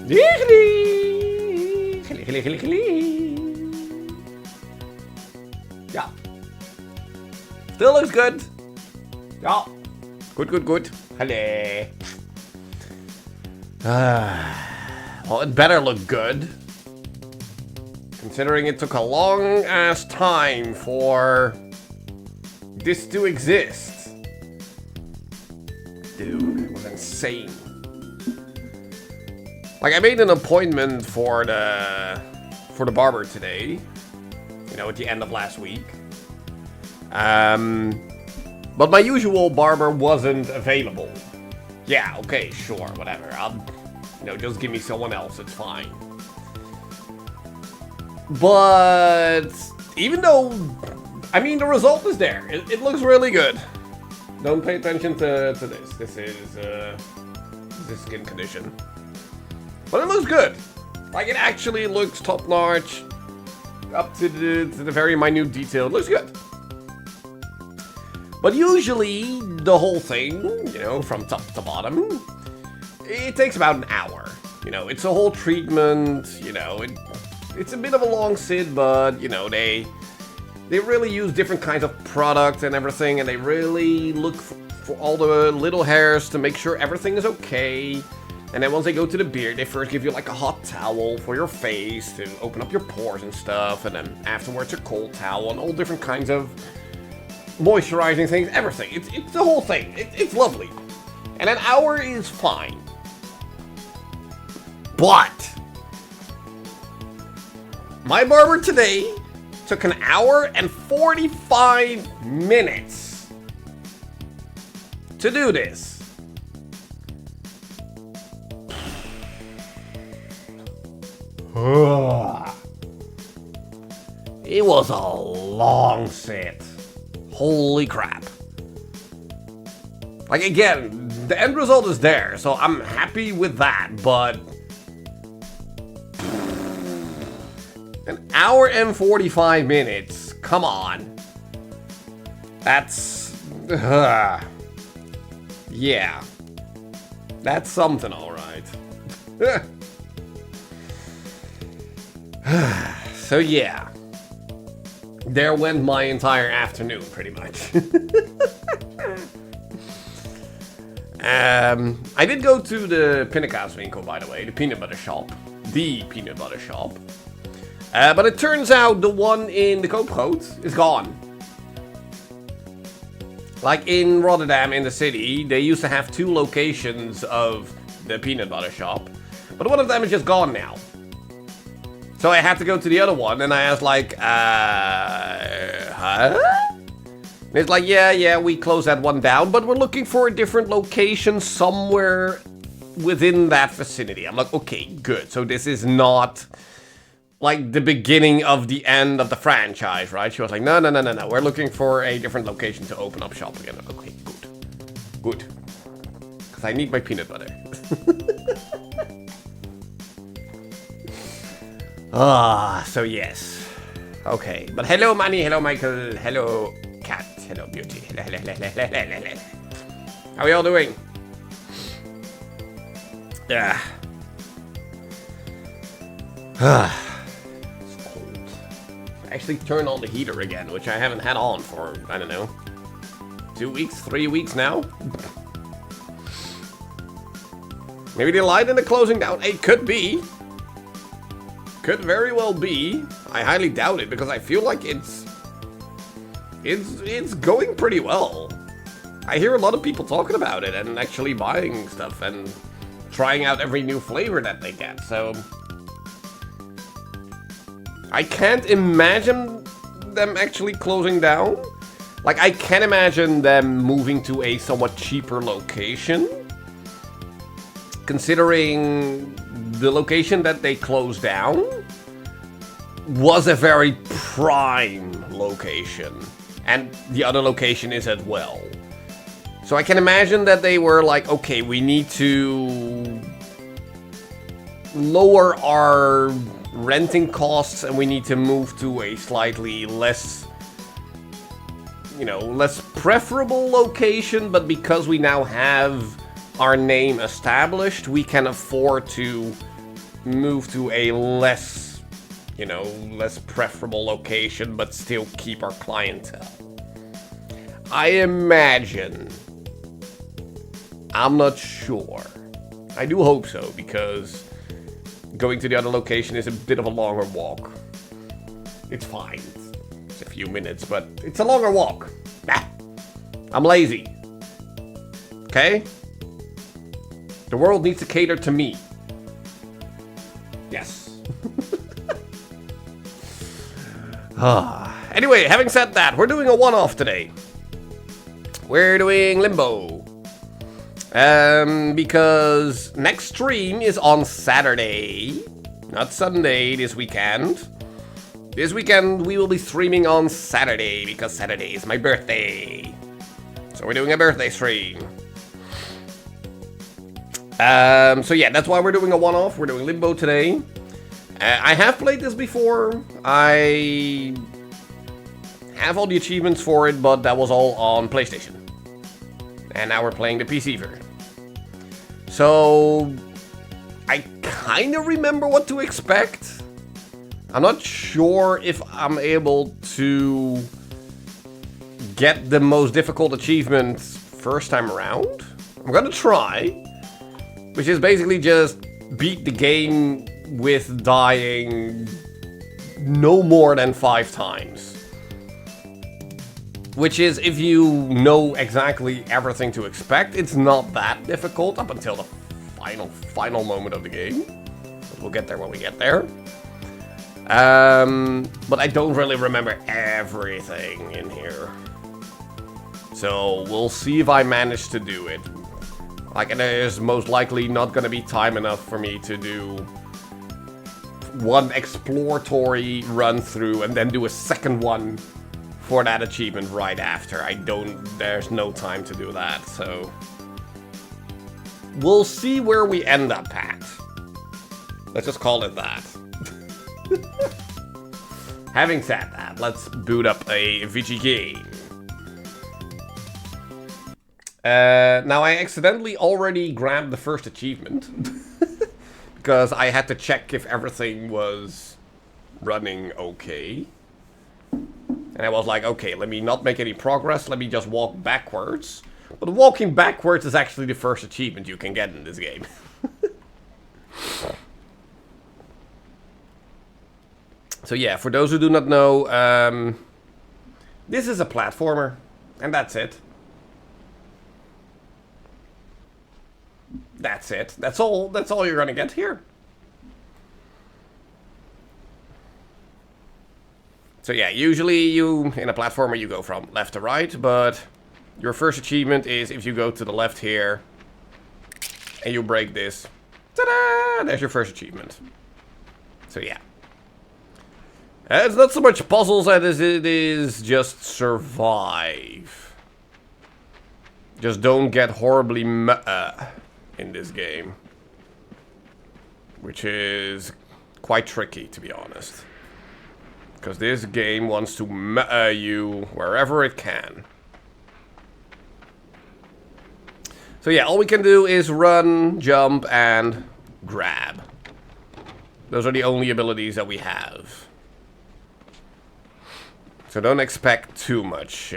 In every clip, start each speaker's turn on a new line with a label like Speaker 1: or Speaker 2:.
Speaker 1: Yeah. Still looks good. Yeah. Good. Hello. Well, it better look good. Considering it took a long ass time for this to exist. Dude, it was insane. Like, I made an appointment for the barber today. You know, at the end of last week. But my usual barber wasn't available. Yeah, okay, sure, whatever. Just give me someone else, it's fine. But even though, I mean, the result is there. It looks really good. Don't pay attention to this. This is skin condition. But it looks good. Like, it actually looks top-notch. Up to the very minute detail. It looks good. But usually, the whole thing, from top to bottom, it takes about an hour. It's a whole treatment, it's a bit of a long sit, but, they really use different kinds of products and everything, and they really look for all the little hairs to make sure everything is okay. And then once they go to the beard, they first give you like a hot towel for your face to open up your pores and stuff, and then afterwards a cold towel and all different kinds of moisturizing things, everything. It's the whole thing. It's lovely. And an hour is fine. But my barber today took an hour and 45 minutes to do this. It was a long sit. Holy crap. Like, again, the end result is there, so I'm happy with that, but an hour and 45 minutes, come on. That's, yeah, that's something, alright. So yeah, there went my entire afternoon, pretty much. I did go to the Pindakaaswinkel, by the way, the peanut butter shop. The peanut butter shop. But it turns out the one in the Koopgoot is gone. Like in Rotterdam, in the city, they used to have 2 locations of the peanut butter shop. But one of them is just gone now. So I had to go to the other one, and I was like, huh? And it's like, yeah, we closed that one down, but we're looking for a different location somewhere within that vicinity. I'm like, okay, good. So this is not like the beginning of the end of the franchise, right? She was like, no. We're looking for a different location to open up shop again. Okay, good. Because I need my peanut butter. So yes. Okay, but hello, Manny, hello, Michael, hello, Cat, hello, Beauty. How are y'all doing? Yeah. It's cold. I actually turned on the heater again, which I haven't had on for, I don't know, 2 weeks, 3 weeks now. Maybe the light in the closing down. It could be. Could very well be. I highly doubt it because I feel like it's going pretty well. I hear a lot of people talking about it and actually buying stuff and trying out every new flavor that they get. So I can't imagine them actually closing down. Like, I can imagine them moving to a somewhat cheaper location, considering the location that they closed down was a very prime location, and the other location is as well. So I can imagine that they were like, okay, we need to lower our renting costs and we need to move to a slightly less, less preferable location, but because we now have our name established, we can afford to move to a less, less preferable location, but still keep our clientele. I imagine. I'm not sure. I do hope so, because going to the other location is a bit of a longer walk. It's fine. It's a few minutes, but it's a longer walk. Ah, I'm lazy. Okay? The world needs to cater to me. Yes. Anyway, having said that, we're doing a one-off today. We're doing Limbo. Because next stream is on Saturday, not Sunday this weekend. This weekend we will be streaming on Saturday, because Saturday is my birthday. So we're doing a birthday stream. So yeah, that's why we're doing a one-off. We're doing Limbo today. I have played this before. I have all the achievements for it, but that was all on PlayStation. And now we're playing the PC version. So I kind of remember what to expect. I'm not sure if I'm able to get the most difficult achievement first time around. I'm gonna try, which is basically just beat the game with dying no more than 5 times. Which is, if you know exactly everything to expect, it's not that difficult up until the final moment of the game. But we'll get there when we get there. But I don't really remember everything in here. So we'll see if I manage to do it. Like, there's most likely not gonna be time enough for me to do one exploratory run through and then do a second one for that achievement right after. There's no time to do that, so we'll see where we end up at. Let's just call it that. Having said that, let's boot up a VG game. Now I accidentally already grabbed the first achievement because I had to check if everything was running okay. And I was like, okay, let me not make any progress, let me just walk backwards. But walking backwards is actually the first achievement you can get in this game. So yeah, for those who do not know, this is a platformer, and that's it. That's it. That's all you're gonna get here. So yeah, usually in a platformer you go from left to right, but your first achievement is if you go to the left here and you break this. Ta-da! There's your first achievement. So yeah. It's not so much puzzles as it is just survive. Just don't get horribly in this game. Which is quite tricky, to be honest. Because this game wants to you wherever it can. So yeah, all we can do is run, jump, and grab. Those are the only abilities that we have. So don't expect too much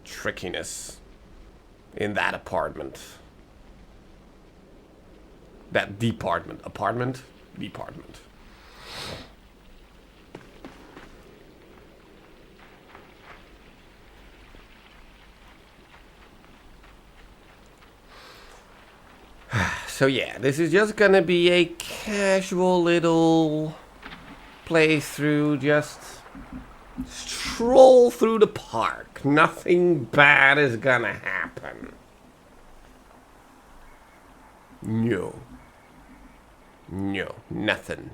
Speaker 1: trickiness in that apartment. That department. Apartment? Department. So yeah, this is just gonna be a casual little playthrough, just stroll through the park. Nothing bad is gonna happen. No. No, nothing.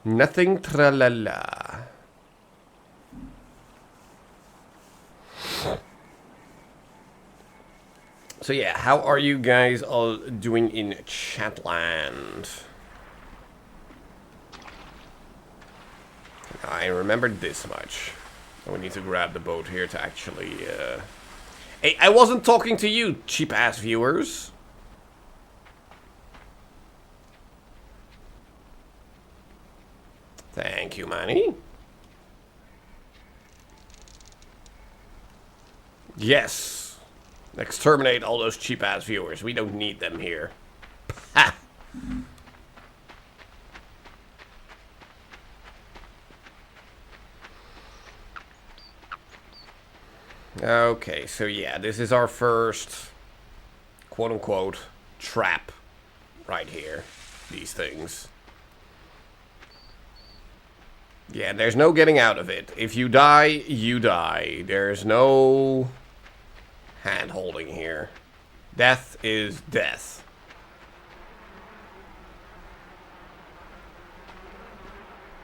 Speaker 1: Nothing tra-la-la. So yeah, how are you guys all doing in Chatland? I remembered this much. We need to grab the boat here to actually... Hey, I wasn't talking to you, cheap-ass viewers. Thank you, Manny. Yes. Exterminate all those cheap-ass viewers. We don't need them here. Ha! Okay, so yeah, this is our first quote-unquote trap right here. These things. Yeah, there's no getting out of it. If you die, you die. There's no hand-holding here. Death is death.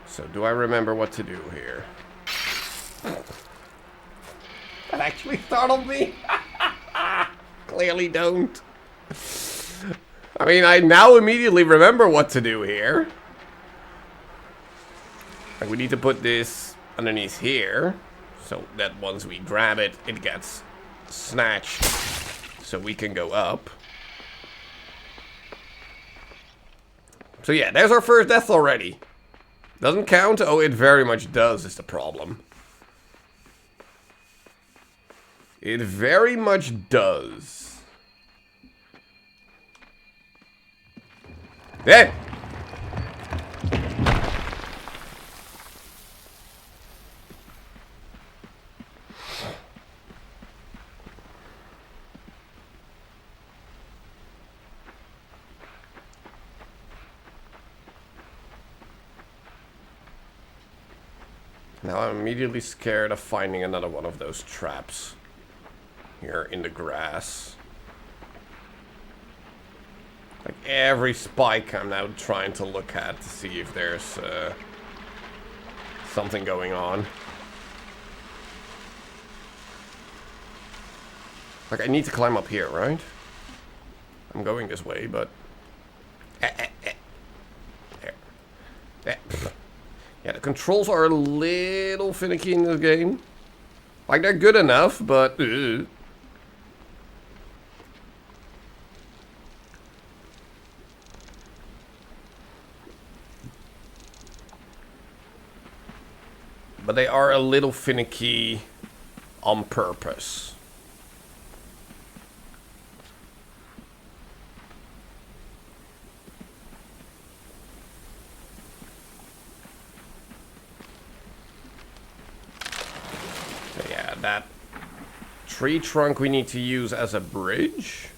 Speaker 1: So, do I remember what to do here? That actually startled me. Clearly don't. I mean, I now immediately remember what to do here. Like, we need to put this underneath here, so that once we grab it, it gets snatched, so we can go up. So yeah, there's our first death already. Doesn't count? Oh, it very much does, is the problem. It very much does. There! Now I'm immediately scared of finding another one of those traps here in the grass. Like every spike I'm now trying to look at to see if there's something going on. Like I need to climb up here, right? I'm going this way, but... There. Yeah, the controls are a little finicky in this game. Like, they're good enough, but... But they are a little finicky on purpose. So yeah, that tree trunk we need to use as a bridge.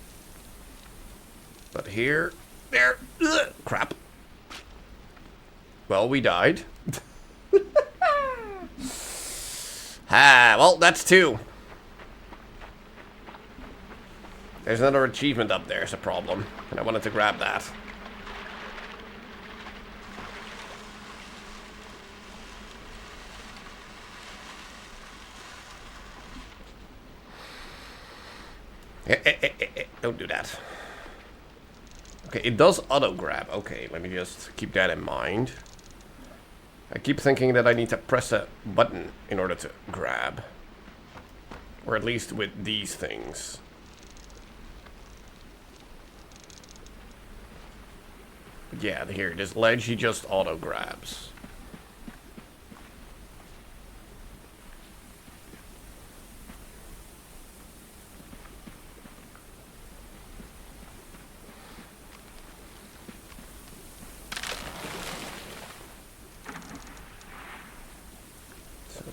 Speaker 1: But here, there, crap. Well, we died. Ah, well, that's 2. There's another achievement up there, is a problem. And I wanted to grab that. Don't do that. Okay, it does auto-grab. Okay, let me just keep that in mind. I keep thinking that I need to press a button in order to grab. Or at least with these things. But yeah, here, this ledge, he just auto-grabs.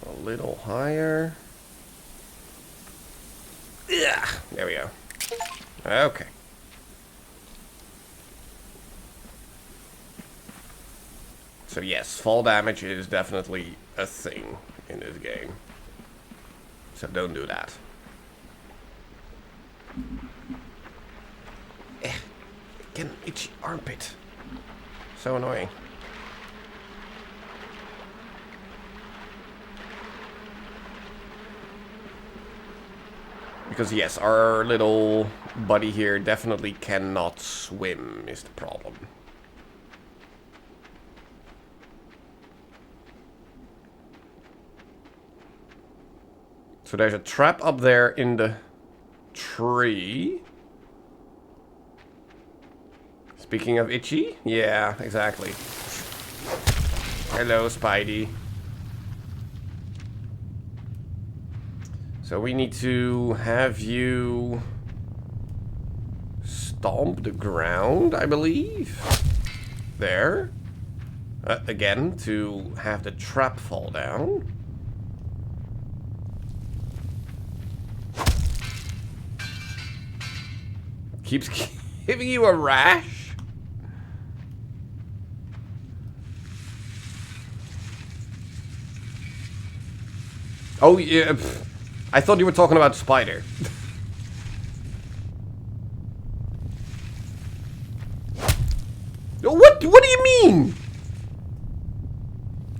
Speaker 1: A little higher. Yeah, there we go. Okay. So yes, fall damage is definitely a thing in this game. So don't do that. Again, itchy armpit. So annoying. Because yes, our little buddy here definitely cannot swim, is the problem. So there's a trap up there in the tree. Speaking of itchy, yeah, exactly. Hello, Spidey. So we need to have you stomp the ground, I believe. There. Again, to have the trap fall down. Keeps giving you a rash? Oh, yeah. I thought you were talking about Spider. What do you mean?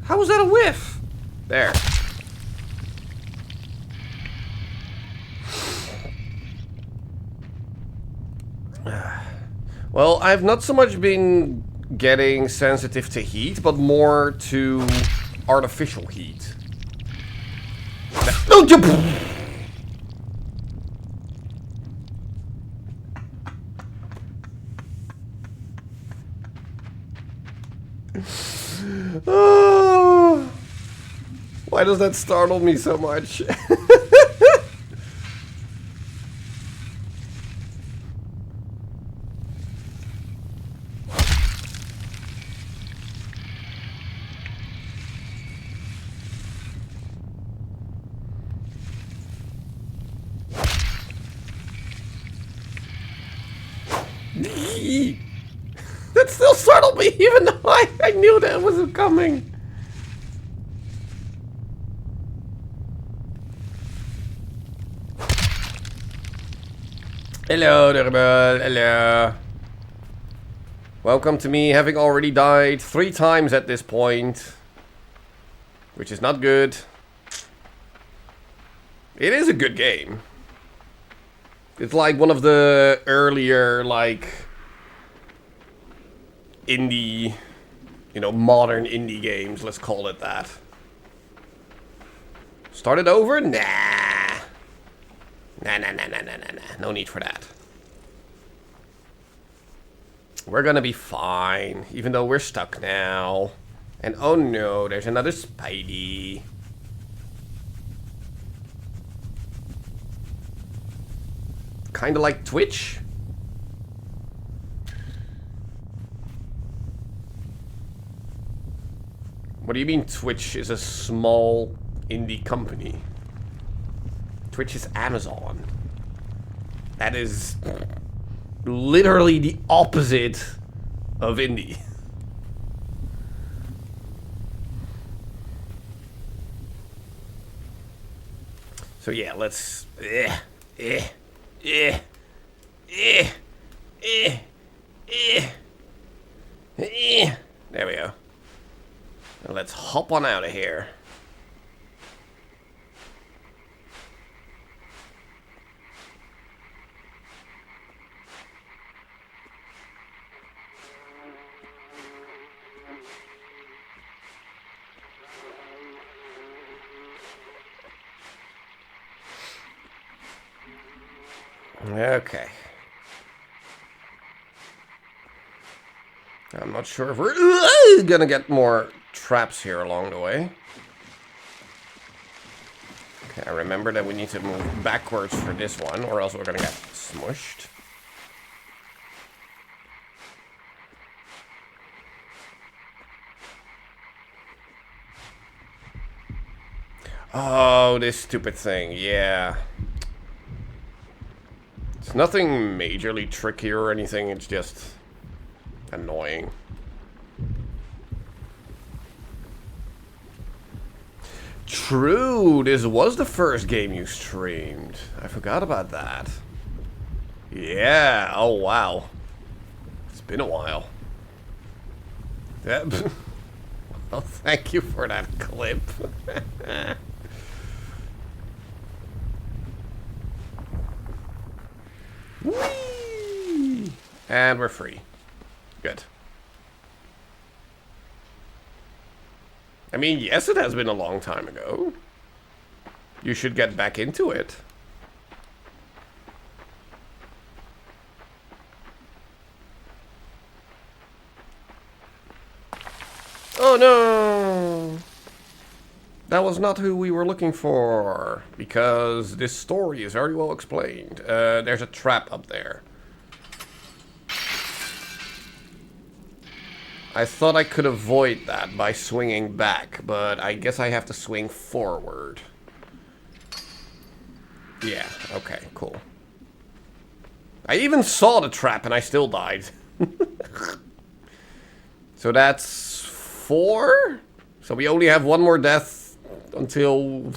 Speaker 1: How was that a whiff? There. Well, I've not so much been getting sensitive to heat, but more to artificial heat. No, oh, why does that startle me so much? That still startled me, even though I knew that wasn't coming. Hello, Durbel. Hello. Welcome to me having already died 3 times at this point. Which is not good. It is a good game. It's like one of the earlier, like, indie, you know, modern indie games, let's call it that. Start it over? Nah. Nah. No need for that. We're gonna be fine, even though we're stuck now. And oh no, there's another Spidey. Kinda like Twitch. What do you mean Twitch is a small indie company? Twitch is Amazon. That is literally the opposite of indie. So yeah, let's... There we go. Now let's hop on out of here. Okay. I'm not sure if we're gonna get more traps here along the way. Okay, I remember that we need to move backwards for this one, or else we're gonna get smushed. Oh, this stupid thing, yeah. It's nothing majorly tricky or anything, it's just annoying. True, this was the first game you streamed. I forgot about that. Yeah, oh wow. It's been a while. Well, thank you for that clip. Whee! And we're free. Good. I mean, yes, it has been a long time ago. You should get back into it. Oh no! That was not who we were looking for, because this story is very well explained. There's a trap up there. I thought I could avoid that by swinging back, but I guess I have to swing forward. Yeah, okay, cool. I even saw the trap and I still died. So that's 4? So we only have one more death until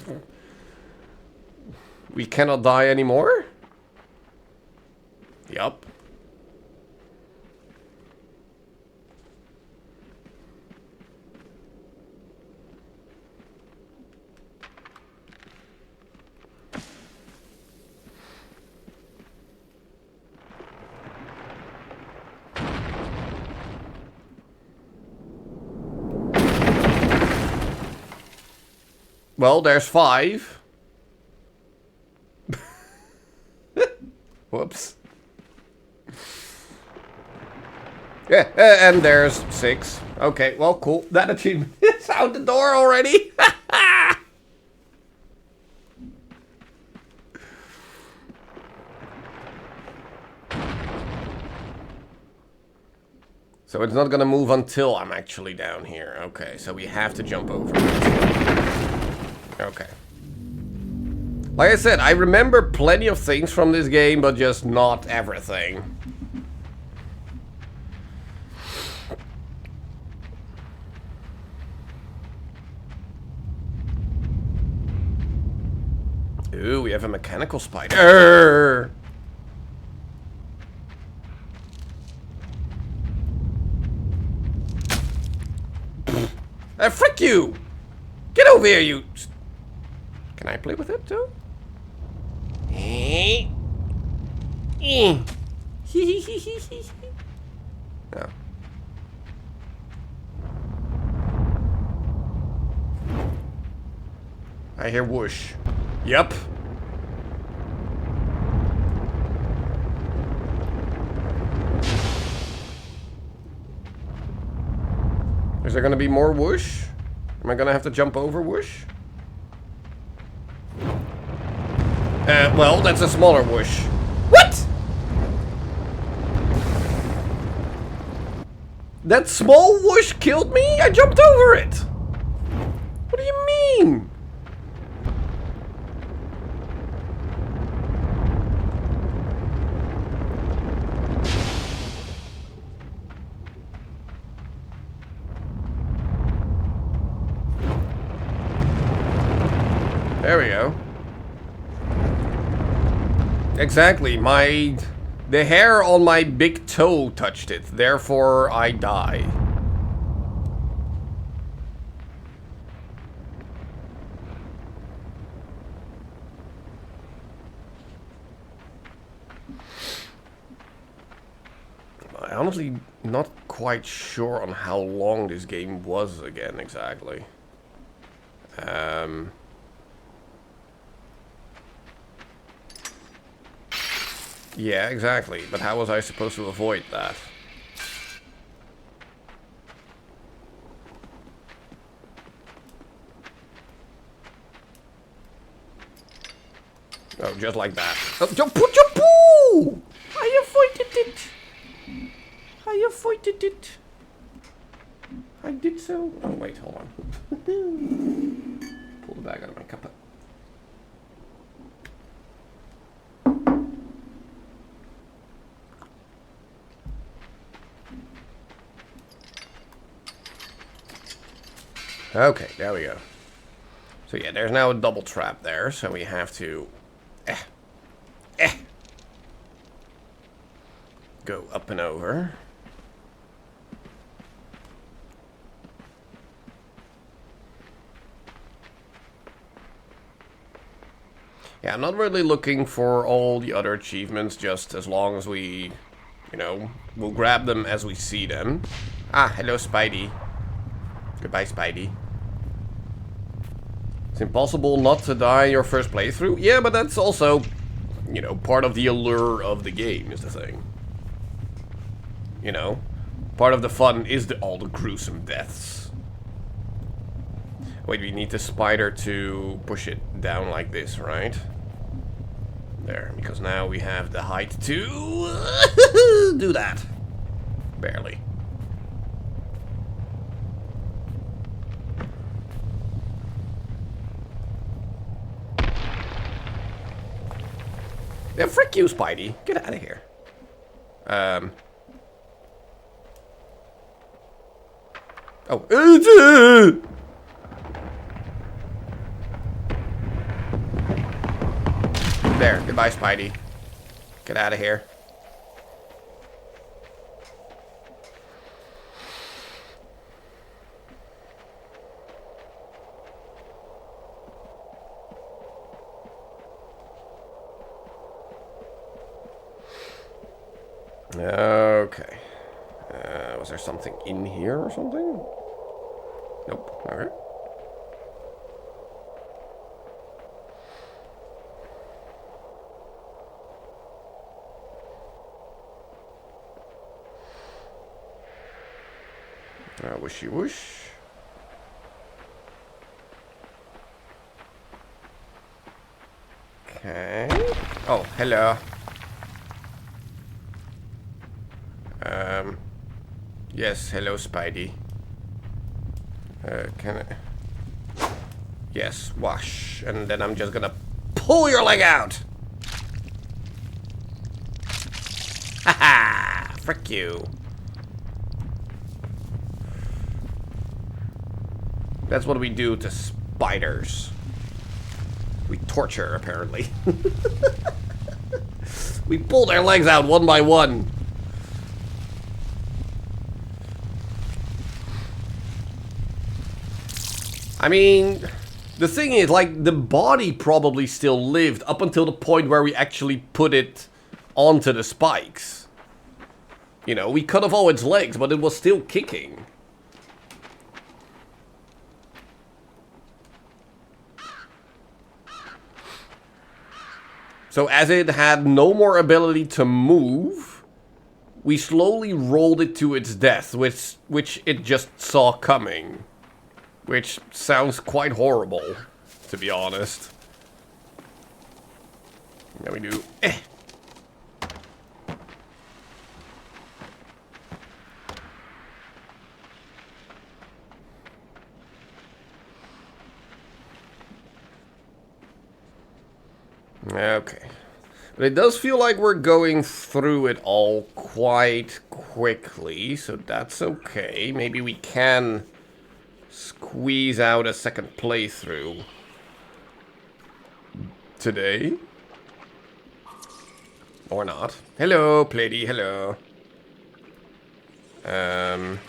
Speaker 1: we cannot die anymore? Yup. Well, there's 5. Whoops. Yeah, and there's 6. Okay, well, cool. That achievement is out the door already. So it's not gonna move until I'm actually down here. Okay, so we have to jump over it. Okay. Like I said, I remember plenty of things from this game, but just not everything. Ooh, we have a mechanical spider. Frick you! Get over here, you... Can I play with it, too? No. I hear whoosh. Yep. Is there gonna be more whoosh? Am I gonna have to jump over whoosh? Well, that's a smaller whoosh. What? That small whoosh killed me? I jumped over it. What do you mean? There we go. Exactly, the hair on my big toe touched it, therefore I die. I'm honestly not quite sure on how long this game was again exactly. Yeah, exactly. But how was I supposed to avoid that? Oh, just like that. Oh, jump, put your poo! I avoided it. I avoided it. I did so. Oh, wait, hold on. Pull the bag out of my cup. Okay, there we go. So yeah, there's now a double trap there, so we have to go up and over. Yeah, I'm not really looking for all the other achievements, just as long as we, you know, we'll grab them as we see them. Ah, hello Spidey. Goodbye Spidey. It's impossible not to die your first playthrough. Yeah, but that's also, you know, part of the allure of the game is the thing. You know, part of the fun is all the gruesome deaths. Wait, we need the spider to push it down like this, right? There, because now we have the height to do that. Barely. Yeah, frick you, Spidey. Get out of here. Oh. There. Goodbye, Spidey. Get out of here. Okay. Was there something in here or something? Nope. Alright. Wishy whoosh. Okay. Oh, hello. Yes, hello, Spidey. Can I? Yes, wash. And then I'm just gonna pull your leg out. Haha! Frick you. That's what we do to spiders. We torture, apparently. We pull their legs out one by one. I mean, the thing is, like, the body probably still lived up until the point where we actually put it onto the spikes. You know, we cut off all its legs, but it was still kicking. So as it had no more ability to move, we slowly rolled it to its death, which it just saw coming. Which sounds quite horrible, to be honest. Now we do... Okay. But it does feel like we're going through it all quite quickly, so that's okay. Maybe we can squeeze out a second playthrough today. Or not. Hello, Plady, hello. Am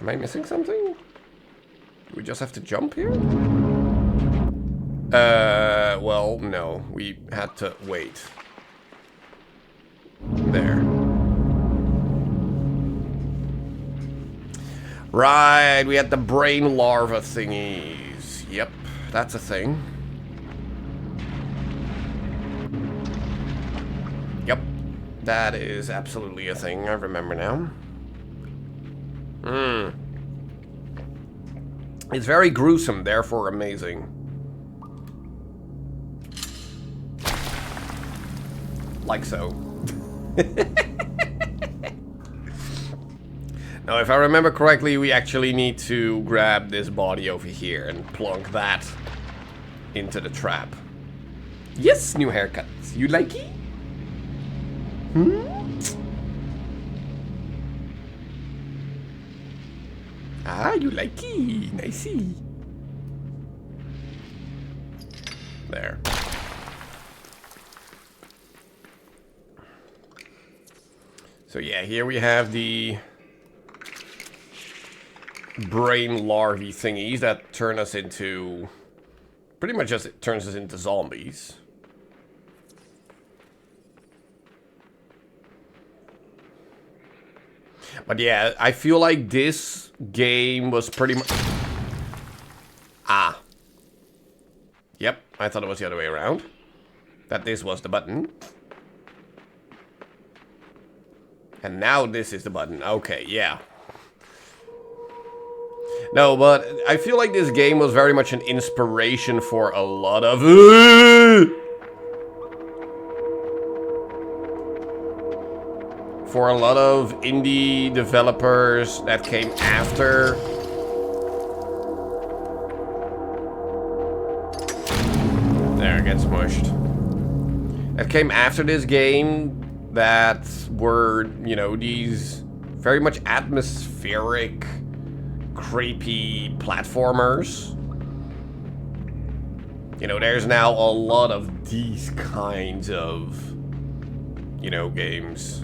Speaker 1: I missing something? Do we just have to jump here? Well, no. We had to wait. There. Right, we had the brain larva thingies. Yep, that's a thing. Yep, that is absolutely a thing. I remember now. It's very gruesome, therefore amazing. Like so. Now, if I remember correctly, we actually need to grab this body over here and plunk that into the trap. Yes, new haircuts. You like it? Ah, you like it. Nicey. There. So yeah, here we have the brain larvae thingies that turn us into... Pretty much just it turns us into zombies. But yeah, I feel like this game was pretty much... Ah. Yep, I thought it was the other way around. That this was the button. And now this is the button. Okay, yeah. No, but I feel like this game was very much an inspiration for a lot of... For a lot of indie developers that came after. There, it gets mushed. That came after this game that were, you know, these very much atmospheric, creepy platformers. You know, there's now a lot of these kinds of, you know, games.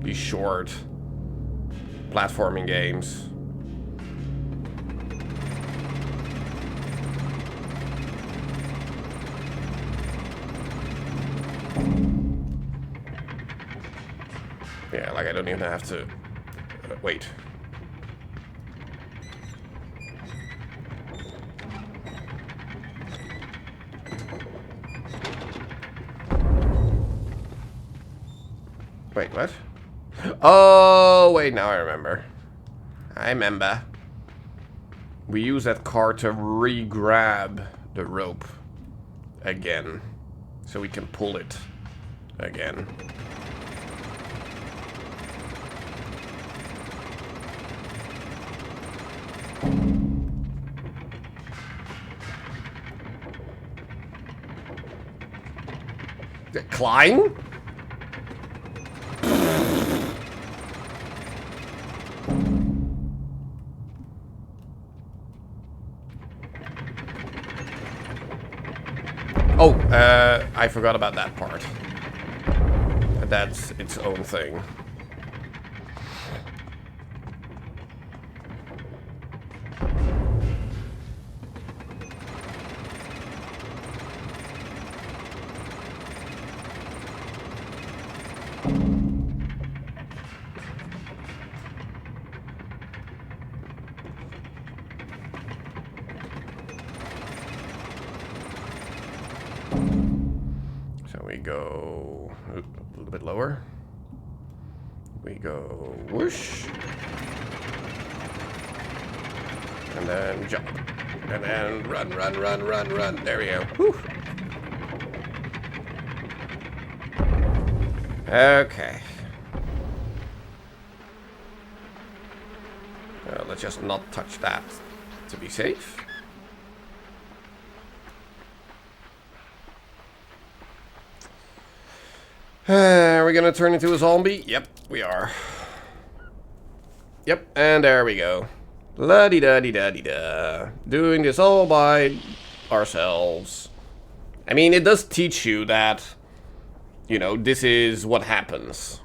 Speaker 1: These short platforming games. Yeah, like I don't even have to... wait. Wait, what? Oh, wait, now I remember. I remember. We use that card to re-grab the rope again. So we can pull it again. Climb? Oh, I forgot about that part. That's its own thing. We go a little bit lower. We go whoosh. And then jump. And then run, run, run, run, run. There we go. Whew. Okay. Let's just not touch that to be safe. Are we gonna turn into a zombie? Yep, we are. Yep, and there we go. La-di-da-di-da-di-da. Doing this all by ourselves. I mean, it does teach you that, you know, this is what happens.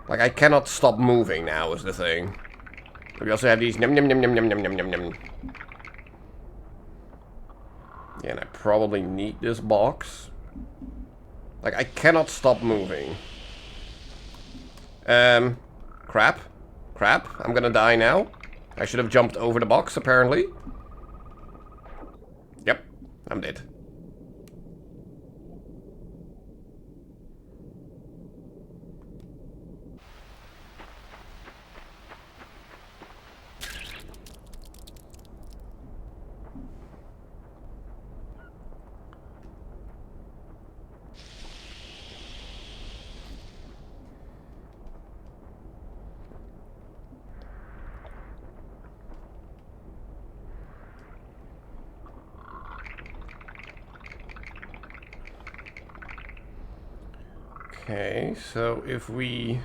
Speaker 1: Like, I cannot stop moving now is the thing. We also have these num num num num num num num num num. Yeah, and I probably need this box. Like, I cannot stop moving. Crap. Crap. I'm gonna die now. I should have jumped over the box, apparently. Yep, I'm dead. Okay, so if we...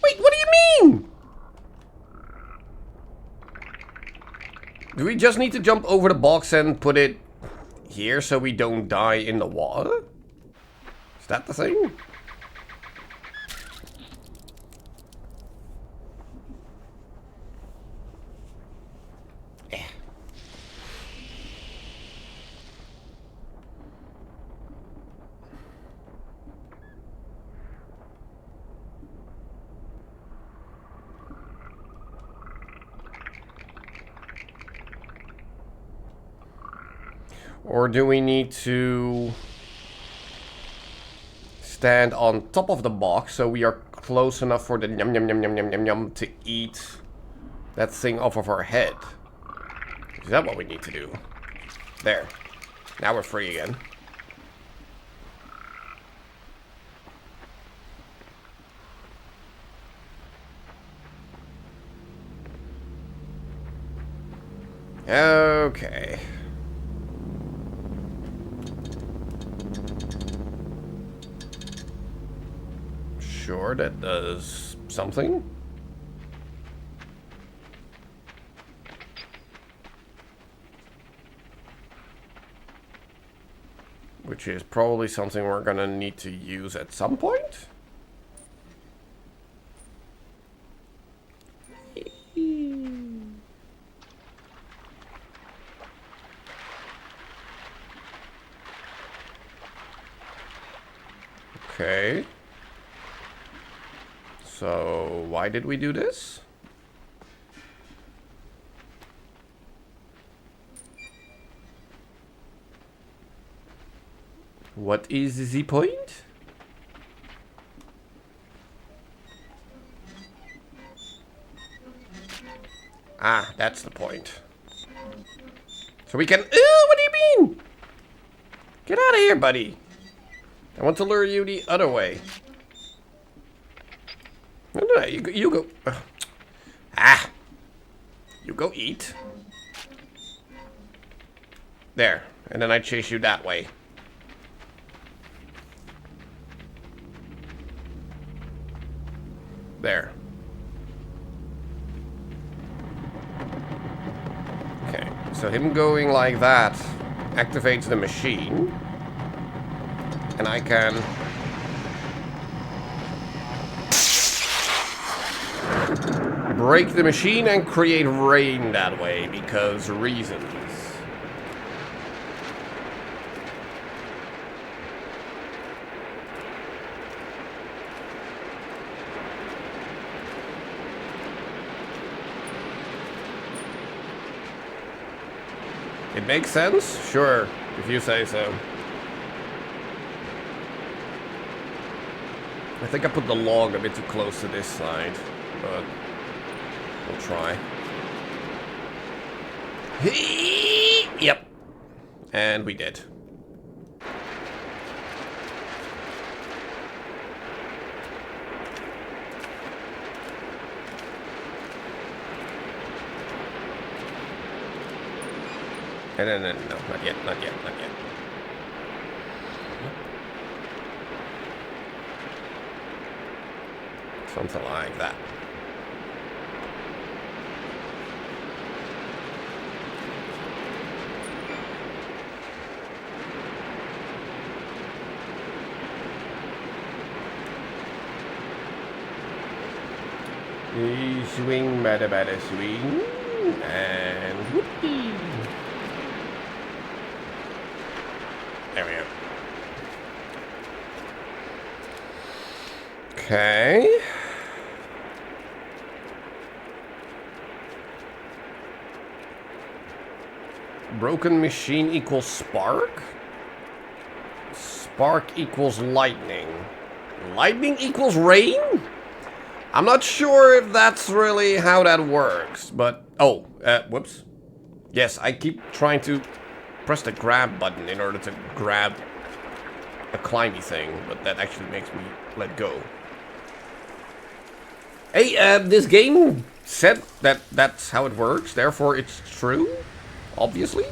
Speaker 1: Wait, what do you mean? Do we just need to jump over the box and put it here so we don't die in the water? Is that the thing? Or do we need to stand on top of the box so we are close enough for the yum yum yum yum yum yum yum to eat that thing off of our head. Is that what we need to do? There. Now we're free again. Okay. Sure, that does something. Which is probably something we're gonna need to use at some point. Okay. So, why did we do this? What is the point? Ah, that's the point. So we can... Ooh, what do you mean? Get out of here, buddy. I want to lure you the other way. No, no, you go... Ah! You go eat. There. And then I chase you that way. There. Okay, so him going like that activates the machine. And I can... break the machine and create rain that way, because reasons. It makes sense? Sure, if you say so. I think I put the log a bit too close to this side, but we'll try. Yep. And we did. No, not yet, not yet, not yet. Something like that. Swing, bada swing, and whoopee. There we go. Okay. Broken machine equals spark. Spark equals lightning. Lightning equals rain? I'm not sure if that's really how that works, but... Oh, whoops. Yes, I keep trying to press the grab button in order to grab a climby thing, but that actually makes me let go. Hey, this game said that that's how it works, therefore it's true, obviously.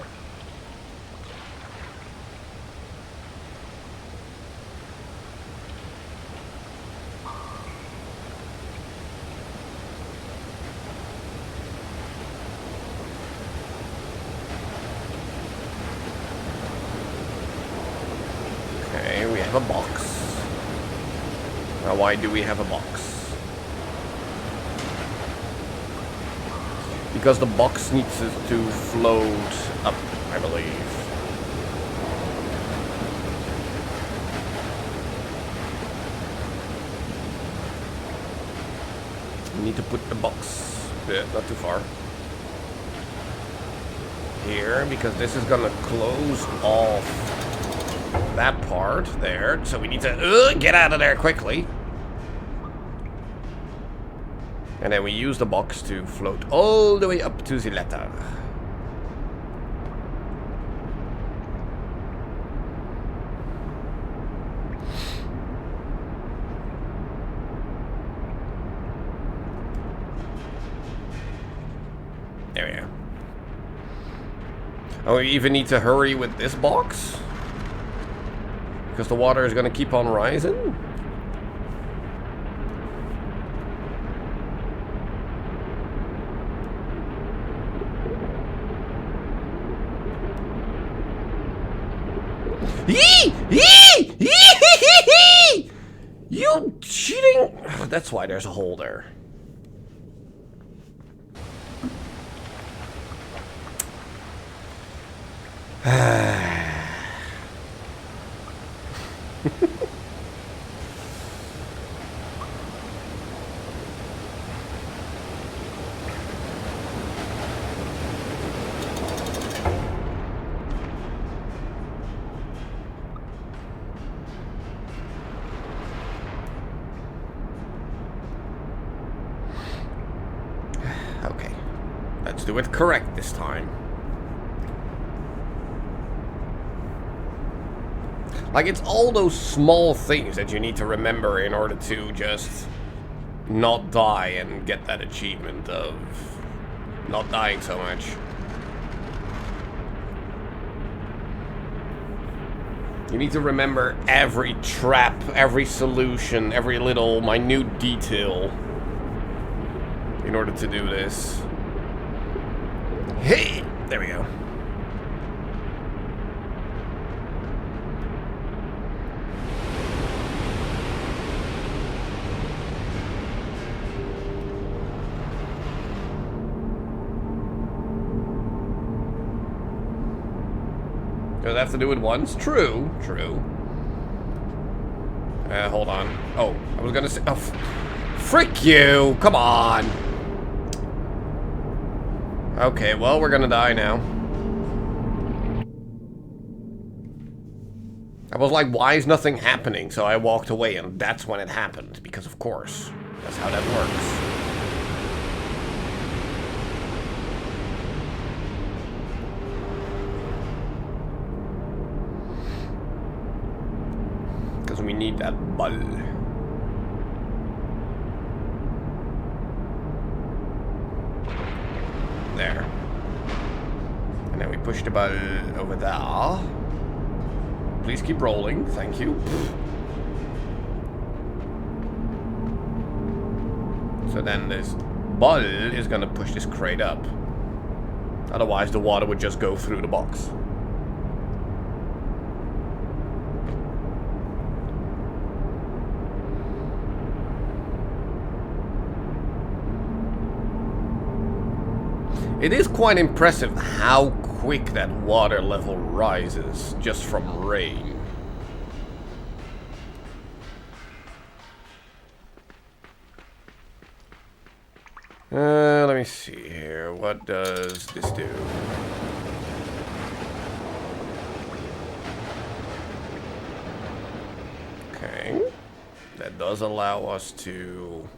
Speaker 1: Okay, we have a box. Now, why do we have a box? Because the box needs to float up, I believe. We need to put the box, not too far, here, because this is gonna close off that part there. So we need to get out of there quickly. And then we use the box to float all the way up to the letter. There we go. Oh, we even need to hurry with this box? Because the water is going to keep on rising? Yee! Yee! Yee! You cheating! Oh, that's why there's a hole there. Okay, let's do it correct this time. Like, it's all those small things that you need to remember in order to just not die and get that achievement of not dying so much. You need to remember every trap, every solution, every little minute detail in order to do this. Hey! There we go. Does it have to do it once? True, true. Hold on. Oh, I was gonna say... Oh, frick you! Come on! Okay, well, we're gonna die now. I was like, why is nothing happening? So I walked away, and that's when it happened. Because, of course, that's how that works. Because we need that ball. There. And then we push the ball over there. Please keep rolling, thank you. So then this ball is gonna push this crate up. Otherwise the water would just go through the box. It is quite impressive how quick that water level rises just from rain. Let me see here. What does this do? Okay. That does allow us to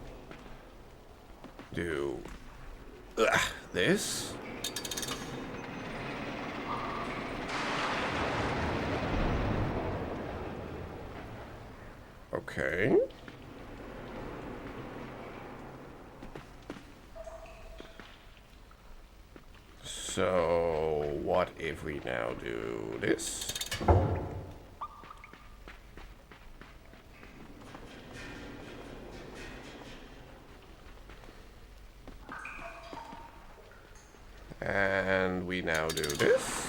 Speaker 1: do this. Okay. So, what if we now do this? And we now do this.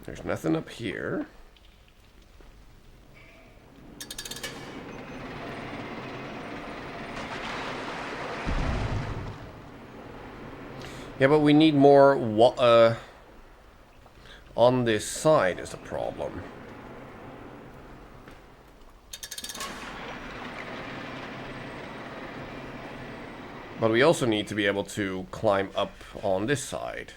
Speaker 1: There's nothing up here. Yeah, but we need more on this side is the problem. But we also need to be able to climb up on this side.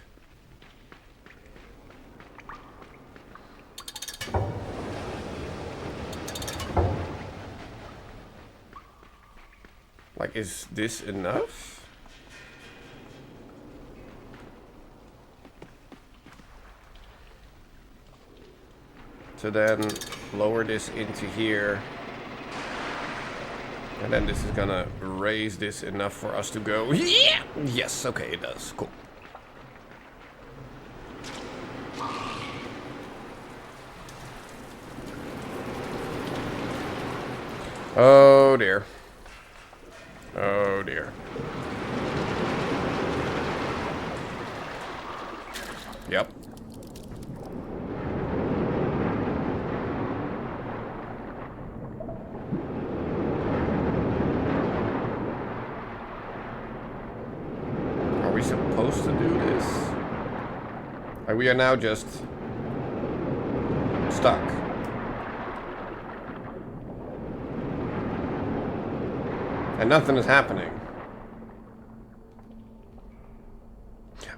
Speaker 1: Like, is this enough? To then lower this into here. And then this is gonna raise this enough for us to go. Yeah! Yes, okay, it does. Cool. Oh dear. Oh dear. Yep. Are we supposed to do this? We are now just stuck. And nothing is happening.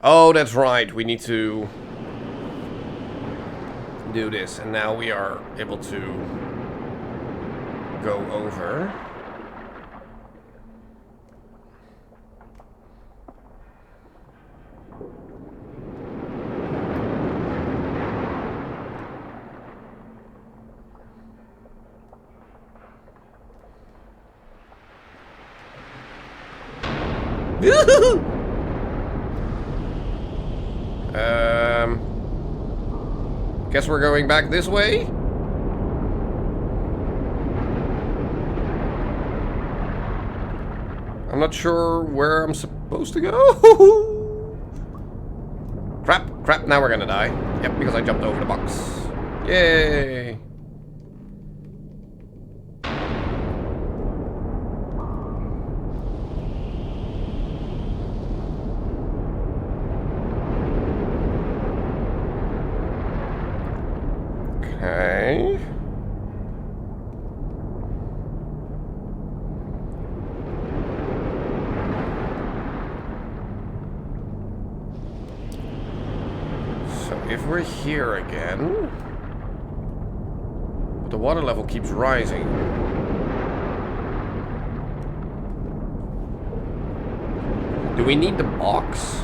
Speaker 1: Oh, that's right. We need to do this. And now we are able to go over. Guess we're going back this way? I'm not sure where I'm supposed to go. Crap, now we're gonna die. Yep, because I jumped over the box. Yay! Okay. So if we're here again, but the water level keeps rising. Do we need the box?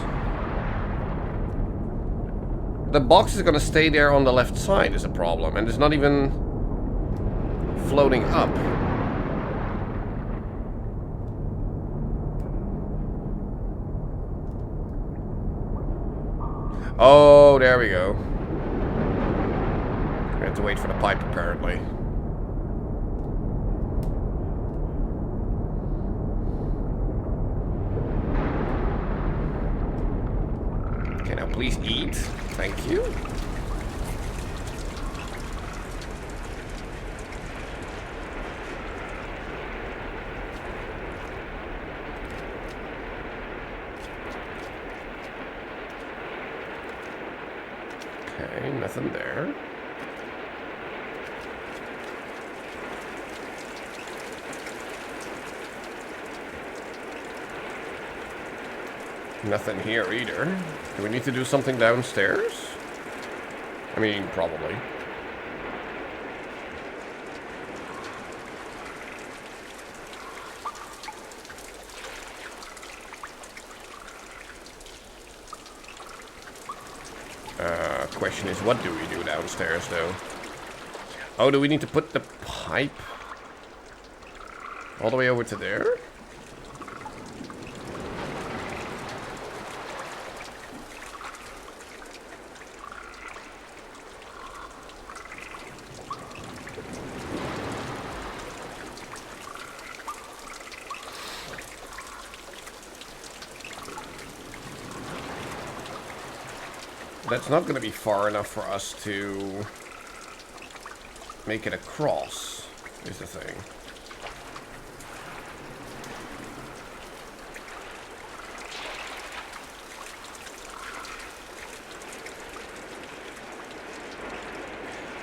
Speaker 1: The box is gonna stay there on the left side is a problem, and it's not even floating up. Oh, there we go. We have to wait for the pipe, apparently. Okay, now please eat. Thank you. Okay, nothing there. Nothing here either. Do we need to do something downstairs? I mean, probably. Question is, what do we do downstairs, though? Oh, do we need to put the pipe all the way over to there? That's not going to be far enough for us to make it across, is the thing.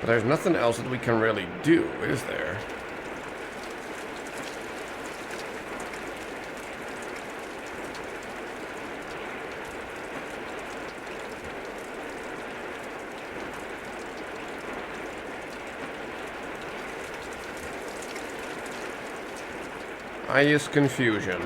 Speaker 1: But there's nothing else that we can really do, is there? Highest confusion.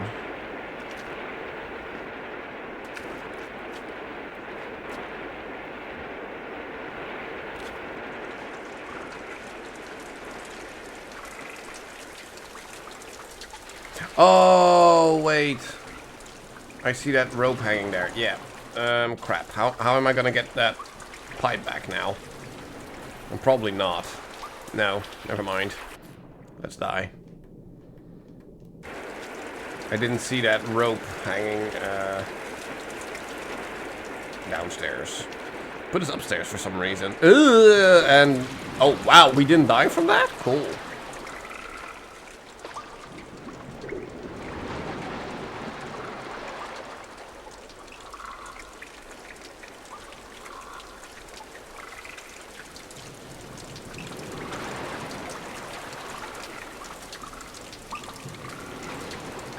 Speaker 1: Oh, wait. I see that rope hanging there. Yeah. Crap. How am I gonna get that pipe back now? I'm probably not. No, never mind. Let's die. I didn't see that rope hanging downstairs. Put us upstairs for some reason. And oh wow, we didn't die from that? Cool.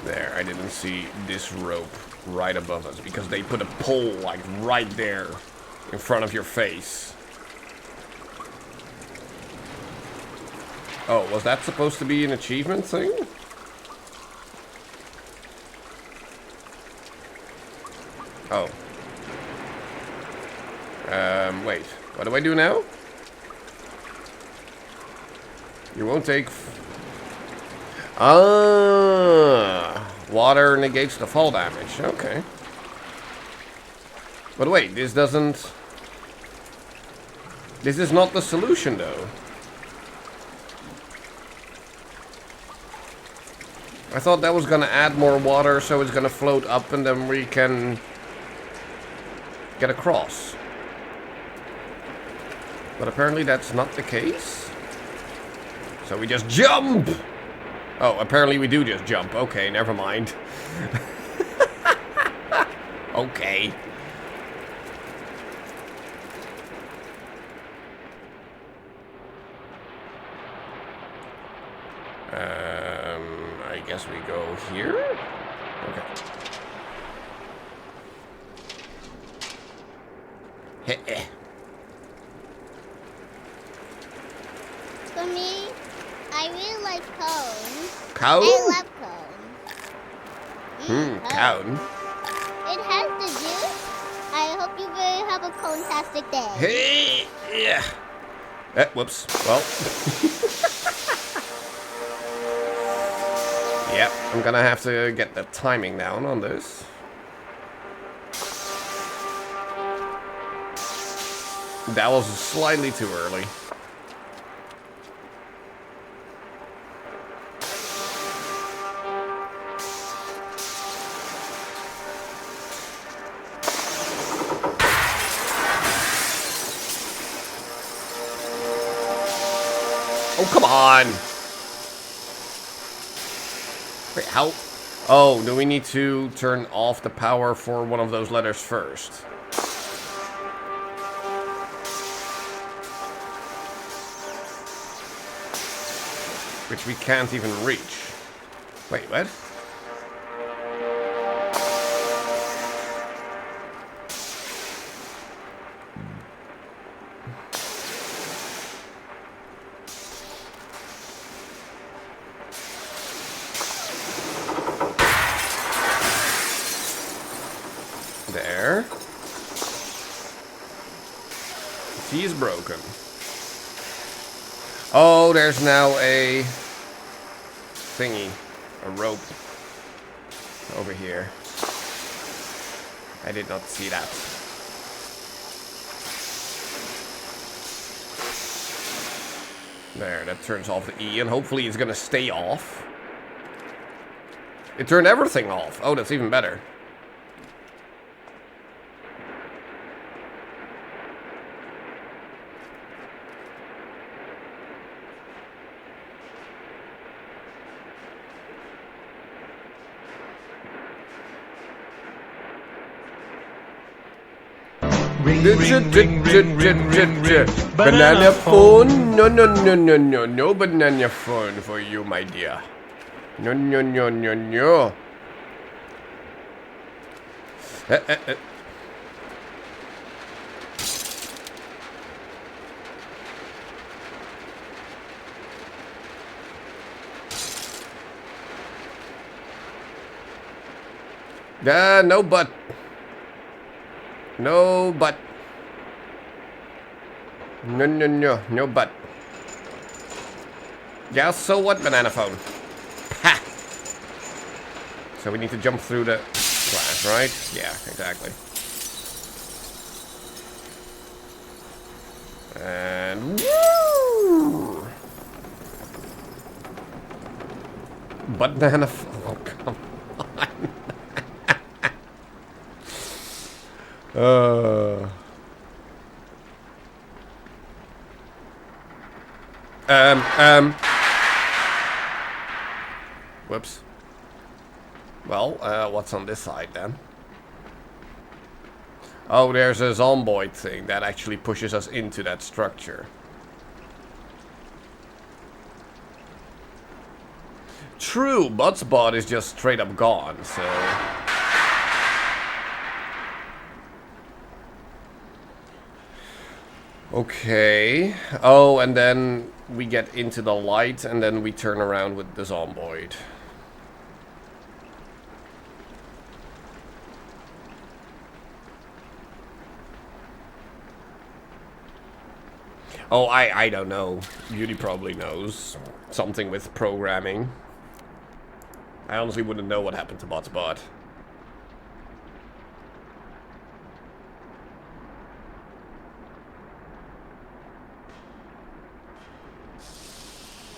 Speaker 1: There, I didn't see this rope right above us because they put a pole like right there in front of your face. Oh, was that supposed to be an achievement thing? Oh. Wait. What do I do now? You won't take... water negates the fall damage. Okay. But wait, this doesn't... This is not the solution, though. I thought that was gonna add more water, so it's gonna float up and then we can get across. But apparently that's not the case. So we just jump! Oh, apparently we do just jump. Okay, never mind. Okay. I guess we go here? Okay. Heh.
Speaker 2: For me, I really like cones.
Speaker 1: Cone?
Speaker 2: I love cones.
Speaker 1: Cone.
Speaker 2: It has the juice. I hope you will have a cone-tastic day.
Speaker 1: Hey, yeah. Whoops. Well. Yep, I'm gonna have to get the timing down on this. That was slightly too early. Oh, come on! Wait, how? Oh, do we need to turn off the power for one of those letters first? Which we can't even reach. Wait, what? There. The key is broken. Oh, there's now a thingy, a rope over here. I did not see that. There, that turns off the E, and hopefully it's gonna stay off. It turned everything off. Oh, that's even better. Banana phone? No, no, no, no, no, no banana phone for you, my dear. No, no, no, no, no. No but. No but. No but. Yeah, so what, banana phone? Ha! So we need to jump through the glass, right? Yeah, exactly. And woo! Banana phone. Oh, come on. Whoops. Well, what's on this side then? Oh, there's a zomboid thing that actually pushes us into that structure. True, Buttspot is just straight up gone, so... Okay. Oh, and then we get into the light, and then we turn around with the zomboid. Oh, I don't know. Beauty probably knows. Something with programming. I honestly wouldn't know what happened to Buttspot.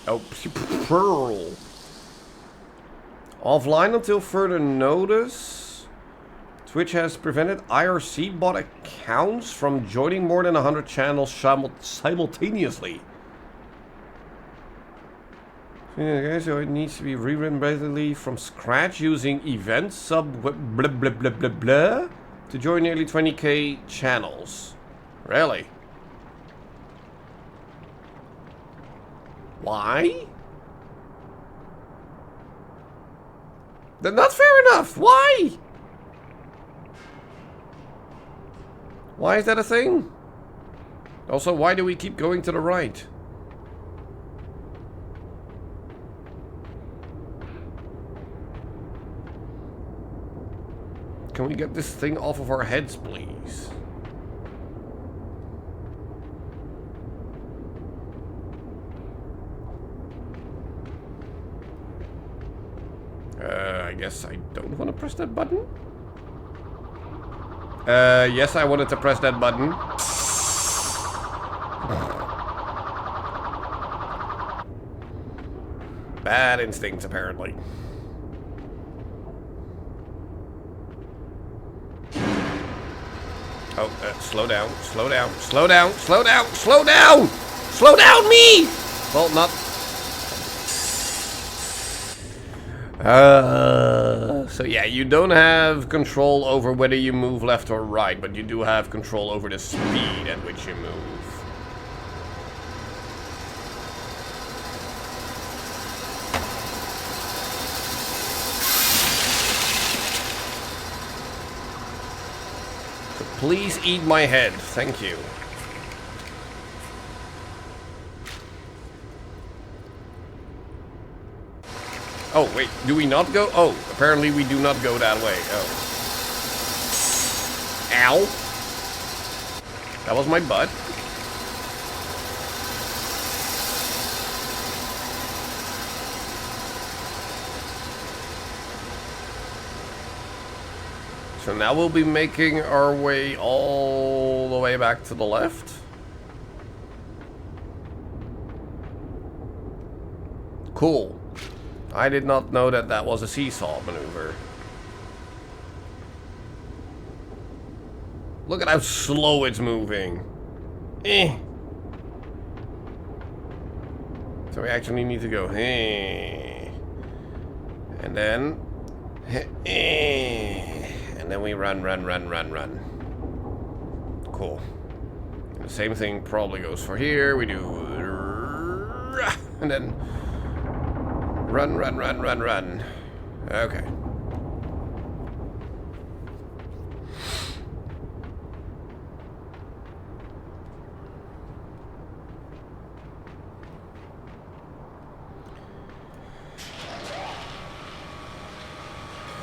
Speaker 1: Oh, Pearl. Offline until further notice. Twitch has prevented IRC bot accounts from joining more than 100 channels simultaneously. Okay, so it needs to be rewritten basically from scratch using event sub blah blah blah blah blah to join nearly 20k channels. Really? Why? Then that's fair enough. Why? Why is that a thing? Also, why do we keep going to the right? Can we get this thing off of our heads, please? I guess I don't want to press that button. Yes, I wanted to press that button. Bad instincts, apparently. Oh, slow down, slow down, slow down, slow down, slow down! Slow down, me! Well, not... So yeah, you don't have control over whether you move left or right, but you do have control over the speed at which you move. So please eat my head, thank you. Oh, wait, do we not go? Oh, apparently we do not go that way. Oh. Ow. That was my butt. So now we'll be making our way all the way back to the left. Cool. I did not know that that was a seesaw maneuver. Look at how slow it's moving. Eh. So we actually need to go. Eh. And then. Eh. And then we run. Cool. And the same thing probably goes for here. We do. And then. Run. Okay.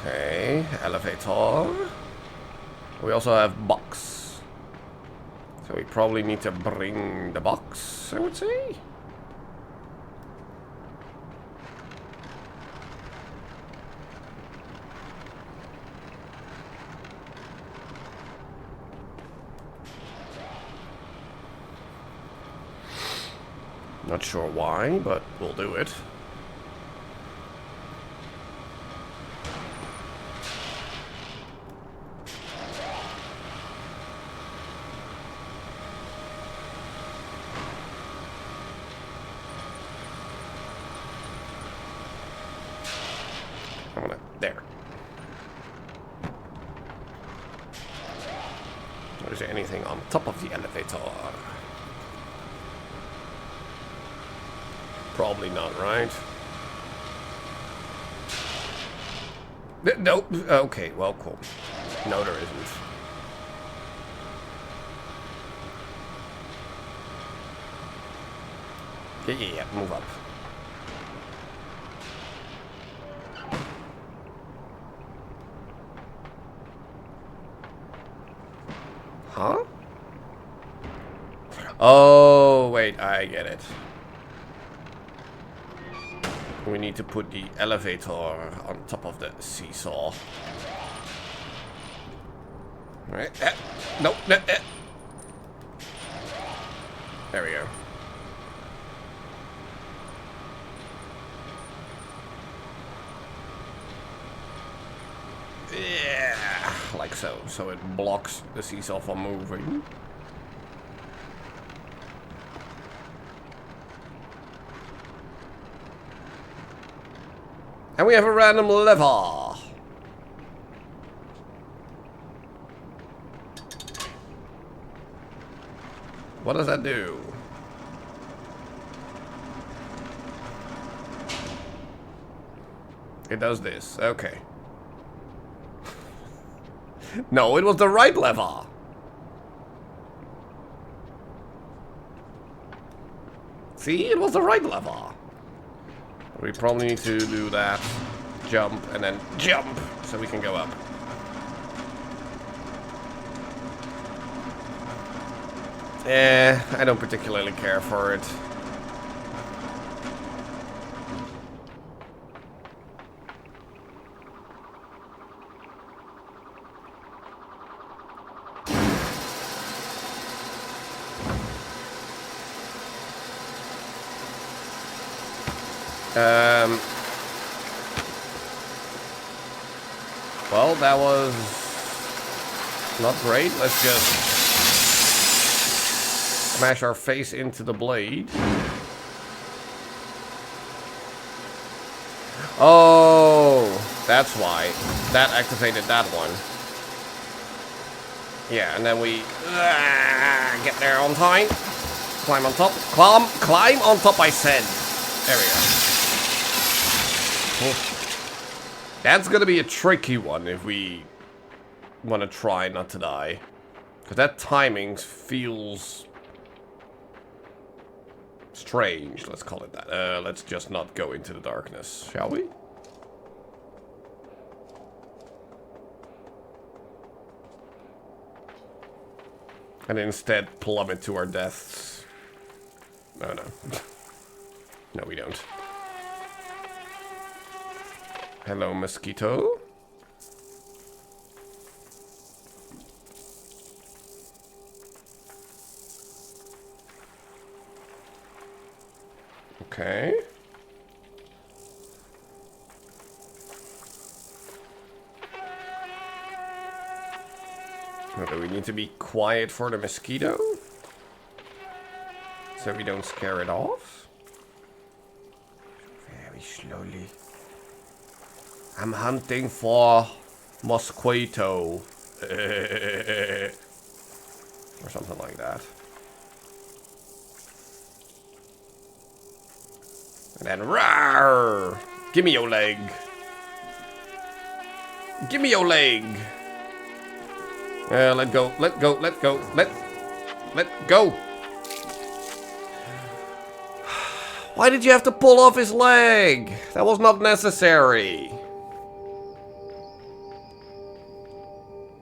Speaker 1: Okay, elevator. We also have box. So we probably need to bring the box, I would say. Not sure why, but we'll do it. I'm gonna... There. Is there anything on top of the elevator? Probably not, right? Nope. Okay, well, cool. No, there isn't. Yeah, move up. Huh? Oh, wait, I get it. We need to put the elevator on top of the seesaw. Right. Nope. There we go. Yeah, like so. So it blocks the seesaw from moving. And we have a random lever. What does that do? It does this. Okay. No, it was the right lever. See, it was the right lever. We probably need to do that. Jump, and then jump, so we can go up. I don't particularly care for it. Well, that was not great. Let's just smash our face into the blade. Oh, that's why. That activated that one. Yeah, and then we get there on time. Climb on top. Climb on top, I said. There we go. Oh. That's gonna be a tricky one if we want to try not to die. Because that timing feels strange, let's call it that. Let's just not go into the darkness, shall we? And instead plummet to our deaths. No, no. No, we don't. Hello, mosquito. Okay. Now, do we need to be quiet for the mosquito? So we don't scare it off? Very slowly. I'm hunting for mosquito. Or something like that. And then rawr! Give me your leg. Give me your leg. Let go. Let go. Let go. Let go. Why did you have to pull off his leg? That was not necessary.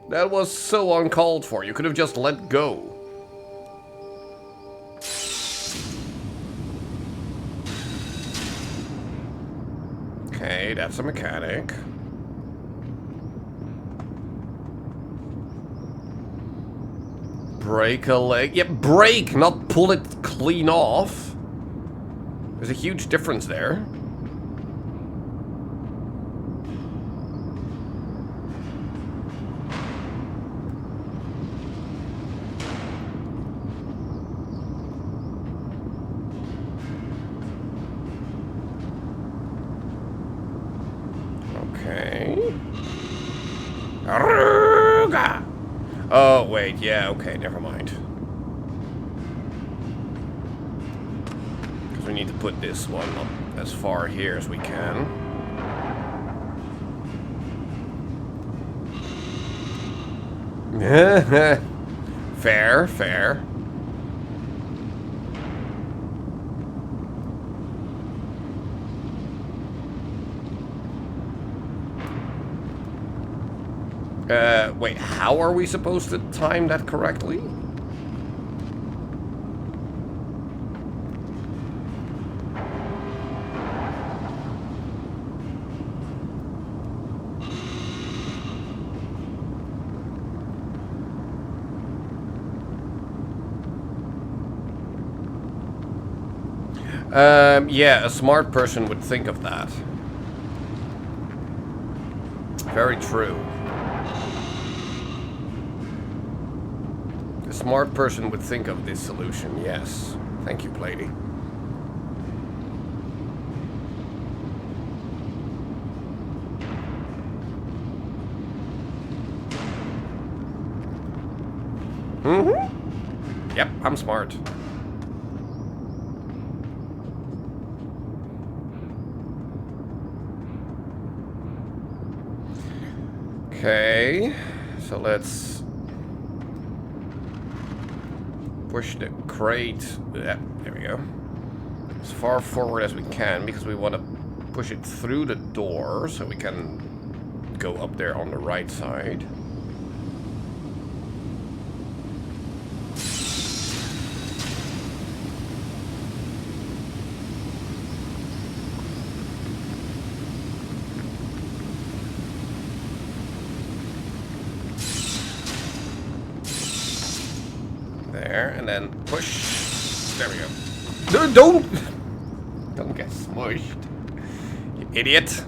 Speaker 1: That was so uncalled for. You could have just let go. Okay, that's a mechanic. Break a leg. Yeah, break, not pull it clean off. There's a huge difference there. Okay. Aruga! Oh, wait, yeah, okay, never mind. Because we need to put this one up as far here as we can. Fair, fair. Wait, how are we supposed to time that correctly? Yeah, a smart person would think of that. Very true. A smart person would think of this solution, yes. Thank you, Plady. Mm-hmm. Yep, I'm smart. Okay, so let's push the crate, yeah, there we go, as far forward as we can, because we want to push it through the door so we can go up there on the right side. There, and then push. There we go. No, don't get smushed, you idiot.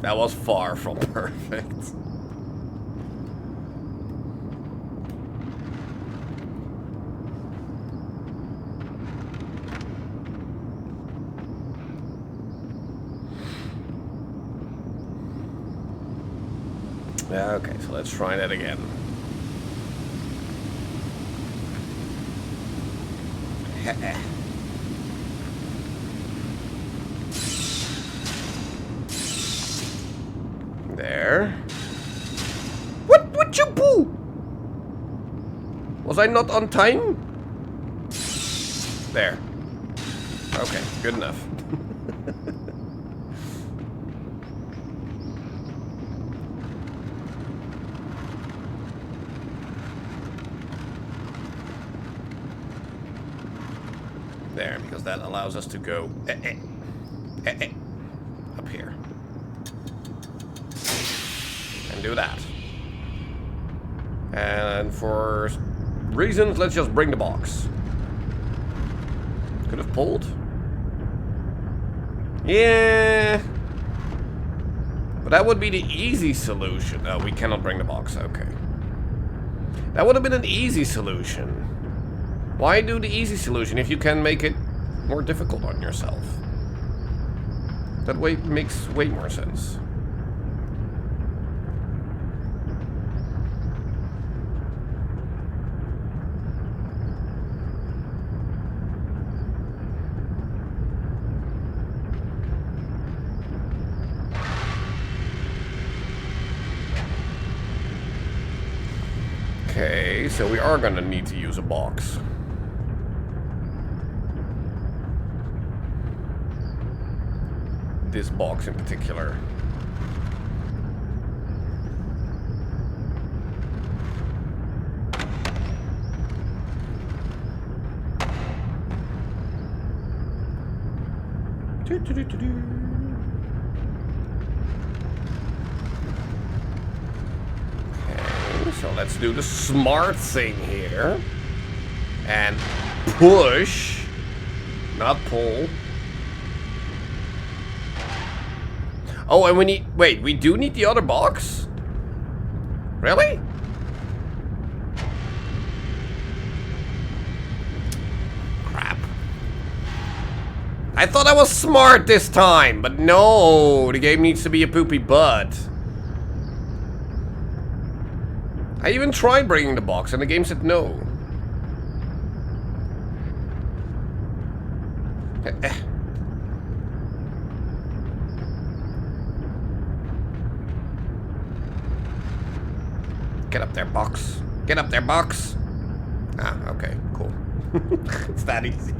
Speaker 1: That was far from perfect. Okay, so let's try that again. There. What you boo? Was I not on time? There. Okay, good enough. There, because that allows us to go up here. And do that. And for reasons, let's just bring the box. Could have pulled. Yeah. But that would be the easy solution. Oh, we cannot bring the box. Okay. That would have been an easy solution. Why do the easy solution if you can make it more difficult on yourself? That way makes way more sense. Okay, so we are gonna need to use a box. this box in particular. Okay, so let's do the smart thing here. And push, not pull. Oh, and we need... Wait, we do need the other box? Really? Crap. I thought I was smart this time, but no, the game needs to be a poopy butt. I even tried bringing the box and the game said no. Get up there, box. Get up there, box. Ah, okay, cool. It's that easy.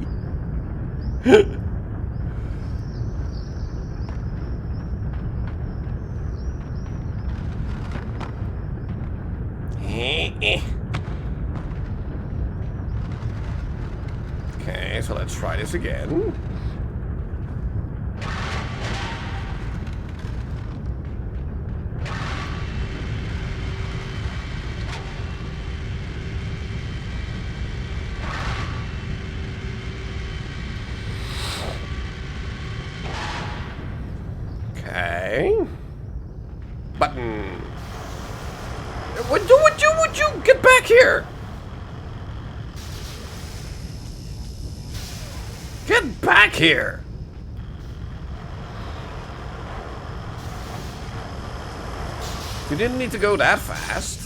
Speaker 1: Okay, so let's try this again. Okay. Button. Would you get back here? Get back here. You didn't need to go that fast.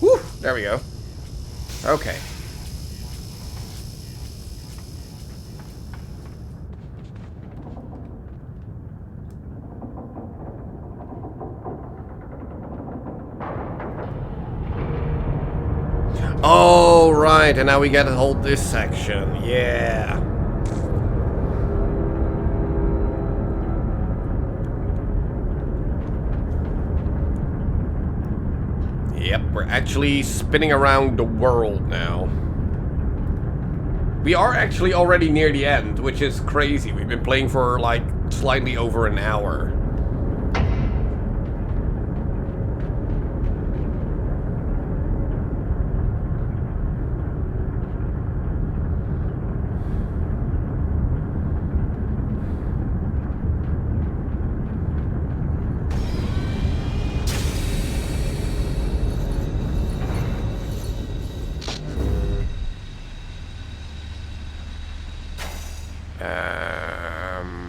Speaker 1: Woo, there we go. Okay. Oh, right, and now we gotta hold this section. Yeah. Yep, we're actually spinning around the world now. We are actually already near the end, which is crazy. We've been playing for like slightly over an hour.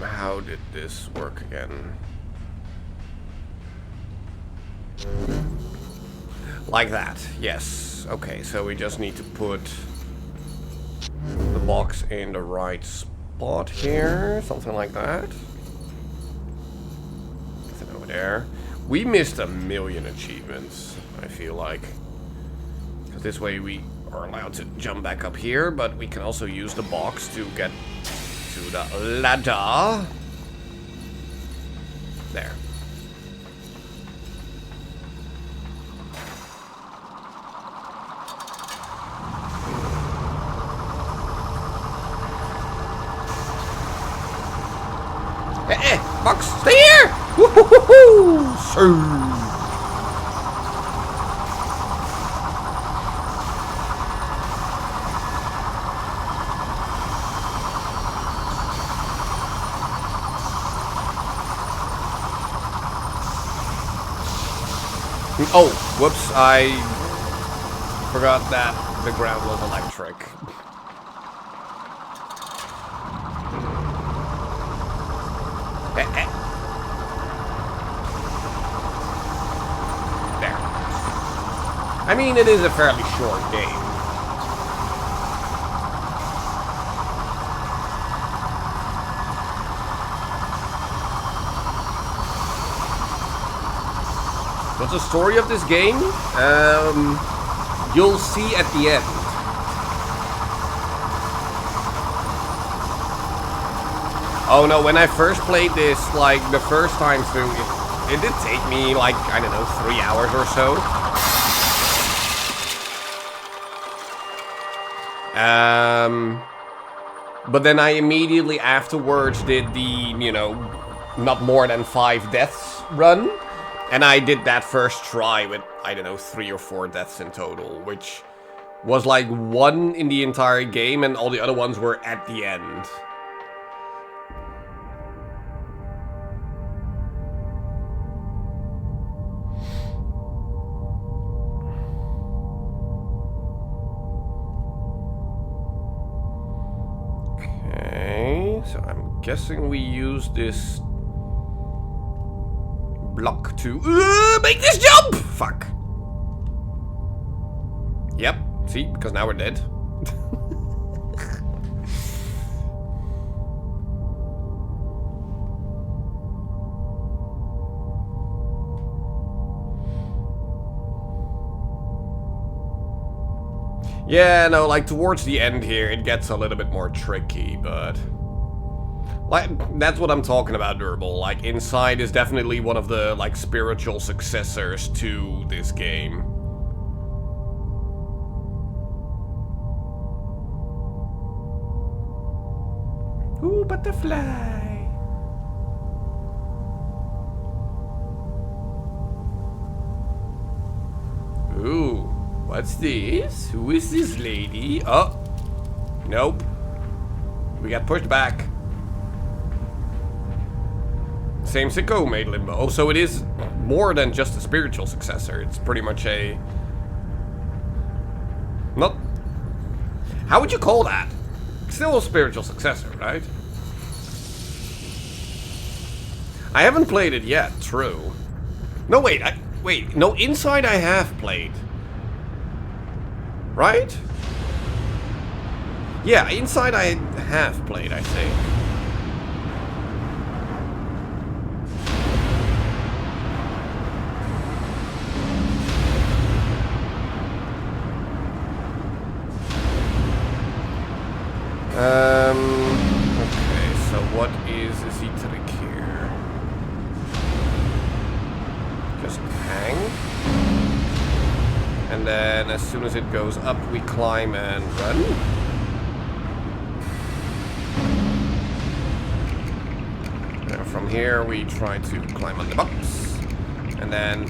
Speaker 1: How did this work again? Like that, yes. Okay, so we just need to put the box in the right spot here, something like that. Something over there. We missed a million achievements, I feel like. Because this way we are allowed to jump back up here, but we can also use the box to get to the ladder. There. Box, stay here! Woo-hoo-hoo-hoo! Oh, whoops, I forgot that the ground was electric. There. I mean, it is a fairly short game. What's the story of this game? You'll see at the end. Oh no, when I first played this, like, the first time through, it did take me, like, I don't know, 3 hours or so. But then I immediately afterwards did the, you know, not more than 5 deaths run. And I did that first try with, I don't know, 3 or 4 deaths in total, which was like 1 in the entire game, and all the other ones were at the end. Okay, so I'm guessing we use this block to make this jump! Fuck. Yep, see, because now we're dead. Yeah, no, like towards the end here, it gets a little bit more tricky, but like that's what I'm talking about, Durable. Like Inside is definitely one of the like spiritual successors to this game. Ooh, butterfly. Ooh. What's this? Who is this lady? Oh. Nope. We got pushed back. Same sicko made Limbo. Oh, so it is more than just a spiritual successor. It's pretty much a... Not... How would you call that? Still a spiritual successor, right? I haven't played it yet, true. No, wait. Wait, no, Inside I have played. Right? Yeah, Inside I have played, I think. Okay, so what is the trick here? Just hang. And then as soon as it goes up, we climb and run. Now from here, we try to climb on the box. And then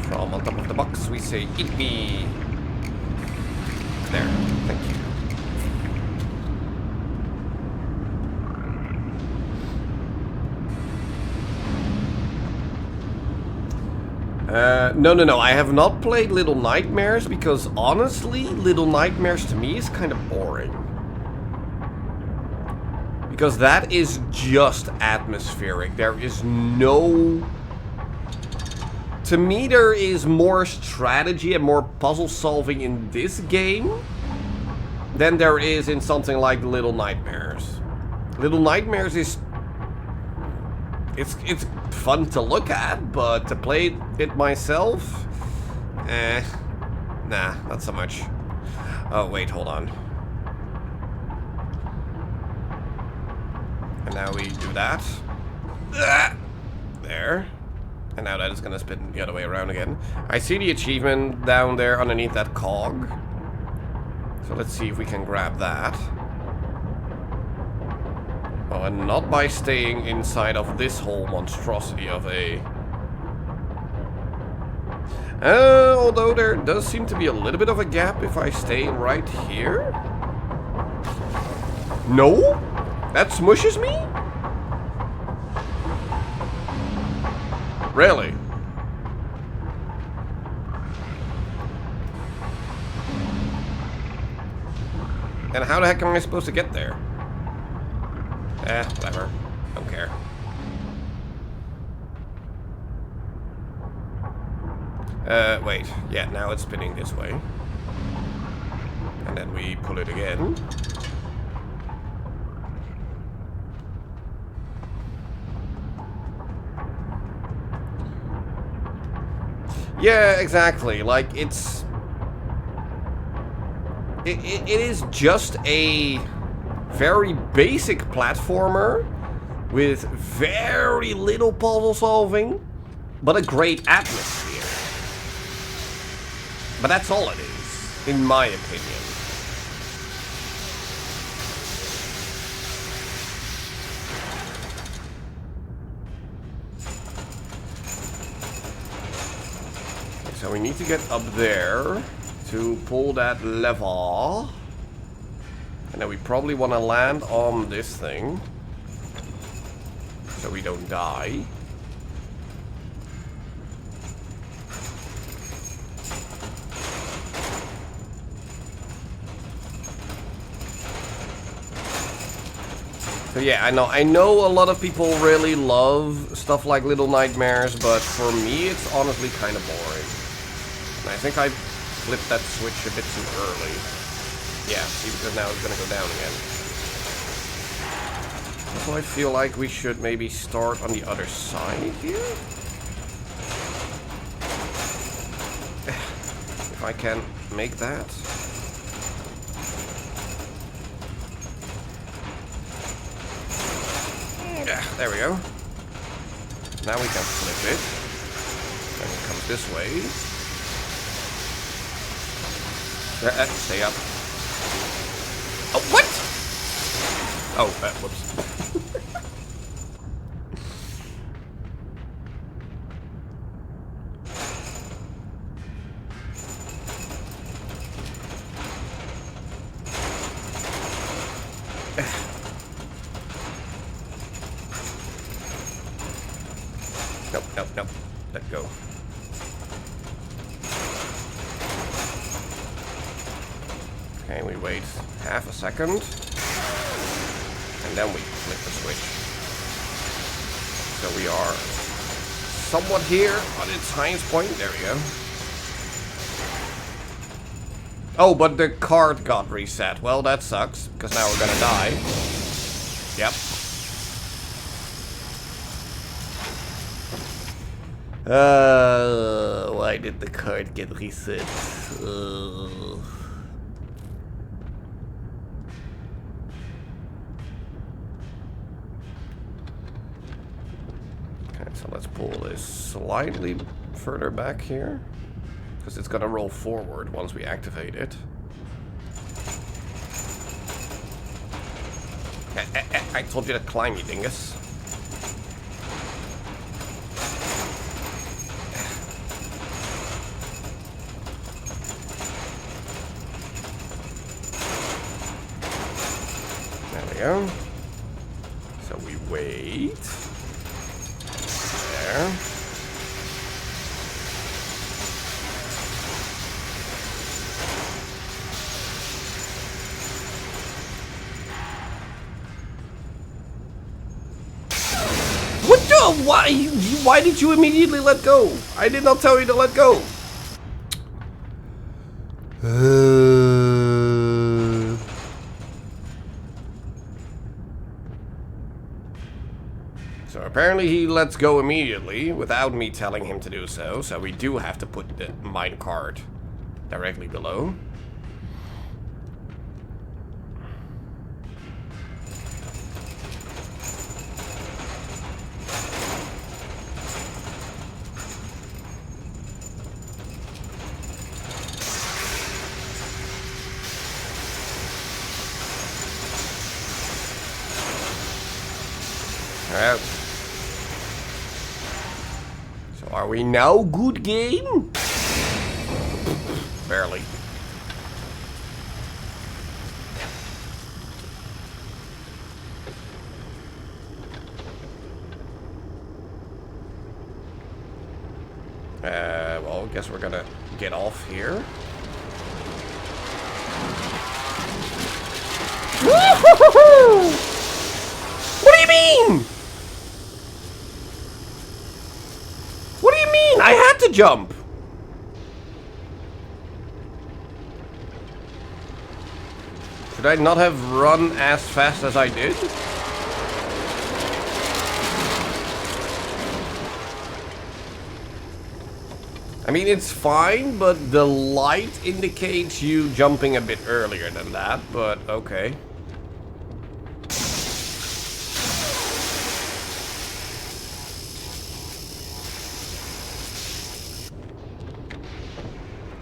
Speaker 1: from on top of the box, we say, "Eat me." There, thank you. No, I have not played Little Nightmares because honestly, Little Nightmares to me is kind of boring. Because that is just atmospheric. There is no... To me, there is more strategy and more puzzle solving in this game than there is in something like Little Nightmares. Little Nightmares is... It's fun to look at, but to play it myself... Nah, not so much. Oh, wait, hold on. And now we do that. There. And now that is gonna spin the other way around again. I see the achievement down there underneath that cog. So let's see if we can grab that. Oh, and not by staying inside of this whole monstrosity of a... although there does seem to be a little bit of a gap if I stay right here. No? That smushes me? Really? And how the heck am I supposed to get there? Whatever. Don't care. Wait. Yeah, now it's spinning this way. And then we pull it again. Yeah, exactly. Like, it is just a very basic platformer with very little puzzle solving, but a great atmosphere. But that's all it is, in my opinion. So we need to get up there to pull that lever. And then we probably want to land on this thing, so we don't die. So yeah, I know a lot of people really love stuff like Little Nightmares, but for me it's honestly kind of boring. And I think I flipped that switch a bit too early. Yeah, see, because now it's gonna go down again. So I feel like we should maybe start on the other side here. If I can make that. Yeah, there we go. Now we can flip it. And it comes this way. Stay up. Oh, what? Oh, whoops. Nope. Let go. Okay, we wait half a second. And then we flip the switch. So we are somewhat here on its highest point. There we go. Oh, but the card got reset. Well, that sucks, because now we're gonna die. Yep. Why did the card get reset? Okay, so let's pull this slightly further back here, because it's gonna roll forward once we activate it. I told you to climb, you dingus. Go. So we wait. There. What the? Why did you immediately let go? I did not tell you to let go. So apparently he lets go immediately without me telling him to do so. So we do have to put the minecart directly below. Alright. So are we now good game? Barely. Well, I guess we're gonna get off here. What do you mean? What do you mean? I had to jump. Should I not have run as fast as I did? I mean, it's fine, but the light indicates you jumping a bit earlier than that, but okay.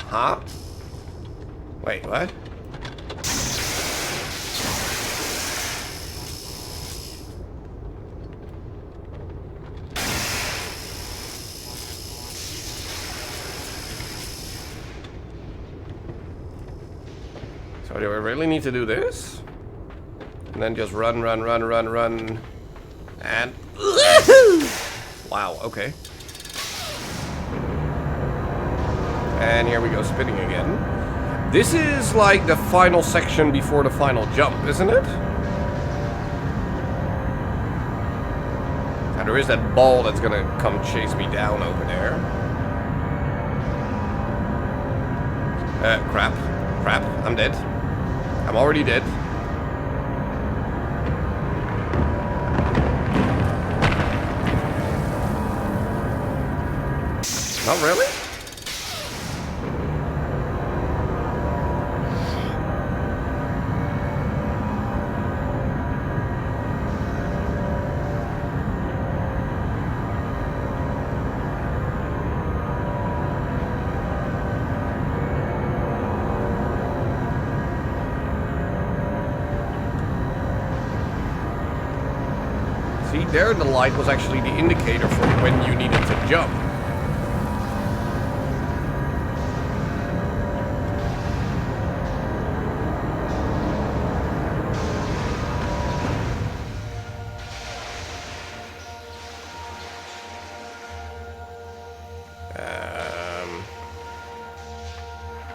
Speaker 1: Huh? Wait, what? So do I really need to do this? And then just run, run, run, run, run. And... Wow, okay. And here we go, spinning again. This is like the final section before the final jump, isn't it? Now there is that ball that's gonna come chase me down over there. Crap. Crap, I'm dead. I'm already dead. Not really? See, there the light was actually the indicator for when you needed to jump.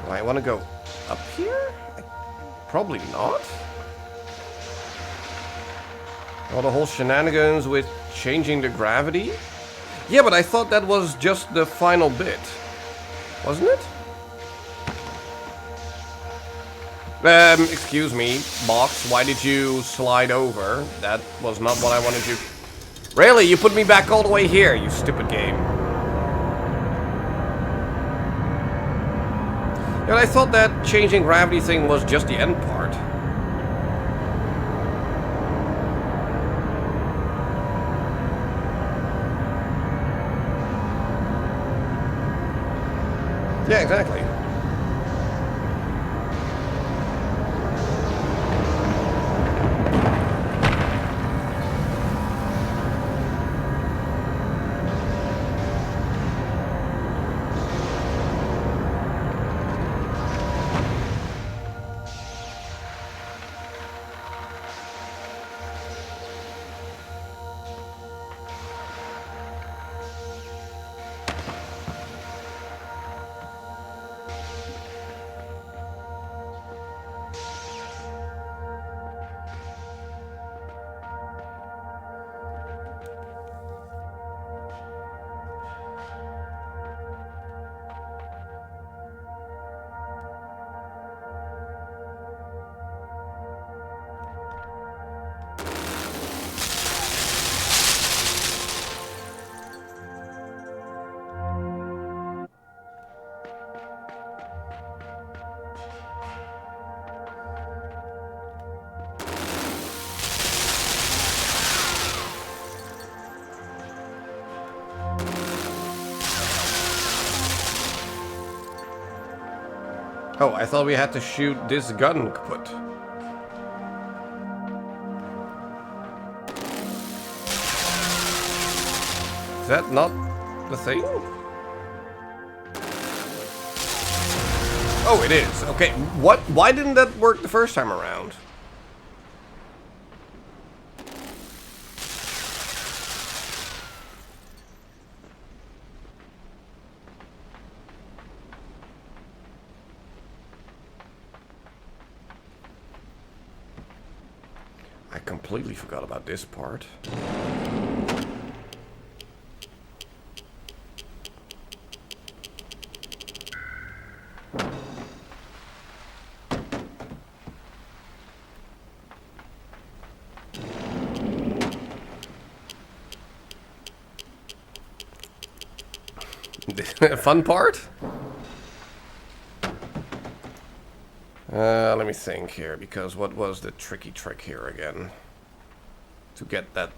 Speaker 1: Do I want to go up here? Probably not. All the whole shenanigans with changing the gravity? Yeah, but I thought that was just the final bit. Wasn't it? Excuse me, box. Why did you slide over? That was not what I wanted you... Really? You put me back all the way here, you stupid game. And I thought that changing gravity thing was just the end part. Yeah, exactly. Oh, I thought we had to shoot this gun kaput. Is that not the thing? Oh, it is. Okay, what? Why didn't that work the first time around? I completely forgot about this part. Fun part? Let me think here, because what was the tricky trick here again? To get that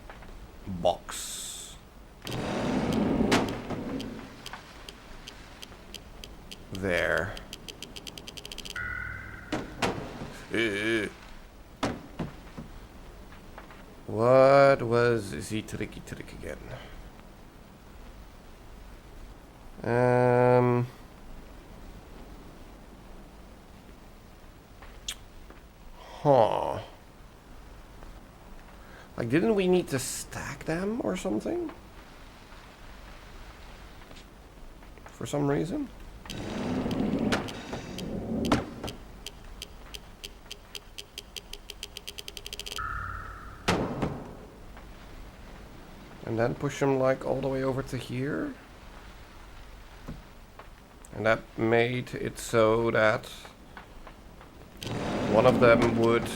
Speaker 1: box. There. What was the tricky trick again? Huh. Like, didn't we need to stack them or something? For some reason? And then push them like all the way over to here. And that made it so that one of them would...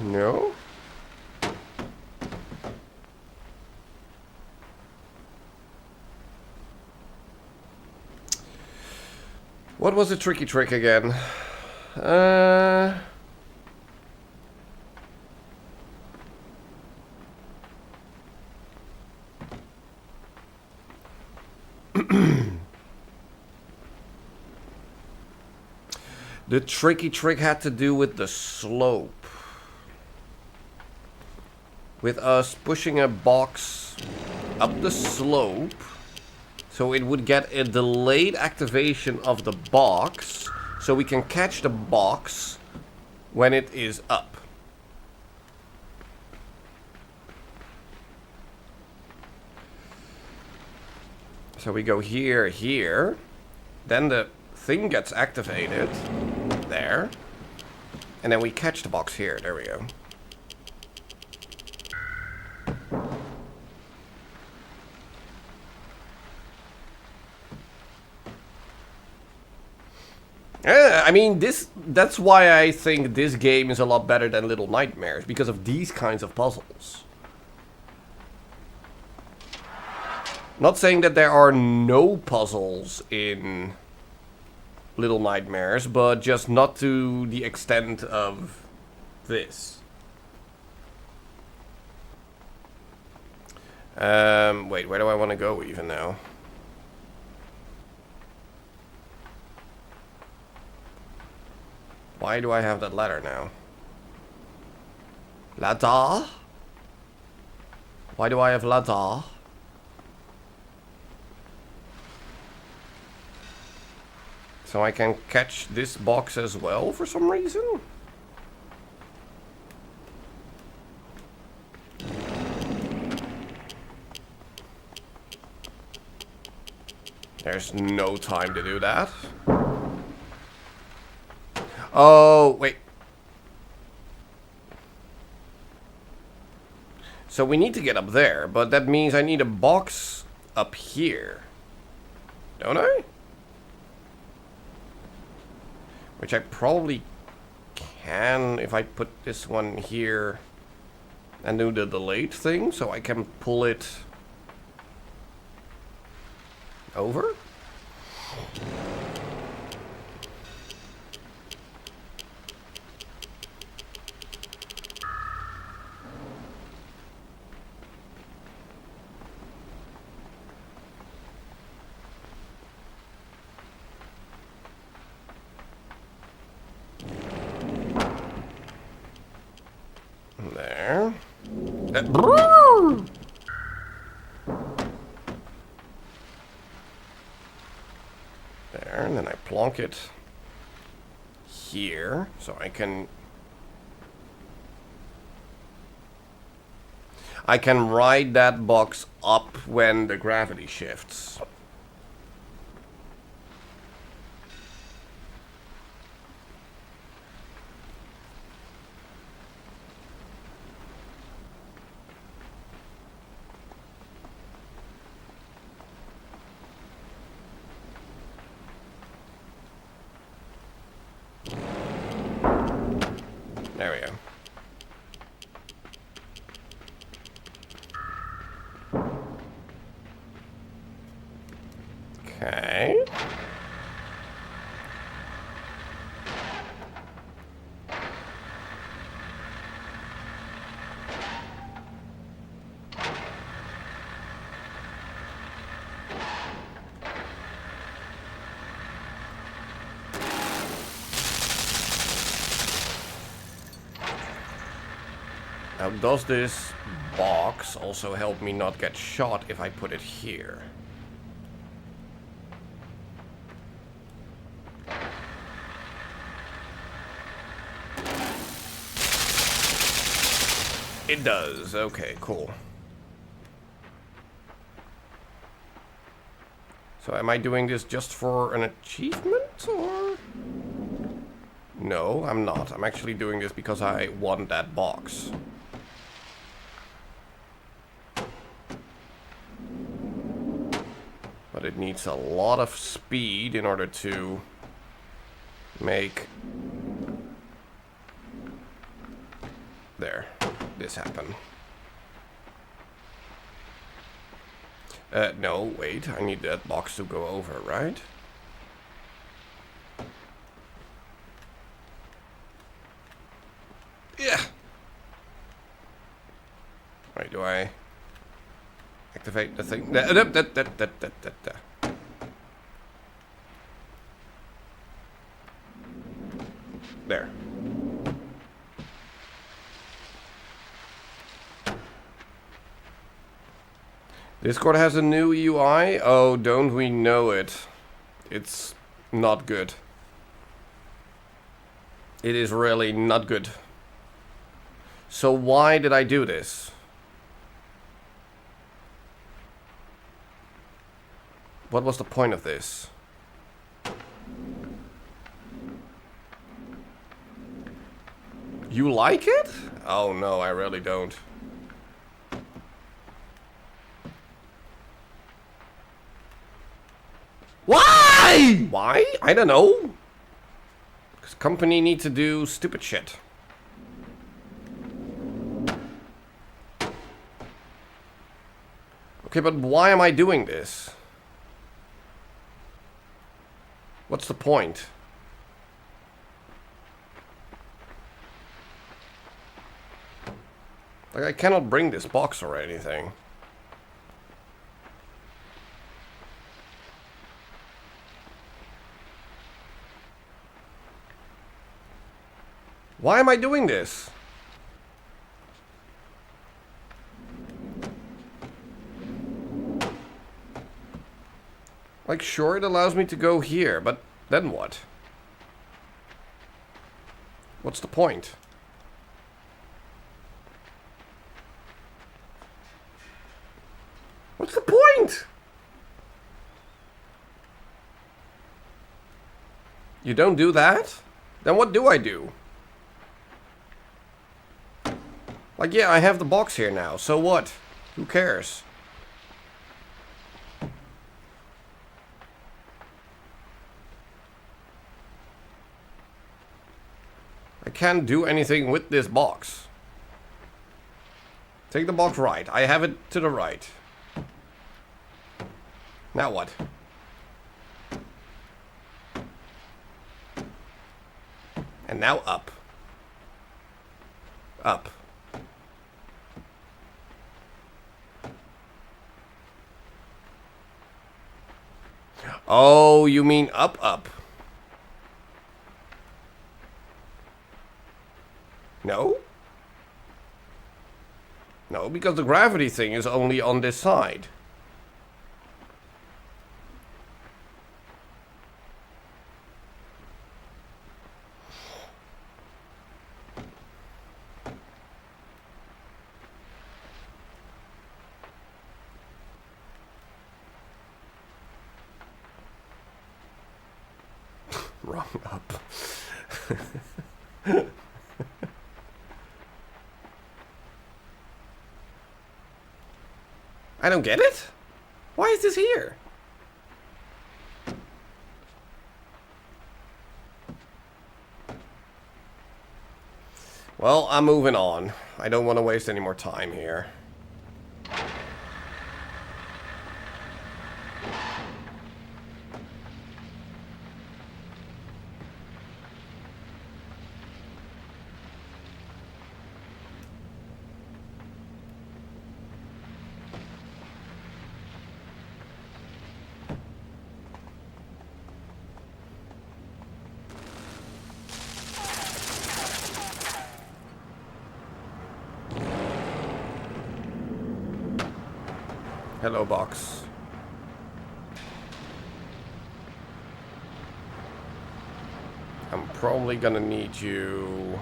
Speaker 1: No? What was the tricky trick again? The tricky trick had to do with the slope. With us pushing a box up the slope, so it would get a delayed activation of the box, so we can catch the box when it is up. So we go here, here, then the thing gets activated, there, and then we catch the box here, there we go. Yeah, I mean, that's why I think this game is a lot better than Little Nightmares, because of these kinds of puzzles. Not saying that there are no puzzles in Little Nightmares, but just not to the extent of this. Wait, where do I want to go even now? Why do I have that ladder now? Ladder? Why do I have ladder? So I can catch this box as well for some reason? There's no time to do that. Oh, wait. So we need to get up there, but that means I need a box up here. Don't I? Which I probably can if I put this one here and do the delayed thing, so I can pull it over. There. There, and then I plonk it here, so I can ride that box up when the gravity shifts. There we go. Okay. Now, does this box also help me not get shot if I put it here? It does. Okay, cool. So am I doing this just for an achievement, or? No, I'm not. I'm actually doing this because I want that box. But it needs a lot of speed in order to make this happen. No, wait, I need that box to go over, right? Yeah! Right, do I activate the thing? There. Discord has a new UI? Oh, don't we know it? It's not good. It is really not good. So why did I do this? What was the point of this? You like it? Oh no, I really don't. Why? Why? I don't know. Because company need to do stupid shit. Okay, but why am I doing this? What's the point? Like, I cannot bring this box or anything. Why am I doing this? Like, sure, it allows me to go here, but then what? What's the point? What's the point? You don't do that? Then what do I do? Like, yeah, I have the box here now, so what? Who cares? I can't do anything with this box. Take the box right. I have it to the right. Now what? And now up. Up. Oh, you mean up, up. No? No, because the gravity thing is only on this side. Wrong up. I don't get it. Why is this here? Well, I'm moving on. I don't want to waste any more time here. Hello, box. I'm probably gonna need you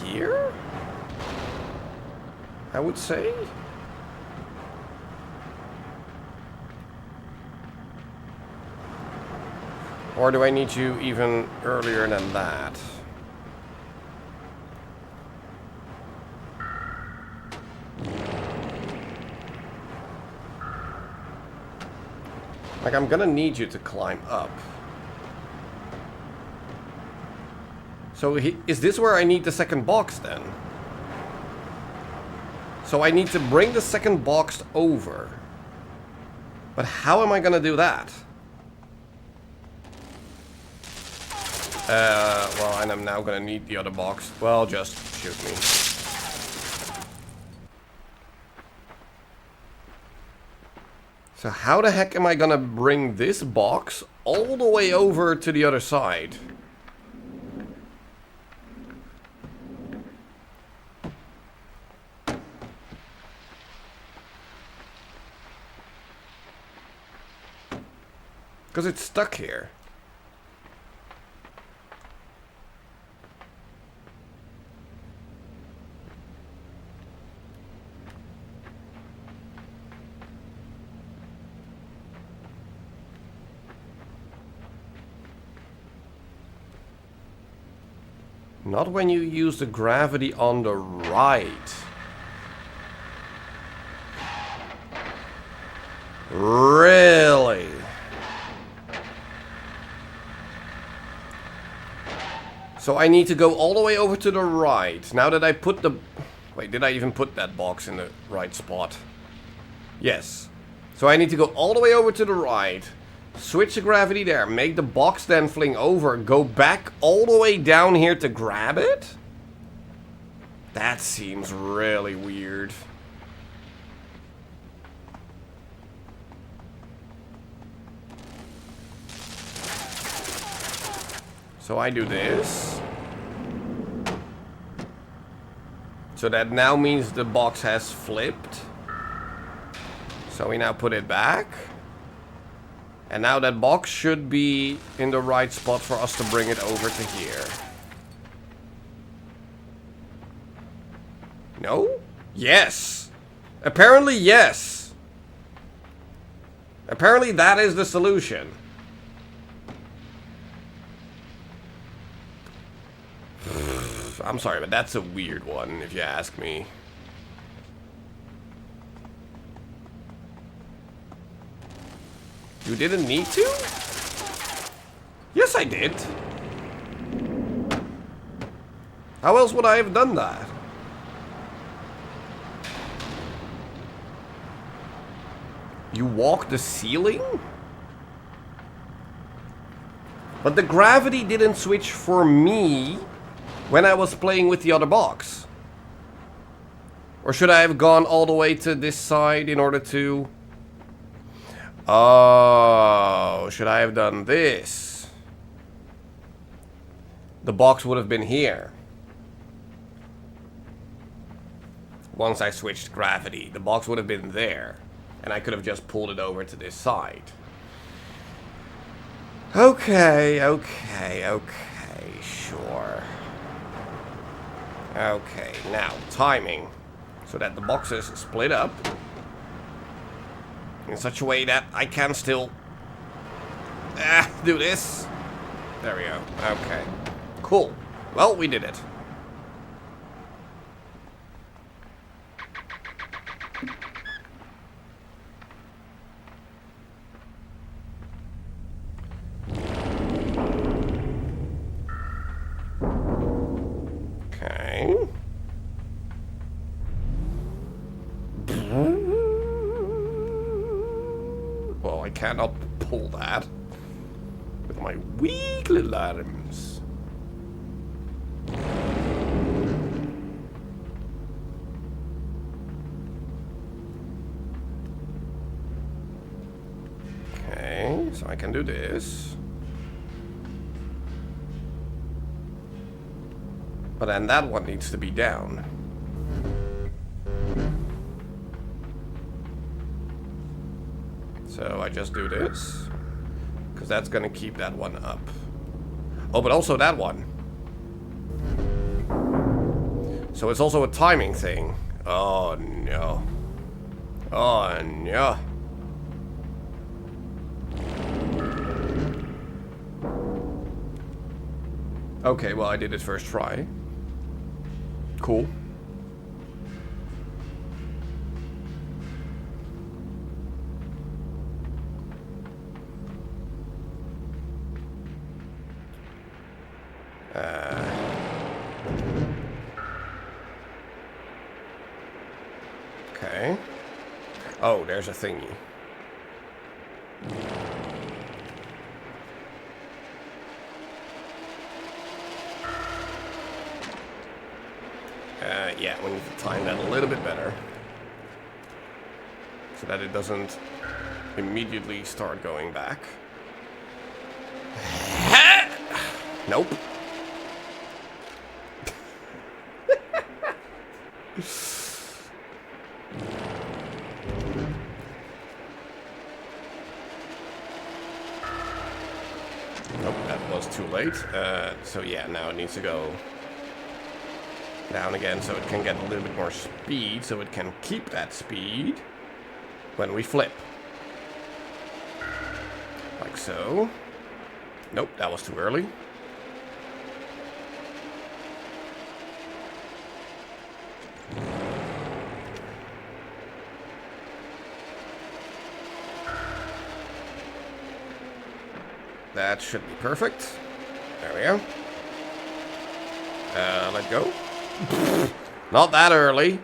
Speaker 1: here, I would say. Or do I need you even earlier than that? Like, I'm gonna need you to climb up. So is this where I need the second box then? So I need to bring the second box over. But how am I gonna do that? Well, and I'm now gonna need the other box. Well, just shoot me. So how the heck am I gonna bring this box all the way over to the other side? Because it's stuck here. Not when you use the gravity on the right. Really? So I need to go all the way over to the right. Now that I put the... Wait, did I even put that box in the right spot? Yes. So I need to go all the way over to the right. Switch the gravity there. Make the box then fling over. Go back all the way down here to grab it? That seems really weird. So I do this. So that now means the box has flipped. So we now put it back. And now that box should be in the right spot for us to bring it over to here. No? Yes! Apparently yes! Apparently that is the solution. I'm sorry, but that's a weird one, if you ask me. You didn't need to? Yes, I did. How else would I have done that? You walk the ceiling? But the gravity didn't switch for me when I was playing with the other box. Or should I have gone all the way to this side in order to... Oh, should I have done this? The box would have been here. Once I switched gravity, the box would have been there. And I could have just pulled it over to this side. Okay, sure. Okay, now, timing. So that the boxes split up. In such a way that I can still do this. There we go. Okay. Cool. Well, we did it. Okay. Well, I cannot pull that with my weak little arms. Okay, so I can do this. But then that one needs to be down. So I just do this. Because that's going to keep that one up. Oh, but also that one. So it's also a timing thing. Oh, no. Oh, no. Okay, well, I did it first try. Cool. Okay. Oh, there's a thingy. Yeah, we need to time that a little bit better. So that it doesn't immediately start going back. Nope. Nope, that was too late. So yeah, now it needs to go down again so it can get a little bit more speed, so it can keep that speed when we flip. Like so. Nope, that was too early. That should be perfect. There we go. Let go. Not that early.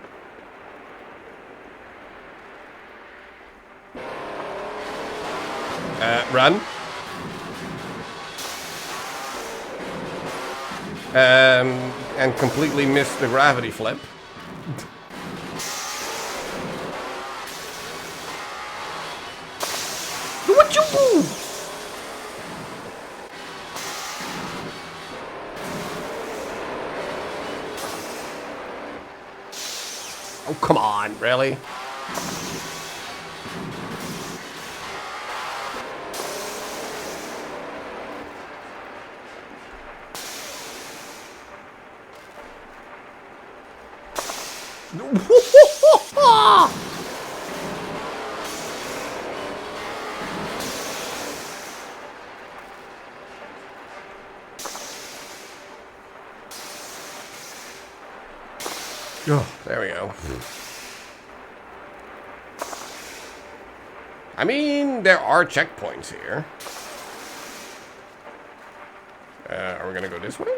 Speaker 1: Run. And completely missed the gravity flip. What you do? Oh, come on, really? Oh, there we go. I mean, there are checkpoints here. Are we gonna go this way?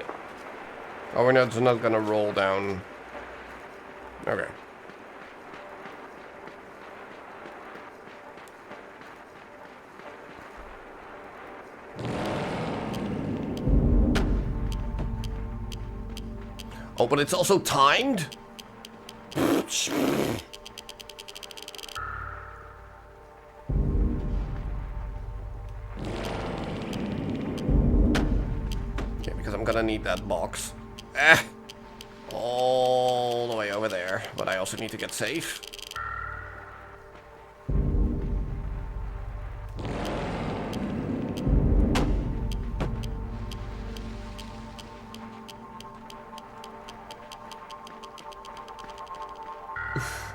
Speaker 1: Oh, we're not gonna roll down. Okay. Oh, but it's also timed? Okay, because I'm gonna need that box. All the way over there. But I also need to get safe.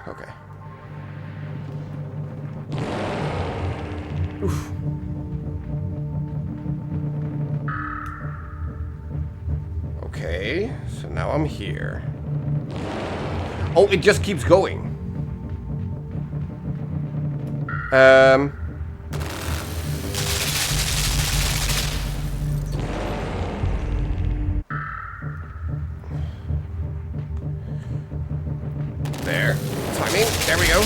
Speaker 1: Okay. Oof. Okay, so now I'm here. Oh, it just keeps going. There. Timing. There we go.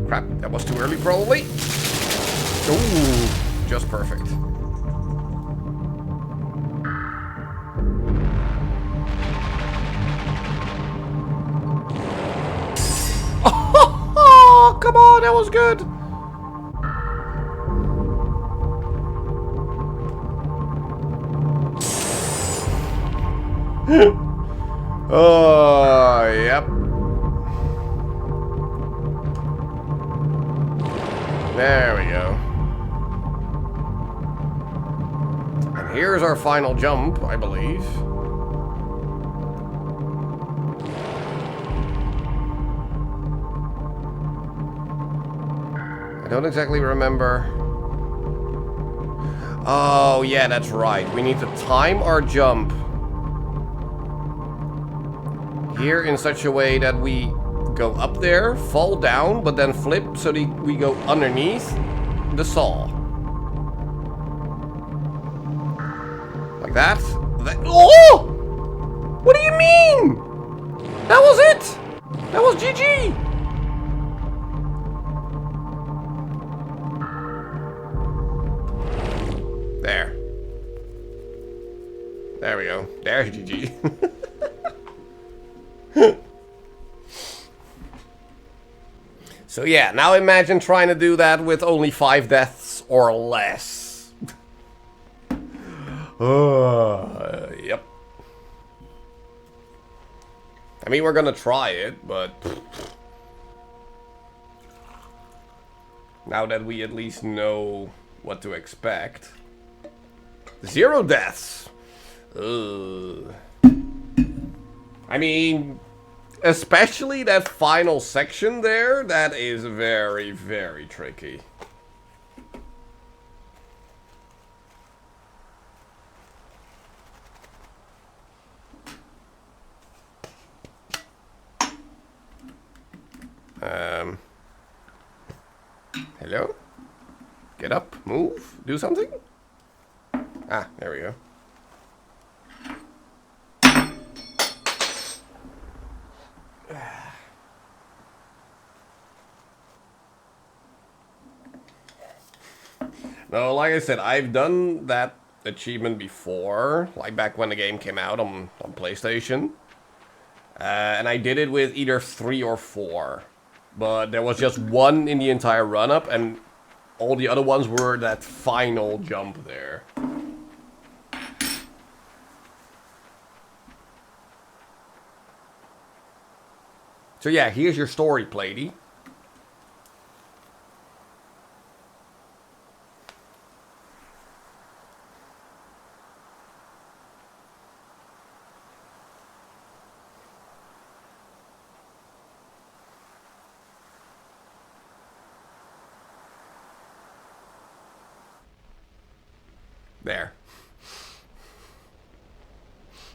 Speaker 1: Crap, that was too early probably. Ooh, just perfect. Oh, come on, that was good. Oh, yep. There we go. And here's our final jump, I believe. I don't exactly remember. Oh, yeah, that's right. We need to time our jump here in such a way that we go up there, fall down, but then flip so that we go underneath the saw. Like that. Oh! What do you mean? That was it! That was GG! There. There we go. There's GG. So yeah, now imagine trying to do that with only 5 deaths or less. Yep. I mean, we're gonna try it, but now that we at least know what to expect. 0 deaths. Ugh. I mean, especially that final section there, that is very, very tricky. Hello? Get up, move, do something? Ah, there we go. No, like I said, I've done that achievement before, like back when the game came out on PlayStation. And I did it with either 3 or 4. But there was just 1 in the entire run-up, and all the other ones were that final jump there. So yeah, here's your story, Plady. There.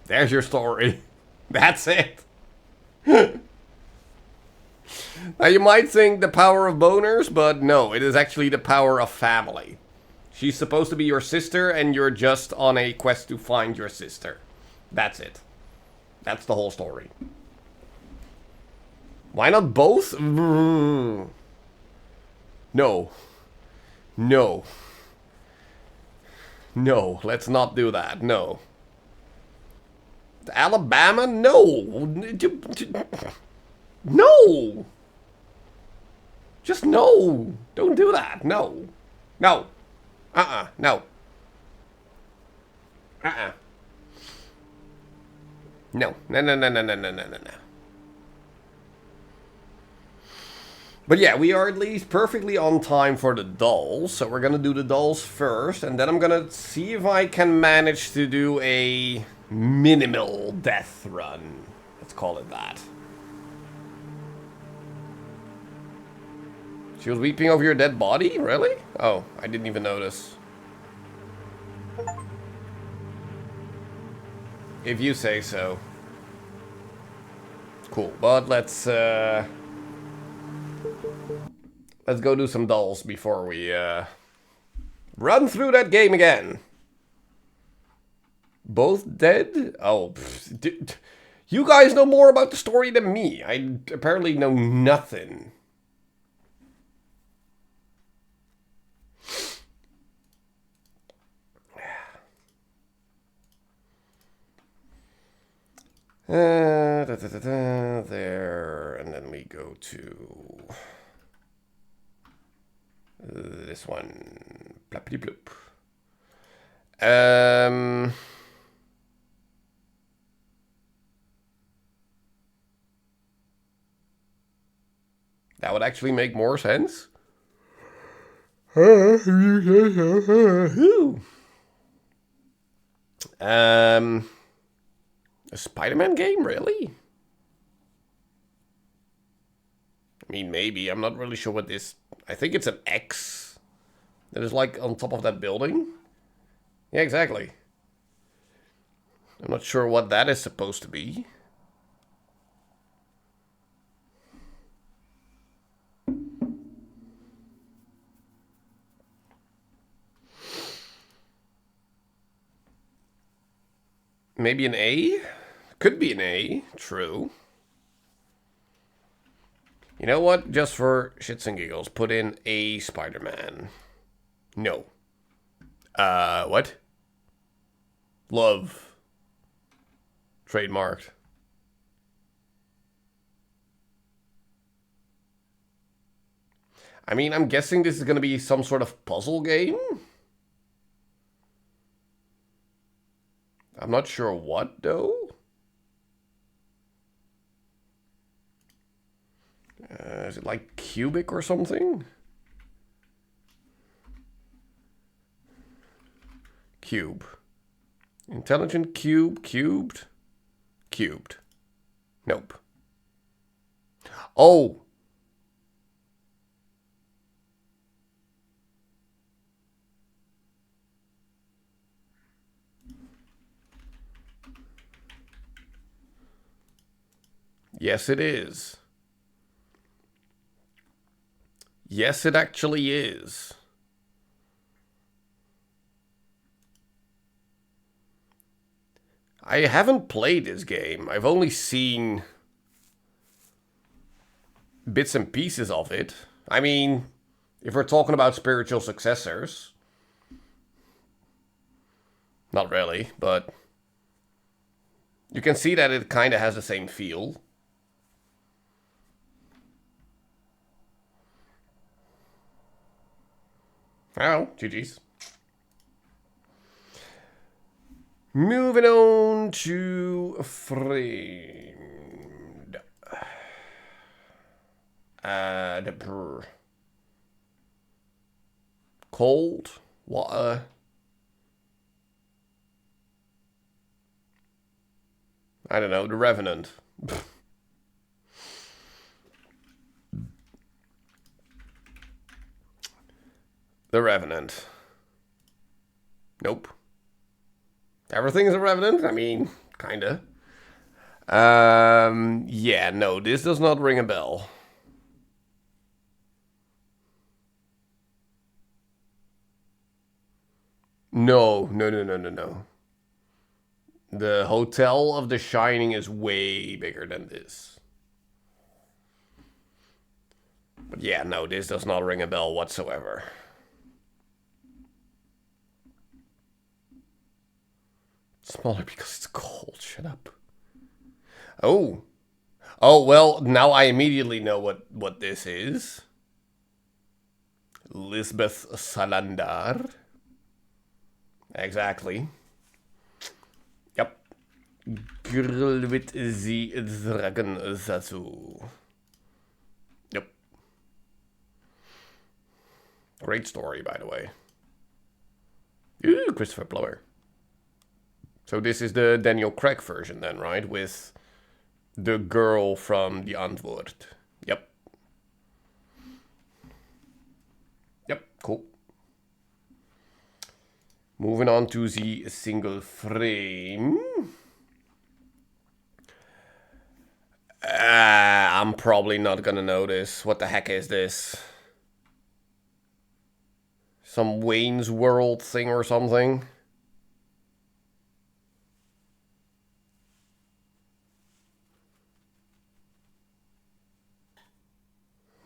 Speaker 1: There's your story. That's it. Now you might think the power of boners, but no, it is actually the power of family. She's supposed to be your sister, and you're just on a quest to find your sister. That's it. That's the whole story. Why not both? No. No. No, let's not do that. No. Alabama? No. No. Just no. Don't do that. No. No. No. No. No. But yeah, we are at least perfectly on time for the dolls. So we're gonna do the dolls first. And then I'm gonna see if I can manage to do a minimal death run. Let's call it that. She was weeping over your dead body? Really? Oh, I didn't even notice. If you say so. Cool, but let's go do some dolls before we run through that game again. Both dead? Oh, you guys know more about the story than me. I apparently know nothing. There, and then we go to this one. Plappity bloop. That would actually make more sense. A Spider-Man game, really? I mean, maybe. I'm not really sure what this... I think it's an X that is like on top of that building. Yeah, exactly. I'm not sure what that is supposed to be. Maybe an A? Could be an A, true. You know what? Just for shits and giggles, put in A Spider-Man. No. What? Love. Trademarked. I mean, I'm guessing this is going to be some sort of puzzle game? I'm not sure what, though. Is it like cubic or something? Cube. Intelligent cube, cubed, cubed. Nope. Oh! Yes, it is. Yes, it actually is. I haven't played this game. I've only seen bits and pieces of it. I mean, if we're talking about spiritual successors, not really, but you can see that it kind of has the same feel. Oh, GG's. Moving on to Framed. Cold water. I don't know, The Revenant. The Revenant. Nope. Everything is a Revenant? I mean, kinda. Yeah, no, this does not ring a bell. No. The Hotel of the Shining is way bigger than this. But yeah, no, this does not ring a bell whatsoever. Smaller because it's cold. Shut up. Oh. Oh, well, now I immediately know what this is. Lisbeth Salander. Exactly. Yep. Girl with the dragon tattoo. Yep. Great story, by the way. Ooh, Christopher Plummer. So this is the Daniel Craig version then, right? With the girl from The Antwoord. Yep. Yep, cool. Moving on to the single frame. I'm probably not gonna know this. What the heck is this? Some Wayne's World thing or something?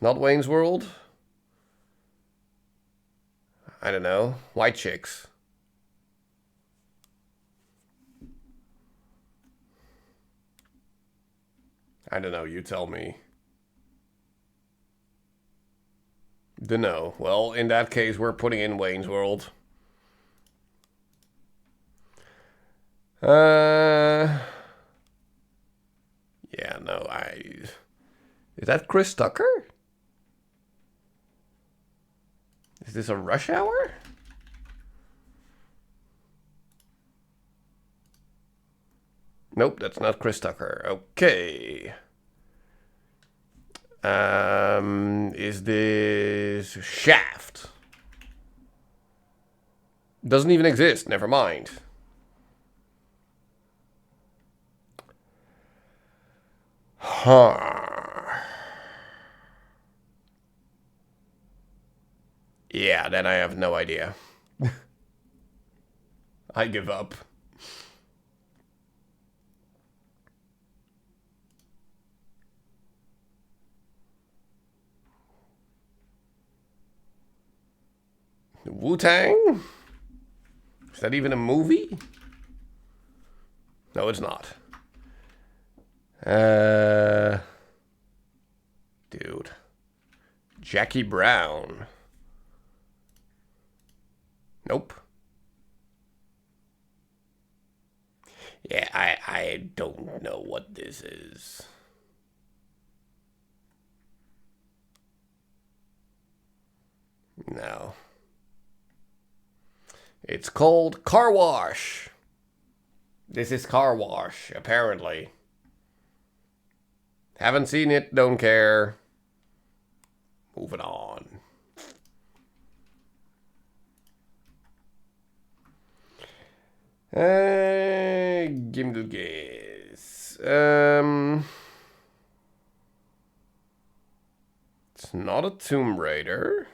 Speaker 1: Not Wayne's World? I don't know. White Chicks. I don't know, you tell me. Dunno. Well, in that case, we're putting in Wayne's World. Yeah, no, Is that Chris Tucker? Is this a Rush Hour? Nope, that's not Chris Tucker. Okay. Is this Shaft? Doesn't even exist. Never mind. Huh. Yeah, then I have no idea. I give up. Wu-Tang? Is that even a movie? No, it's not. Dude. Jackie Brown. Nope. Yeah, I don't know what this is. No. It's called Car Wash. This is Car Wash, apparently. Haven't seen it, don't care. Moving on. Gimdelgeist. It's not a Tomb Raider.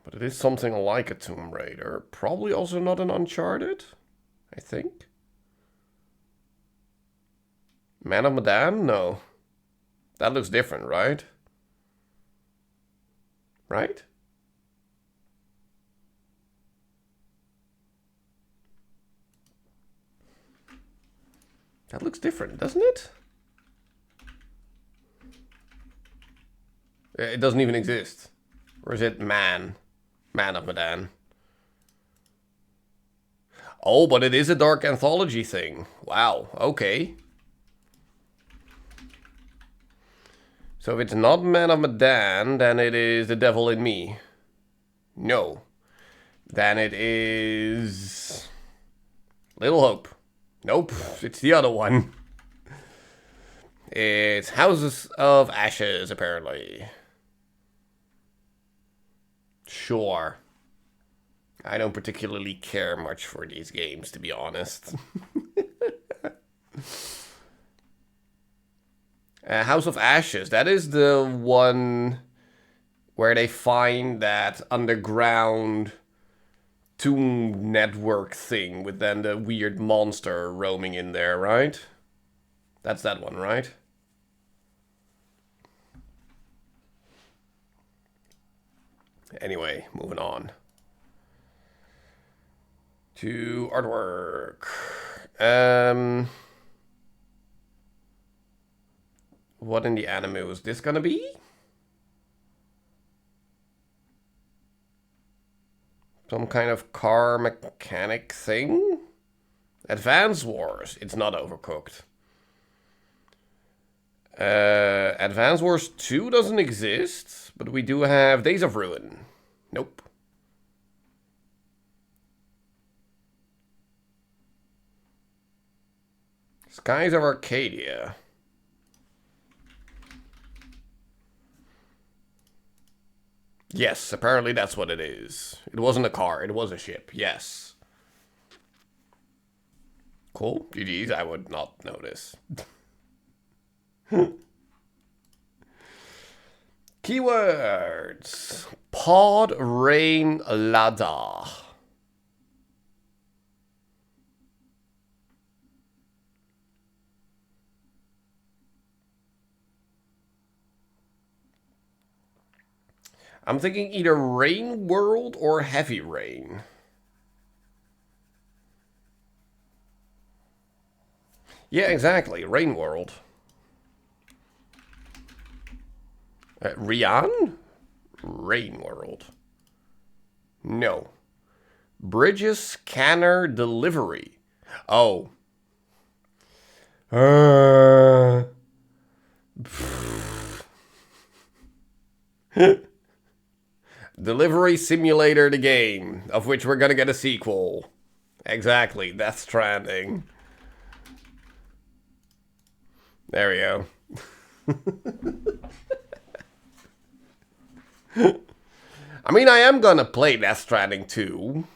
Speaker 1: But it is something like a Tomb Raider. Probably also not an Uncharted, I think. Man of Medan? No. That looks different, right? Right? That looks different, doesn't it? It doesn't even exist. Or is it Man? Man of Medan. Oh, but it is a dark anthology thing. Wow, okay. So if it's not Man of Medan, then it is The Devil in Me. No. Then it is Little Hope. Nope, it's the other one. It's Houses of Ashes, apparently. Sure. I don't particularly care much for these games, to be honest. House of Ashes, that is the one where they find that underground tomb network thing with then the weird monster roaming in there, right? That's that one, right? Anyway, moving on to artwork. What in the anime was this gonna be? Some kind of car mechanic thing? Advance Wars. It's not Overcooked. Advance Wars 2 doesn't exist, but we do have Days of Ruin. Nope. Skies of Arcadia. Yes, apparently that's what it is. It wasn't a car, it was a ship, yes. Cool, GG's, I would not notice. Keywords. Pod Rain Ladder. I'm thinking either Rain World or Heavy Rain. Yeah, exactly. Rain World. Rian? Rain World. No. Bridges Scanner Delivery. Oh. Delivery Simulator, the game, of which we're gonna get a sequel. Exactly, Death Stranding. There we go. I mean, I am gonna play Death Stranding 2.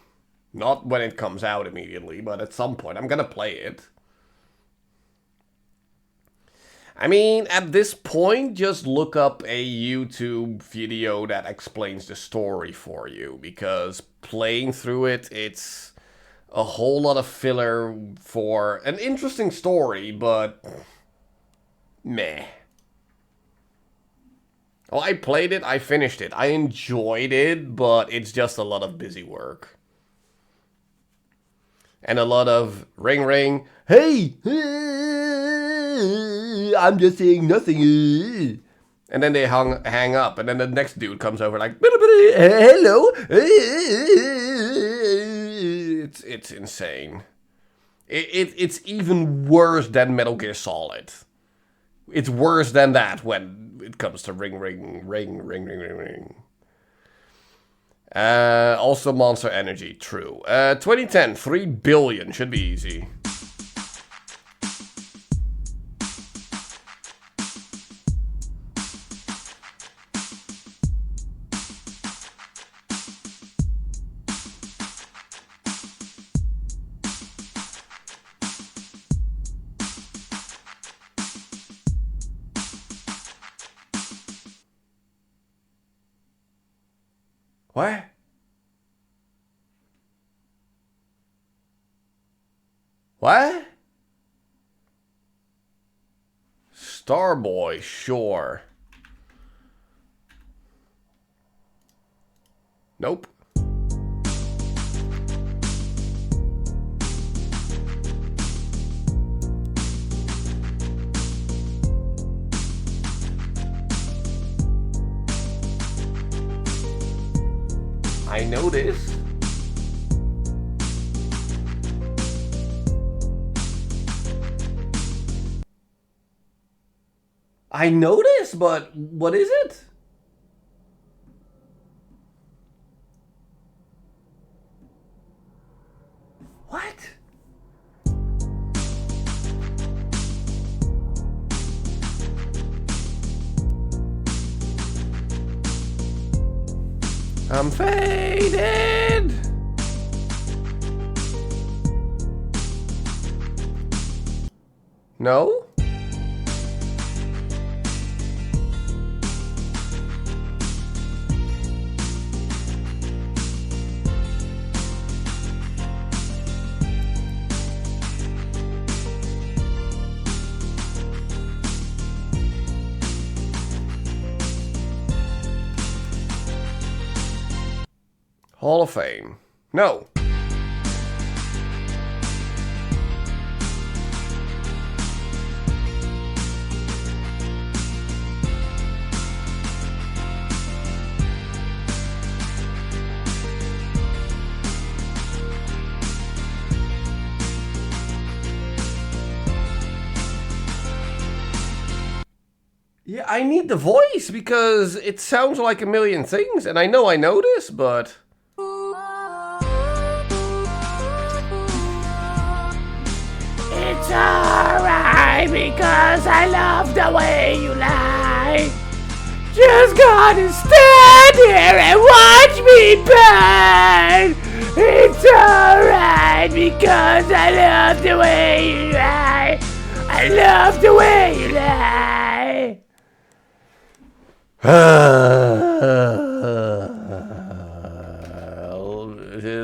Speaker 1: Not when it comes out immediately, but at some point I'm gonna play it. I mean, at this point, just look up a YouTube video that explains the story for you, because playing through it, it's a whole lot of filler for an interesting story, but meh. Well, I played it, I finished it, I enjoyed it, but it's just a lot of busy work. And a lot of ring ring, hey, I'm just saying nothing. And then they hang up, and then the next dude comes over like, hello. It's insane. It's even worse than Metal Gear Solid. It's worse than that when it comes to ring. Also Monster Energy, true. 2010, 3 billion, should be easy. What? What? Starboy, sure. Nope. I know this. I know this, but what is it? What? I'm faded. No? Hall of Fame. No. Yeah, I need the voice because it sounds like a million things, and I know this, but... It's alright because I love the way you lie. Just gotta stand here and watch me burn. It's alright because I love the way you lie. I love the way you lie.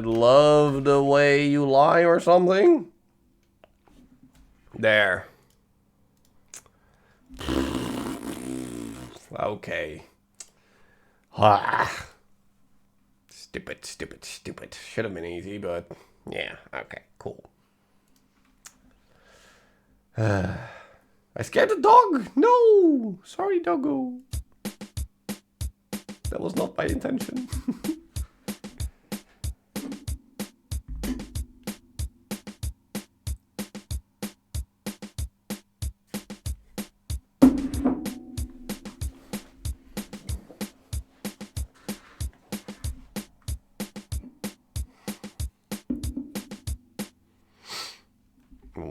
Speaker 1: Love the way you lie or something? There. Okay. Stupid. Should have been easy, but yeah, okay, cool. I scared the dog! No! Sorry, doggo. That was not my intention.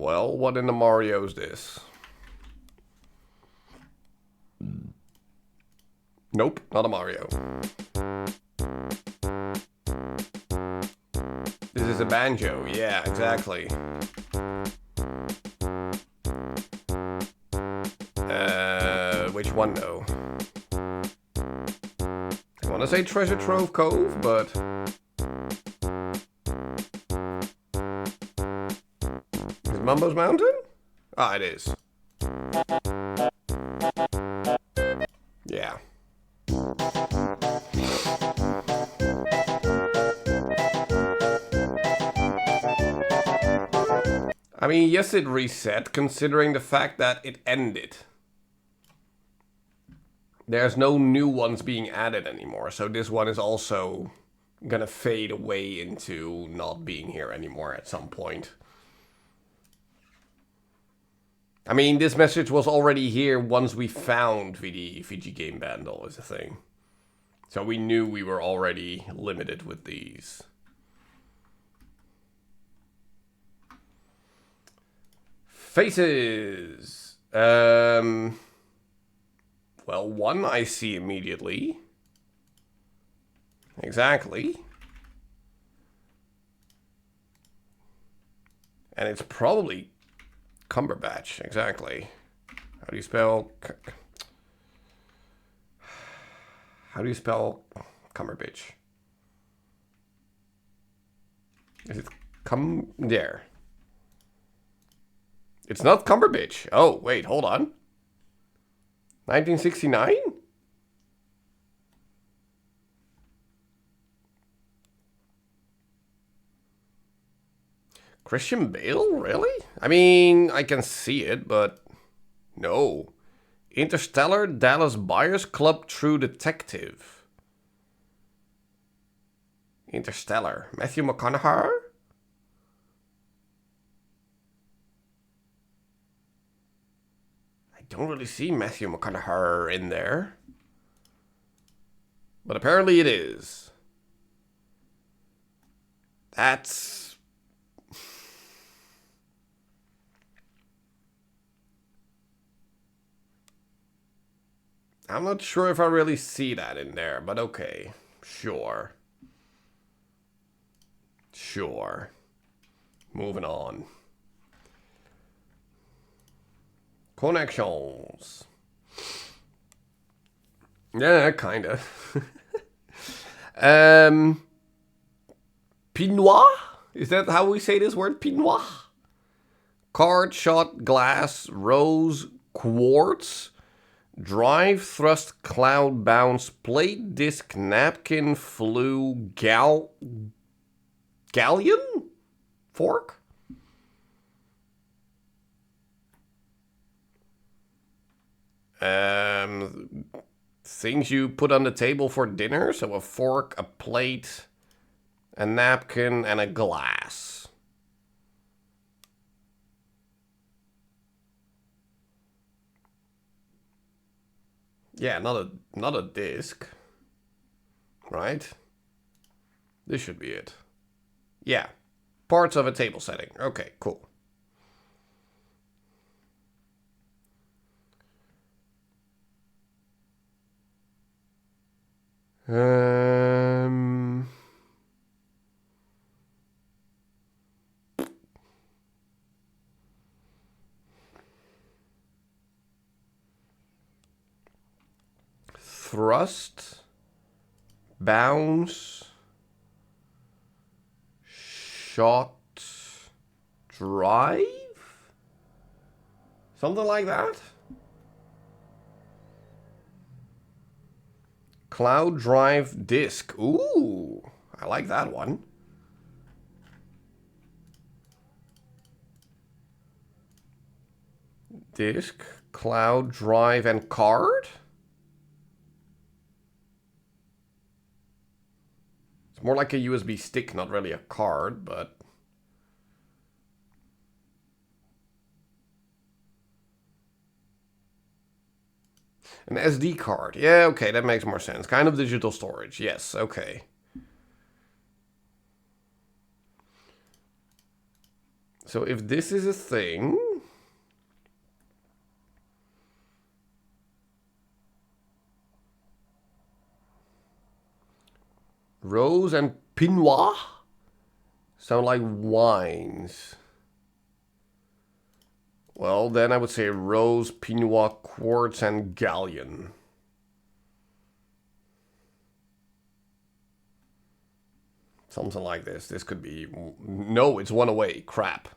Speaker 1: Well, what in the Mario is this? Nope, not a Mario. This is a banjo. Yeah, exactly. Which one though? I want to say Treasure Trove Cove, but... Is it Mumbo's Mountain? Ah, it is. Yeah. I mean, yes, it reset, considering the fact that it ended. There's no new ones being added anymore, so this one is also gonna fade away into not being here anymore at some point. I mean, this message was already here once we found the Fiji Game Bundle is a thing. So we knew we were already limited with these. Faces! Well, one I see immediately. Exactly. And it's probably Cumberbatch, exactly. How do you spell... How do you spell Cumberbatch? Is it there? It's not Cumberbatch. Oh, wait, hold on. 1969? Christian Bale? Really? I mean, I can see it, but... No. Interstellar, Dallas Buyers Club, True Detective. Interstellar. Matthew McConaughey? I don't really see Matthew McConaughey in there. But apparently it is. That's... I'm not sure if I really see that in there, but okay. Sure. Sure. Moving on. Connections. Yeah, kinda. Pinois? Is that how we say this word? Pinois? Card, shot, glass, rose, quartz, drive, thrust, cloud, bounce, plate, disc, napkin, flue, galleon? Fork? Things you put on the table for dinner. So a fork, a plate, a napkin, and a glass. Yeah, not a disc. Right? This should be it. Yeah. Parts of a table setting. Okay, cool. Thrust, bounce, shot, drive? Something like that? Cloud drive disc. Ooh, I like that one. Disc, cloud drive, and card? It's more like a USB stick, not really a card, but... An SD card. Yeah, okay, that makes more sense. Kind of digital storage. Yes, okay. So if this is a thing... Rose and Pinot sound like wines. Well, then I would say Rose, Pinot, Quartz, and Galleon. Something like this. This could be... No, it's one away. Crap.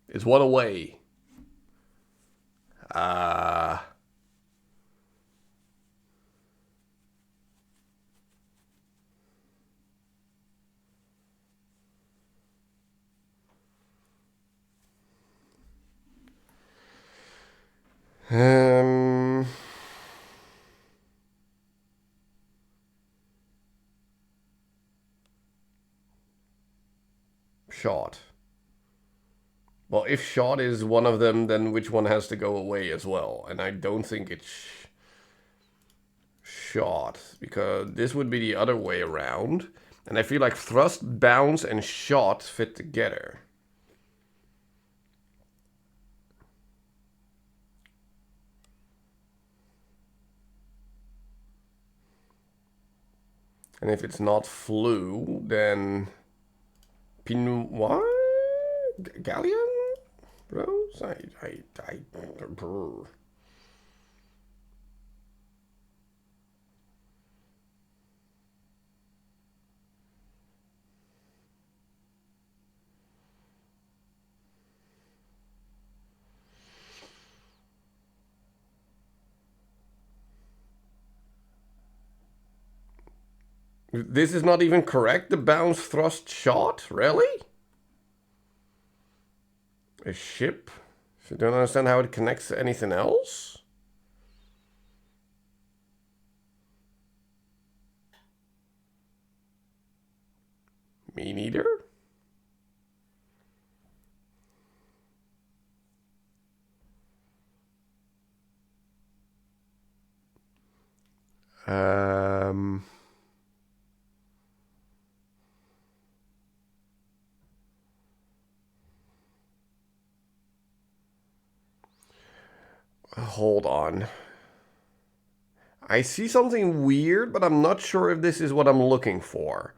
Speaker 1: It's one away. Shot. Well, if shot is one of them, then which one has to go away as well? And I don't think it's shot, because this would be the other way around. And I feel like thrust, bounce, and shot fit together. And if it's not flew, then Pinot, Galleon, Rose. Brr. This is not even correct. The bounce, thrust, shot. Really? A ship? So you don't understand how it connects to anything else? Me neither. Hold on. I see something weird, but I'm not sure if this is what I'm looking for.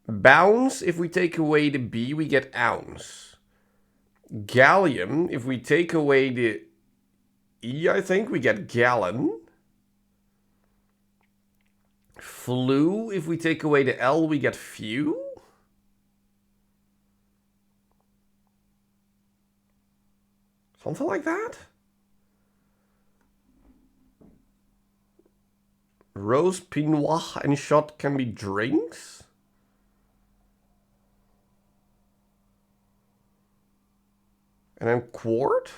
Speaker 1: Bounce, if we take away the B, we get ounce. Gallium, if we take away the E, I think we get gallon. Flew, if we take away the L, we get few. Something like that. Rose, Pinot, and shot can be drinks. And then quart,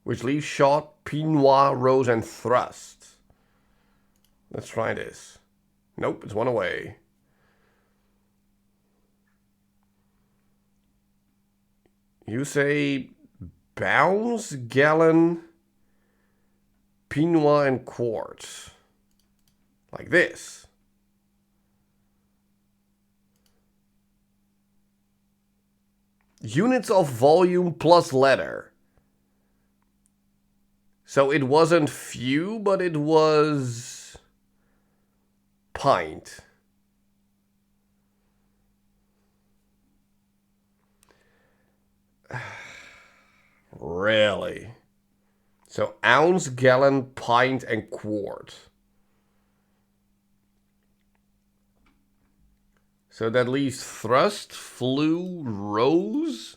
Speaker 1: which leaves shot, Pinot, rose, and thrust. Let's try this. Nope, it's one away. You say bounce, gallon, Pinot, and quartz. Like this. Units of volume plus letter. So it wasn't few, but it was pint. Really? So ounce, gallon, pint, and quart. So that leaves thrust, flew, rose,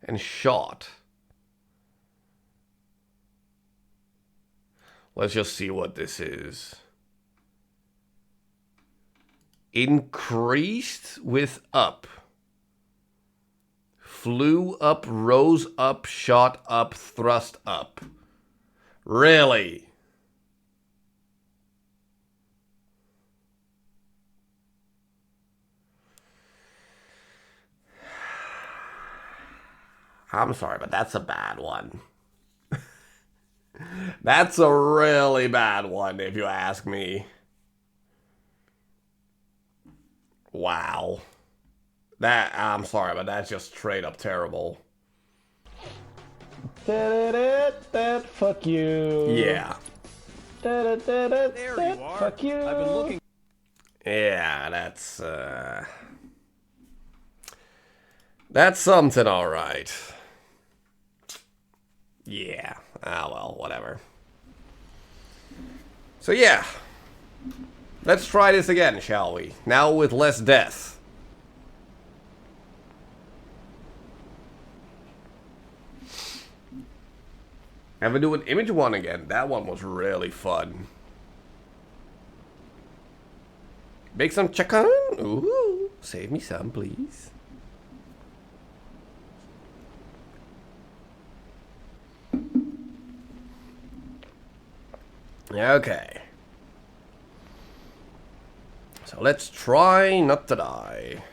Speaker 1: and shot. Let's just see what this is. Increased with up. Flew up, rose up, shot up, thrust up. Really? I'm sorry, but that's a bad one. That's a really bad one, if you ask me. Wow. I'm sorry, but that's just straight up terrible.
Speaker 3: Fuck you.
Speaker 1: Yeah.
Speaker 3: There
Speaker 4: you are.
Speaker 3: Fuck you.
Speaker 4: I've been looking.
Speaker 1: Yeah, that's something, alright. Yeah. Ah, well, whatever. So yeah. Let's try this again, shall we? Now with less death. And we do an image one again. That one was really fun. Make some chicken. Ooh, save me some, please. Okay. So let's try not to die.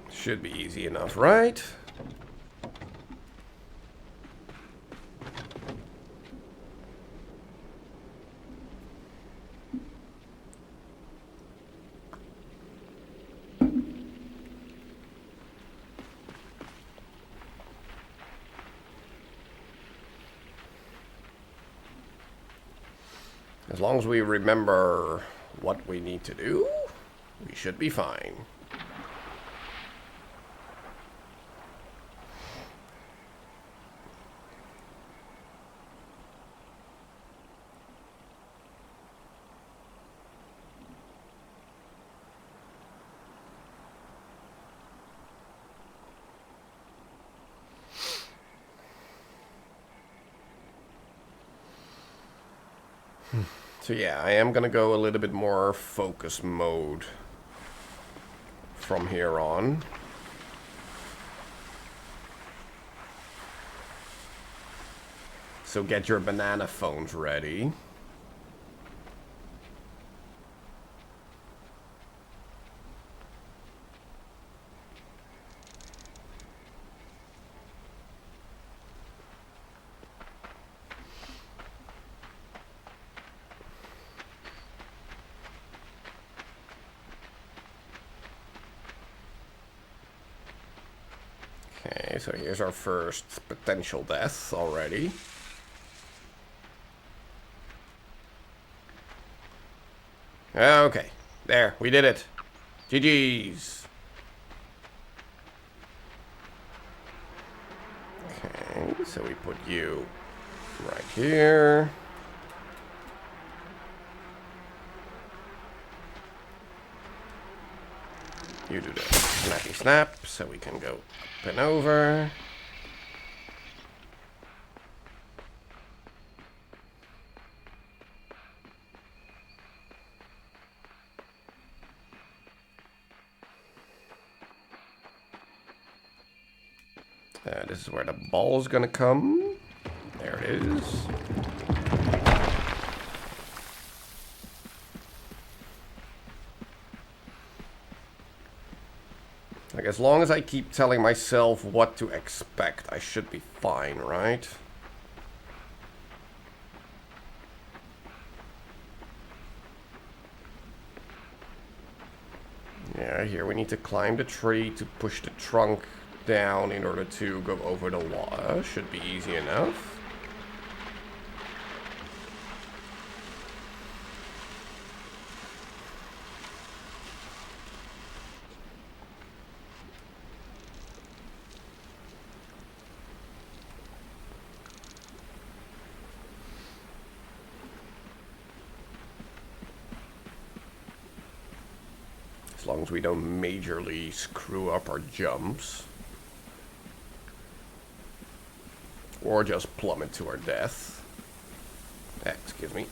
Speaker 1: Should be easy enough, right? As long as we remember what we need to do, we should be fine. So yeah, I am gonna go a little bit more focus mode from here on. So get your banana phones ready. Okay, so here's our first potential death already. Okay, there, we did it. GG's. Okay, so we put you right here. You do the snappy snap, so we can go up and over. This is where the ball is gonna come. There it is. Like, as long as I keep telling myself what to expect, I should be fine, right? Yeah, here we need to climb the tree to push the trunk down in order to go over the wall. Should be easy enough. As long as we don't majorly screw up our jumps. Or just plummet to our death. Excuse me.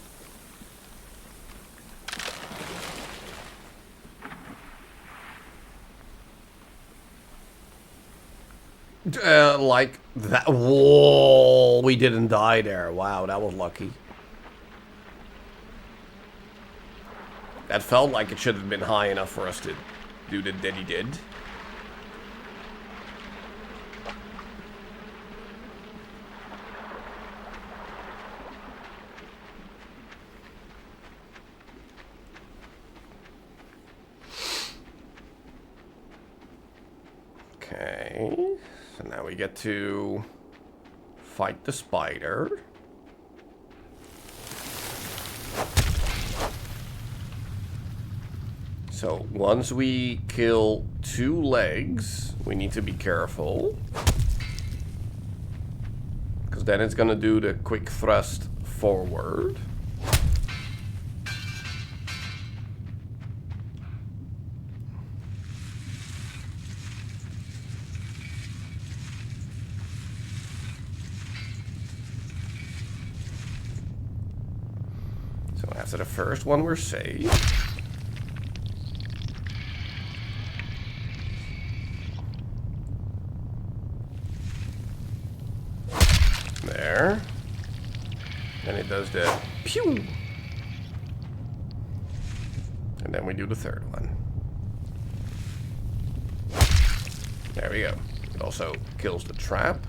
Speaker 1: Like that. Whoa, we didn't die there. Wow, that was lucky. That felt like it should have been high enough for us to do the that he did. Okay, so now we get to fight the spider. So once we kill 2 legs, we need to be careful. Because then it's gonna do the quick thrust forward. So after the first one, we're safe. There. Then it does the pew. And then we do the third one. There we go. It also kills the trap.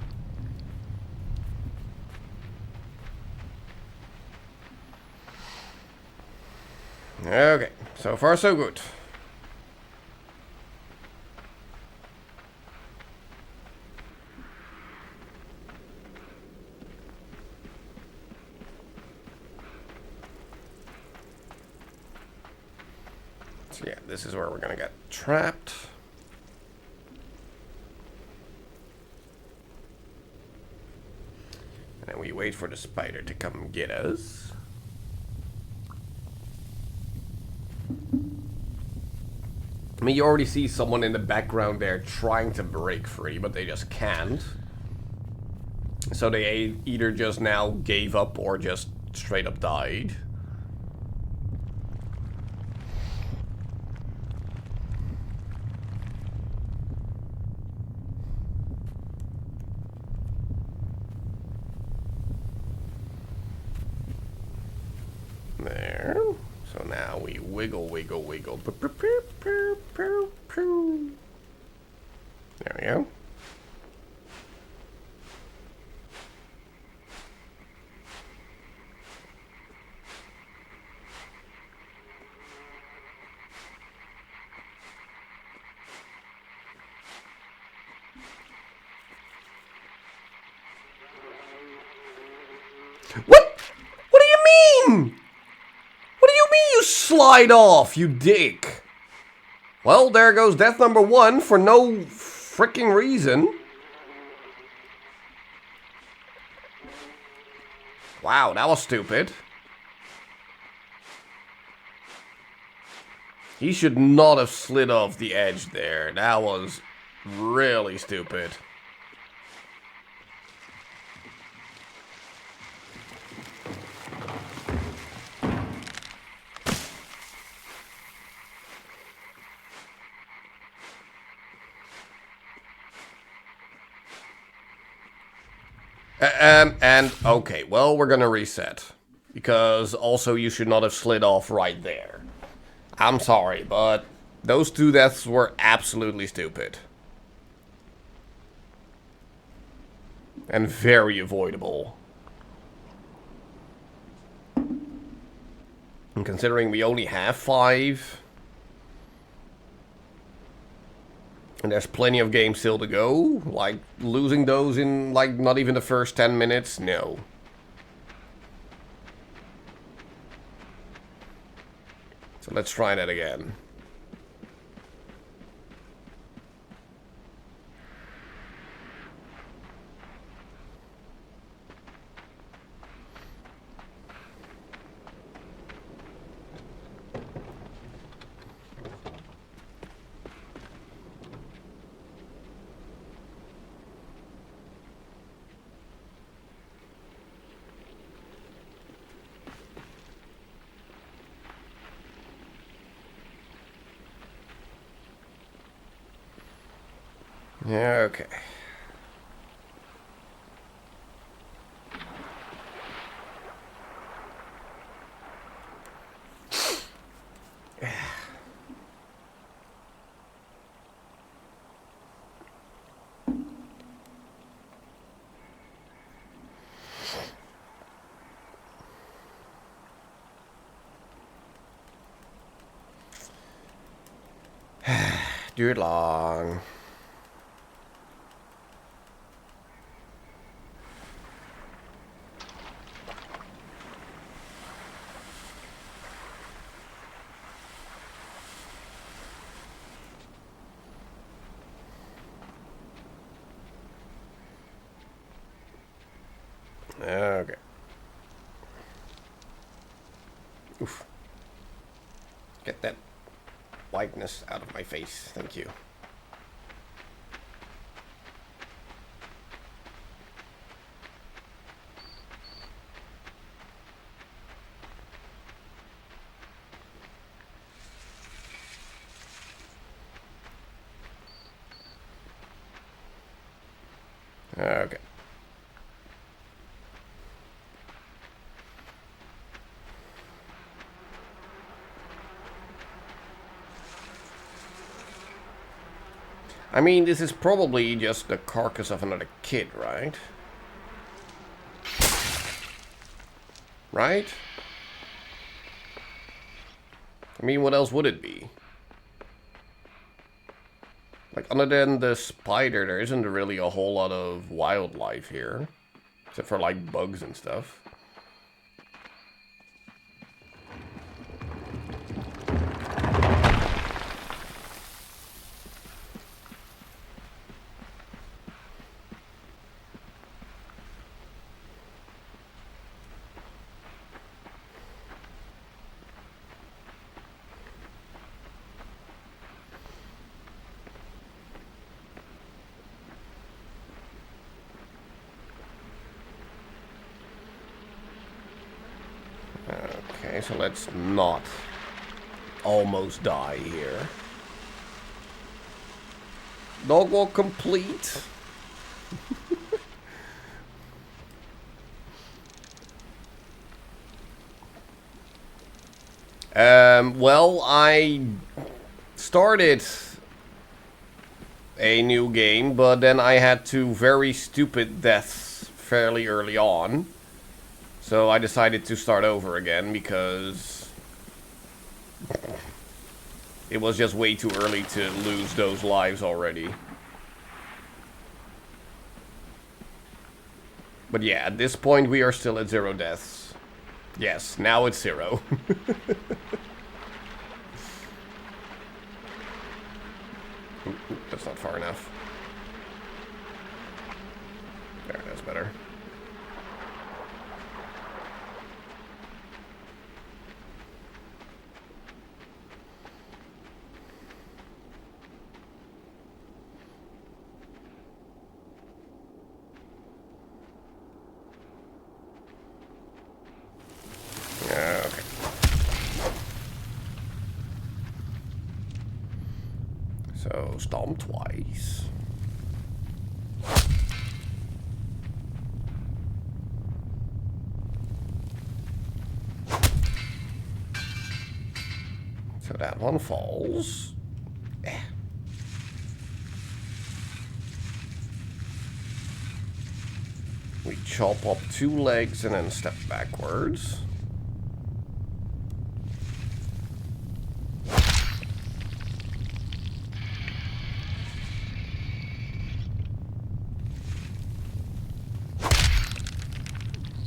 Speaker 1: Okay, so far so good. So yeah, this is where we're gonna get trapped. And then we wait for the spider to come get us. I mean, you already see someone in the background there trying to break free, but they just can't. So they either just now gave up or just straight up died. There. So now we wiggle, wiggle, wiggle. There we go. What? What do you mean? What do you mean you slide off, you dick? Well, there goes death number 1 for no freaking reason. Wow, that was stupid. He should not have slid off the edge there. That was really stupid. And okay, well, we're gonna reset. Because also you should not have slid off right there. I'm sorry, but those 2 deaths were absolutely stupid. And very avoidable. And considering we only have 5... and there's plenty of games still to go. Like, losing those in, like, not even the first 10 minutes? No. So let's try that again. Yeah, okay. Do it long. Okay. Oof. Get that whiteness out of my face. Thank you. Okay. I mean, this is probably just the carcass of another kid, right? Right? I mean, what else would it be? Like, other than the spider, there isn't really a whole lot of wildlife here. Except for, like, bugs and stuff. Okay, so let's not almost die here. Dog walk complete. Well, I started a new game, but then I had two very stupid deaths fairly early on. So I decided to start over again because it was just way too early to lose those lives already. But yeah, at this point we are still at 0 deaths. Yes, now it's 0. Ooh, that's not far enough. There, that's better. Okay. So, stomp twice. So that one falls. We chop up 2 legs and then step backwards.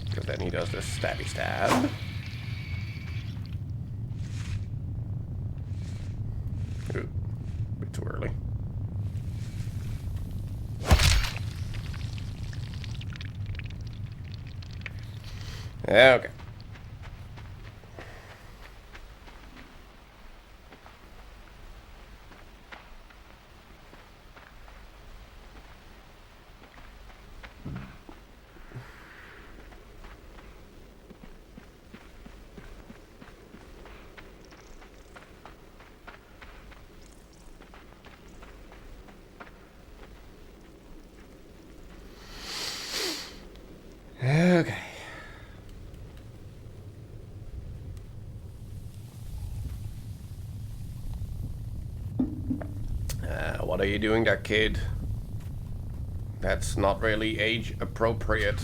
Speaker 1: Because then he does this stabby stab. Ooh, a bit too early. Okay. Okay. What are you doing there, kid? That's not really age appropriate.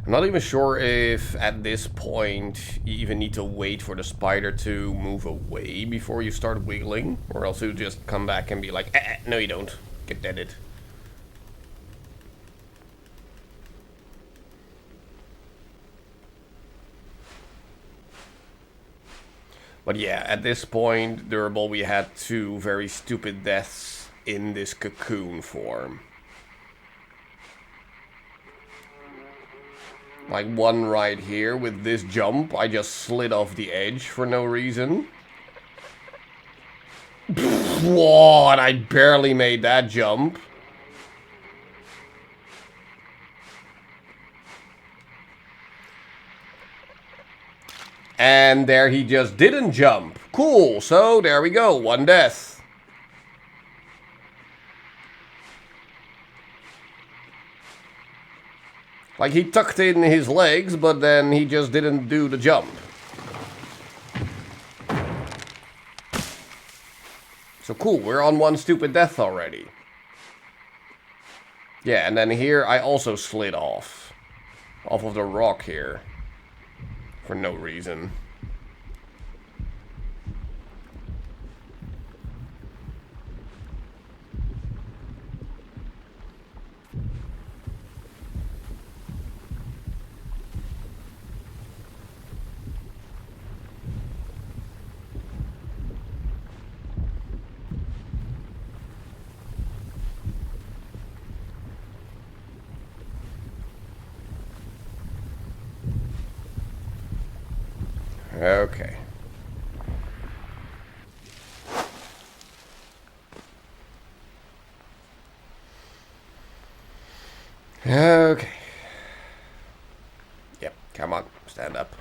Speaker 1: I'm not even sure if at this point you even need to wait for the spider to move away before you start wiggling, or else you'll just come back and be like, no you don't, get deaded. But yeah, at this point, Durable, we had 2 very stupid deaths in this cocoon form. Like one right here with this jump, I just slid off the edge for no reason. Whoa, and I barely made that jump. And there he just didn't jump. Cool, so there we go, 1 death. Like, he tucked in his legs, but then he just didn't do the jump. So cool, we're on 1 stupid death already. Yeah, and then here I also slid off of the rock here. For no reason. Okay. Okay. Yep, come on, stand up.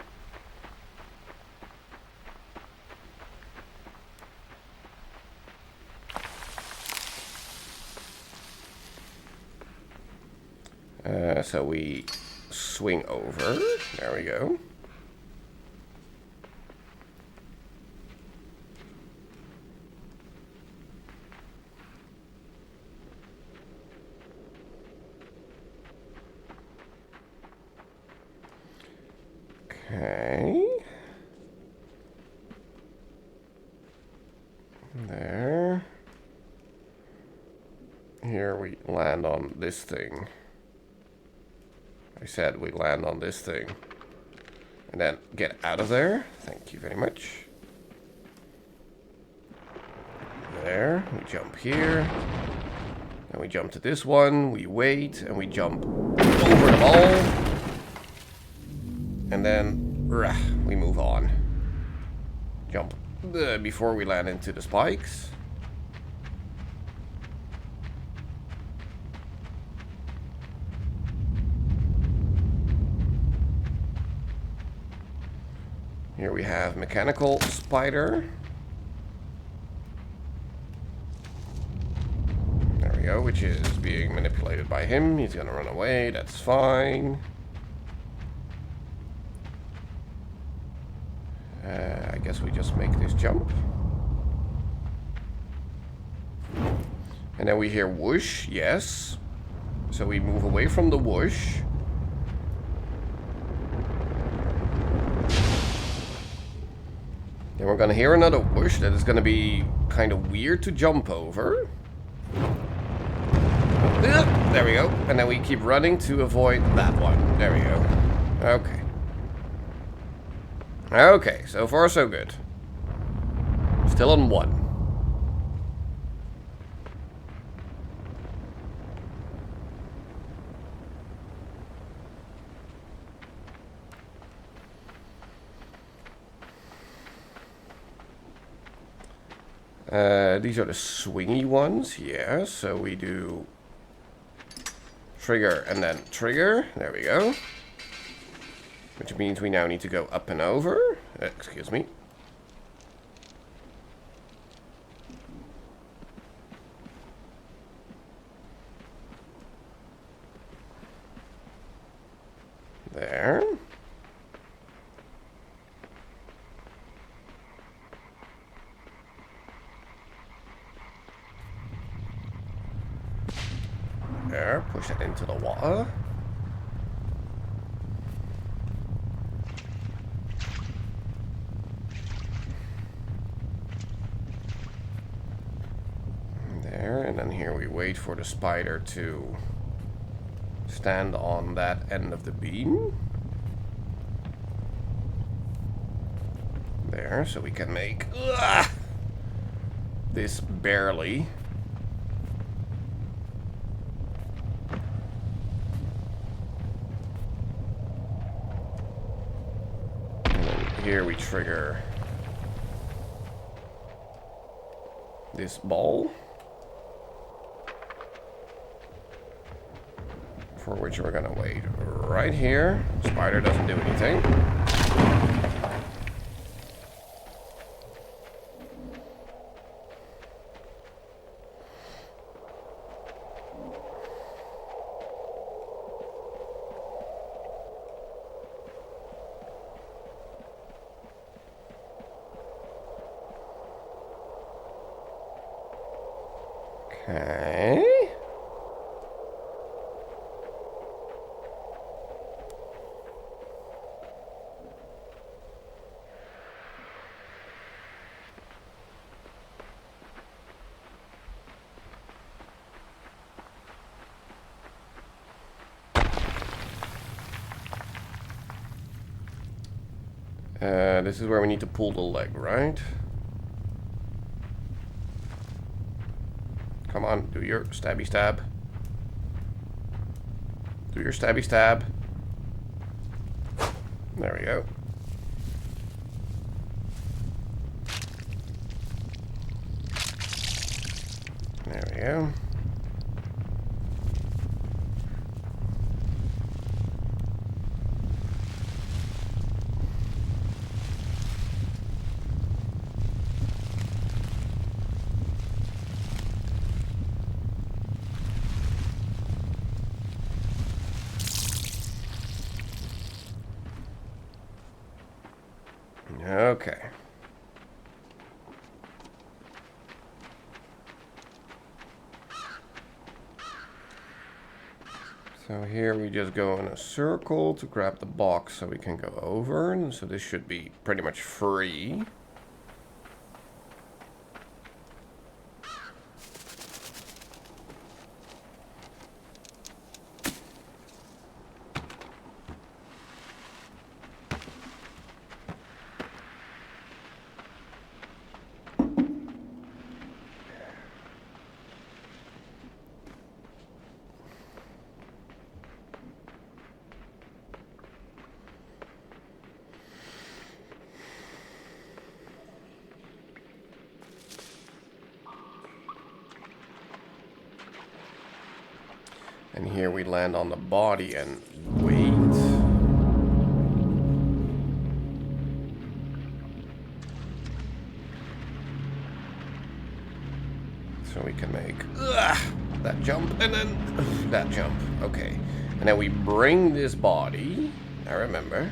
Speaker 1: So we swing over. There we go. Okay. There. Here we land on this thing. I said we land on this thing. And then get out of there. Thank you very much. There. We jump here. Then we jump to this one. We wait. And we jump over the ball. And then we move on. Jump before we land into the spikes. Here we have mechanical spider. There we go, which is being manipulated by him. He's gonna run away, that's fine. I guess we just make this jump. And then we hear whoosh, yes. So we move away from the whoosh. Then we're gonna hear another whoosh that is gonna be kind of weird to jump over. There we go. And then we keep running to avoid that one. There we go. Okay. Okay, so far so good. Still on 1. These are the swingy ones, yeah, so we do trigger and then trigger. There we go. Which means we now need to go up and over. Excuse me. There. There, push it into the water. here we wait for the spider to stand on that end of the beam. There, so we can make this barely. And then here we trigger this ball, for which we're gonna wait right here. Spider doesn't do anything. Okay. This is where we need to pull the leg, right? Come on, do your stabby stab. Do your stabby stab. There we go. There we go. Okay. So here we just go in a circle to grab the box so we can go over. And so this should be pretty much free. And here we land on the body and wait. So we can make that jump and then that jump. Okay. And then we bring this body. I remember.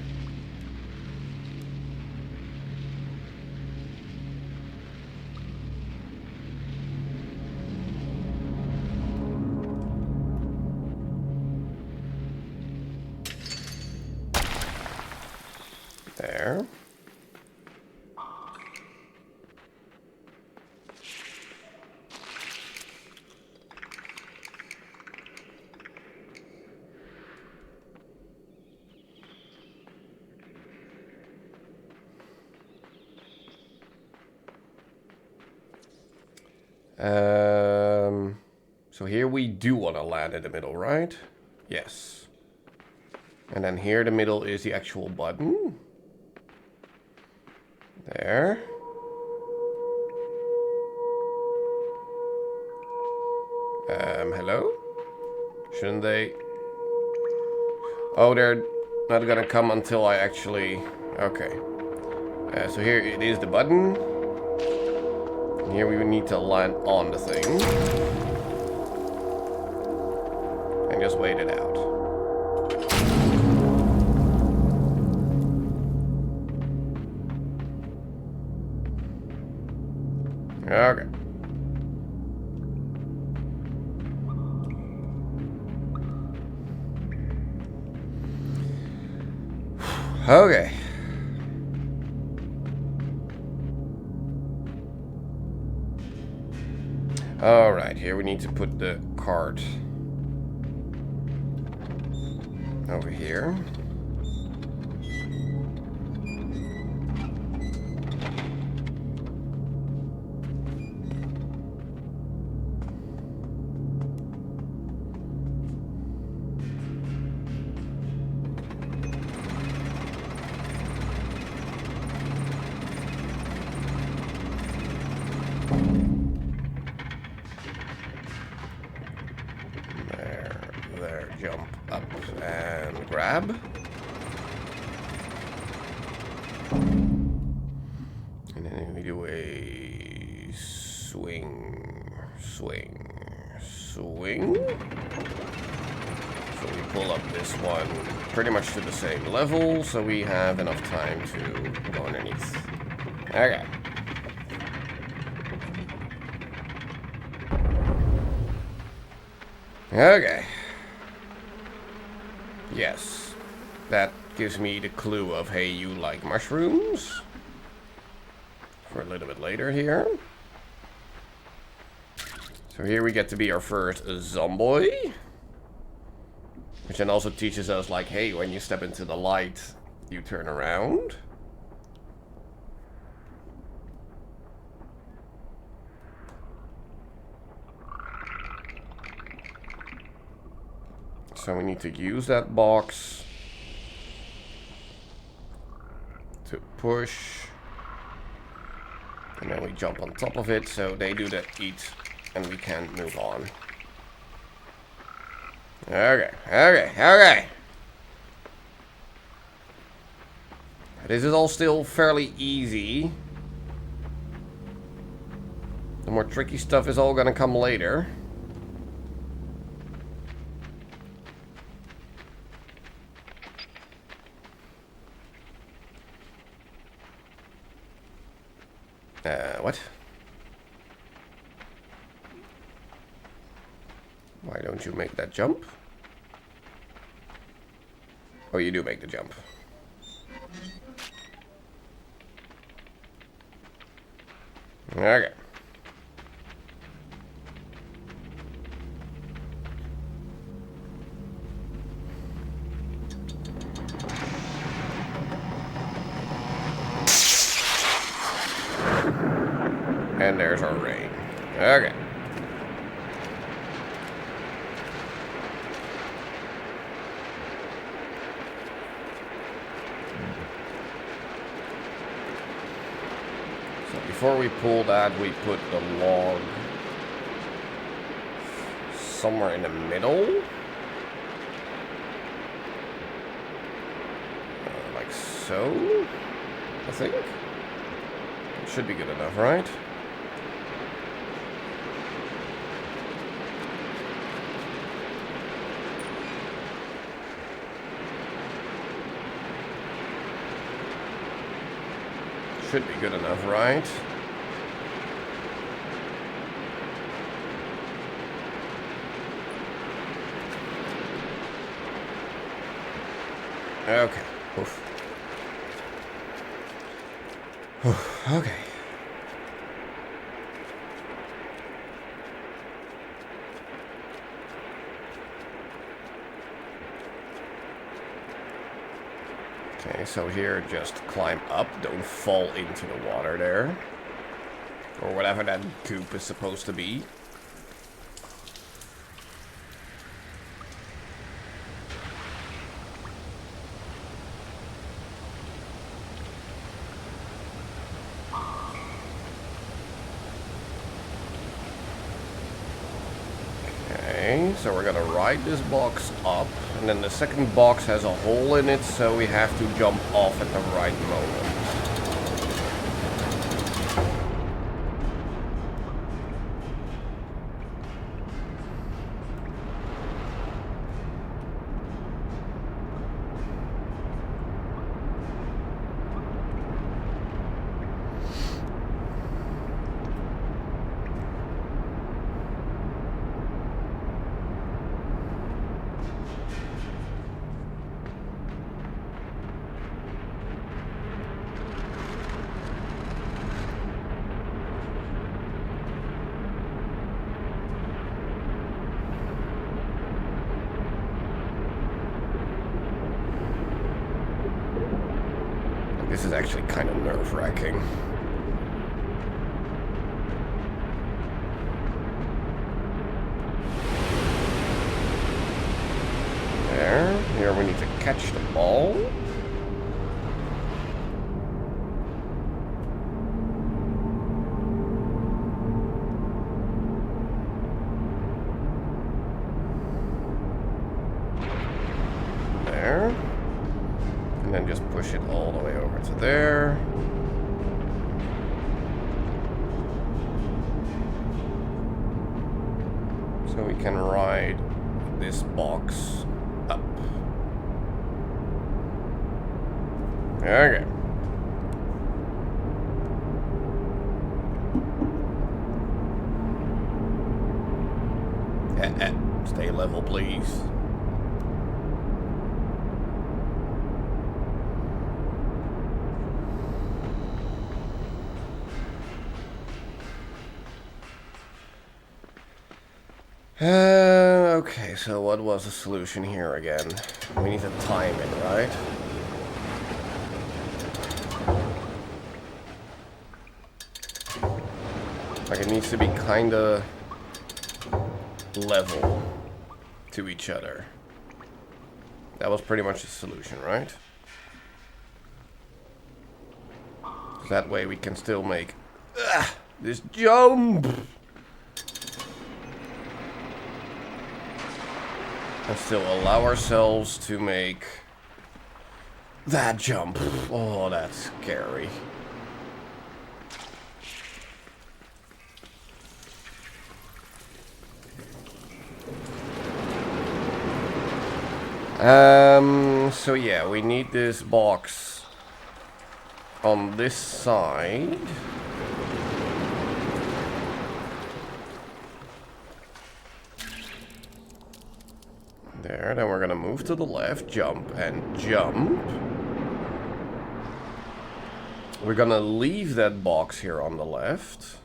Speaker 1: There. So here we do want to land in the middle, right? Yes. And then here the middle is the actual button. There. Hello? Shouldn't they? Oh, they're not gonna come until I actually... Okay. So here it is the button. And here we need to land on the thing. And just wait it out. Okay. Okay. Alright, here we need to put the cart over here. There, jump up and grab. And then we do a swing, swing, swing. So we pull up this one pretty much to the same level, so we have enough time to go underneath. Okay. Okay. Yes. That gives me the clue of, hey, you like mushrooms? For a little bit later here. So here we get to be our first zombie. Which then also teaches us, like, hey, when you step into the light, you turn around. So we need to use that box to push. And then we jump on top of it, so they do the eat, and we can move on. Okay, okay, okay. This is all still fairly easy. The more tricky stuff is all gonna come later. What? Why don't you make that jump? Oh, you do make the jump. Okay. And there's our rain. Okay. So before we pull that, we put the log somewhere in the middle. Like so, I think. It should be good enough, right? Should be good enough, right? Okay. Oof. Oof. Okay. Okay, so here, just climb up. Don't fall into the water there. Or whatever that goop is supposed to be. Okay, so we're gonna ride this box up, and then the second box has a hole in it, so we have to jump off at the right moment. This is actually kind of nerve-wracking. There. Here we need to catch the ball. There. And then just push it all the way over to there. So we can ride this box up. Okay. Stay level, please. Okay, so what was the solution here again? We need to time it, right? Like, it needs to be kinda level to each other. That was pretty much the solution, right? That way we can still make this jump. And still allow ourselves to make that jump. Oh, that's scary. So yeah, we need this box on this side. There, then we're gonna move to the left, jump and jump. We're gonna leave that box here on the left.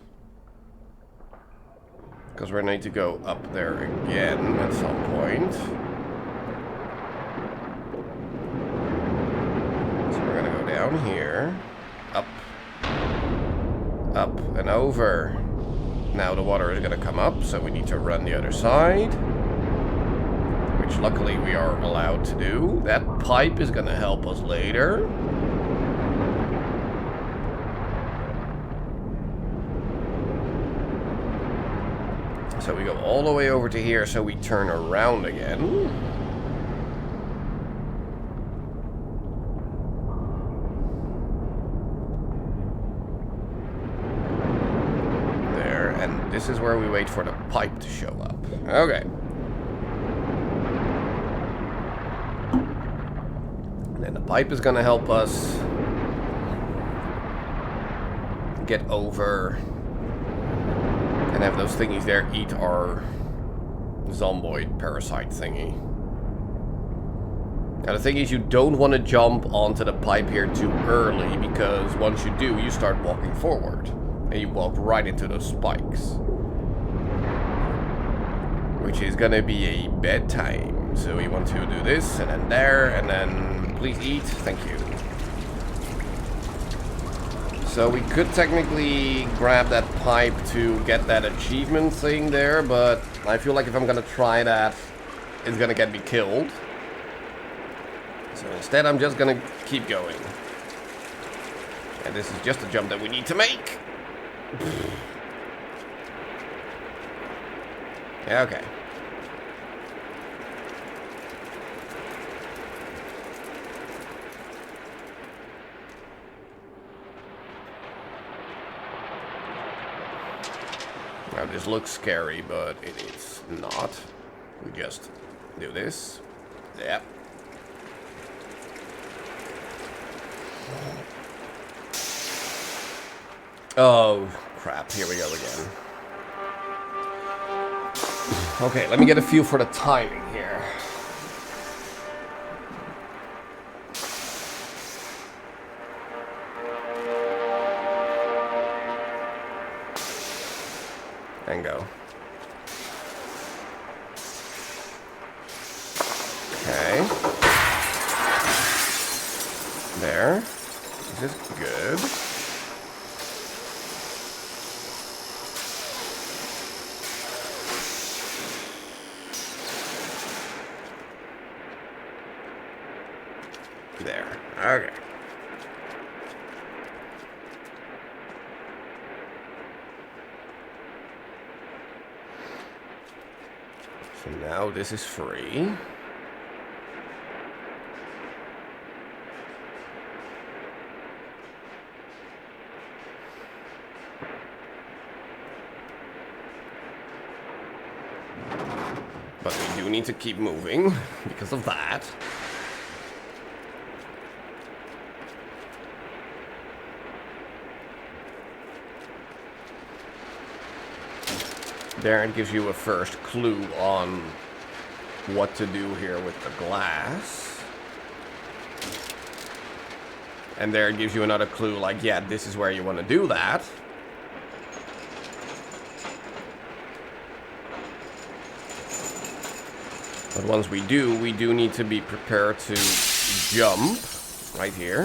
Speaker 1: Because we're going to need to go up there again at some point. So we're gonna go down here. Up. Up and over. Now the water is gonna come up, so we need to run the other side. Which luckily we are allowed to do. That pipe is gonna help us later. So we go all the way over to here, so we turn around again. There, and this is where we wait for the pipe to show up. Okay. And the pipe is gonna help us get over and have those thingies there eat our zomboid parasite thingy. Now the thing is, you don't want to jump onto the pipe here too early, because once you do, you start walking forward and you walk right into those spikes, which is gonna be a bad time. So we want to do this and then there, and then please eat, thank you. So we could technically grab that pipe to get that achievement thing there, but I feel like if I'm gonna try that, it's gonna get me killed. So instead I'm just gonna keep going. And this is just a jump that we need to make. Yeah, okay. Now this looks scary, but it is not. We just do this. Yep. Oh, crap. Here we go again. Okay, let me get a feel for the timing here. And go. Okay. There. Is is good. There. Okay. So now this is free. But we do need to keep moving because of that. There it gives you a first clue on what to do here with the glass. And there it gives you another clue like, yeah, this is where you want to do that. But once we do need to be prepared to jump right here.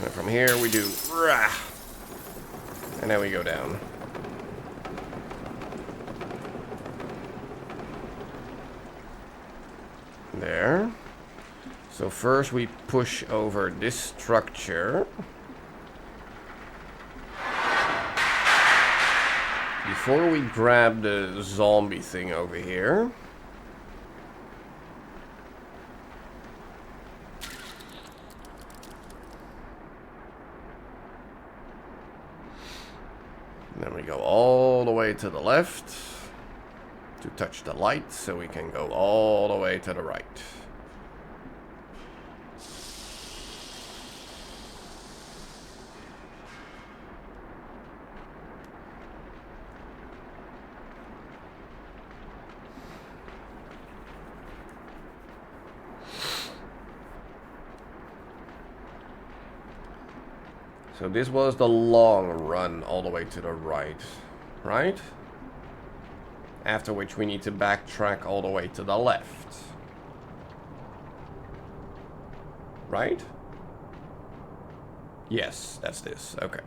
Speaker 1: And from here we do, and then we go down. There. So first we push over this structure. Before we grab the zombie thing over here. And then we go all the way to the left to touch the light, so we can go all the way to the right. So this was the long run all the way to the right, right? After which we need to backtrack all the way to the left. Right? Yes, that's this. Okay.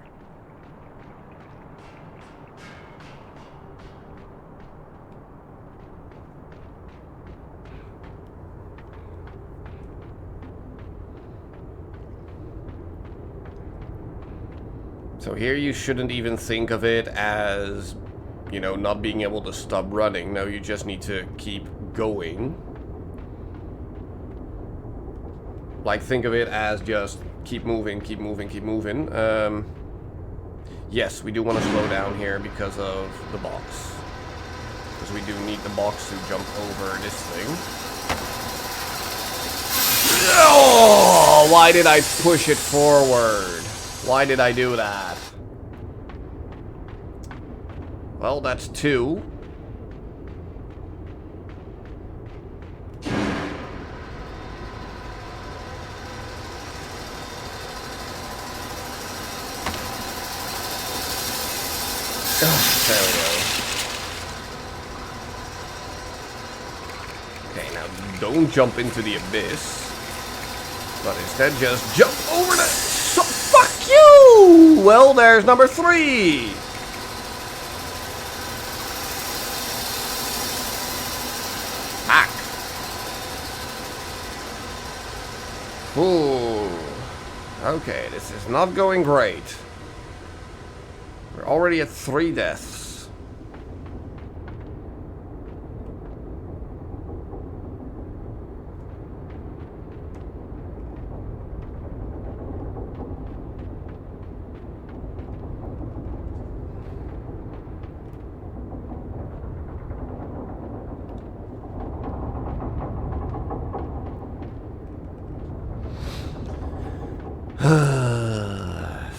Speaker 1: So here you shouldn't even think of it as, you know, not being able to stop running. No, you just need to keep going. Like, think of it as just keep moving, keep moving, keep moving. Yes, we do want to slow down here because of the box. Because we do need the box to jump over this thing. Oh, why did I push it forward? Why did I do that? Well, that's 2. There we go. Okay, now don't jump into the abyss. But instead just jump over the... So, fuck you! Well, there's number 3. Hack. Ooh. Okay, this is not going great. We're already at 3 deaths.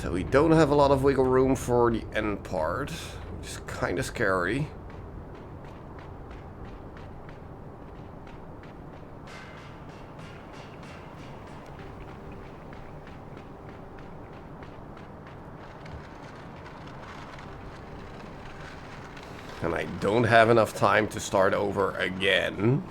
Speaker 1: So we don't have a lot of wiggle room for the end part, which is kind of scary. And I don't have enough time to start over again.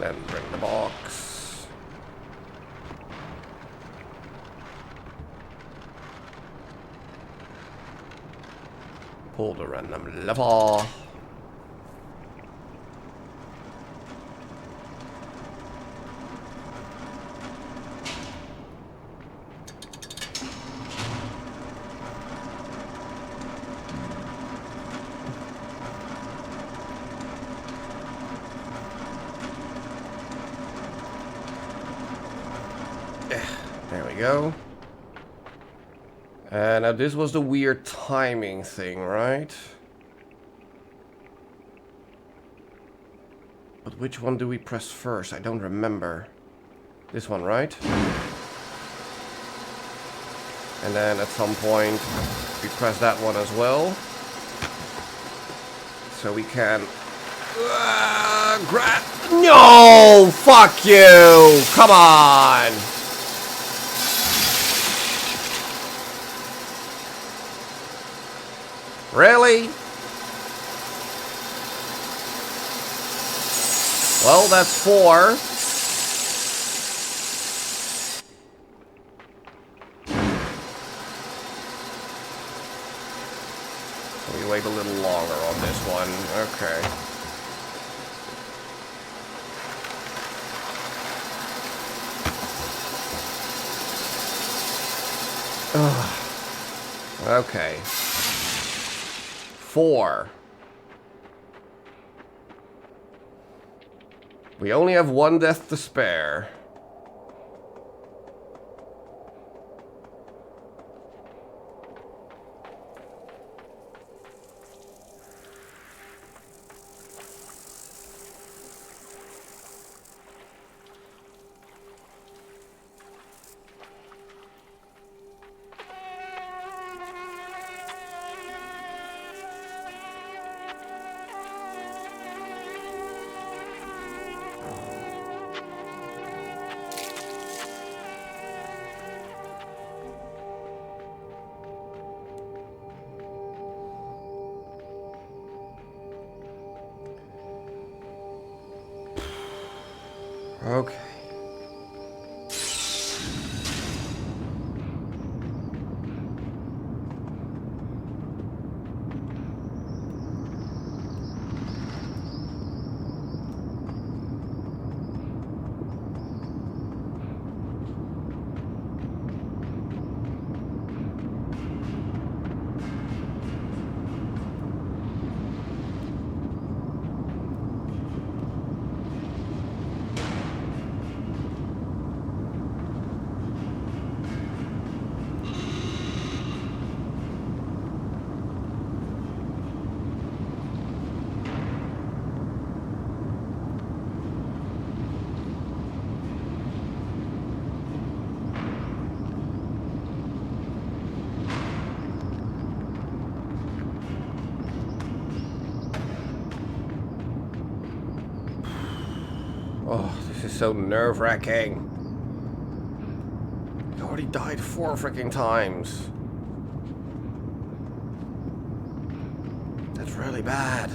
Speaker 1: And then bring the box. Pull the random lever. There we go. And now this was the weird timing thing, right? But which one do we press first? I don't remember. This one, right? And then at some point we press that one as well. So we can grab. No! Fuck you! Come on! Really? Well, that's 4. So we wait a little longer on this one. Okay. Ugh. Okay. 4. We only have 1 death to spare. Okay. Oh, this is so nerve-wracking. He already died 4 freaking times. That's really bad.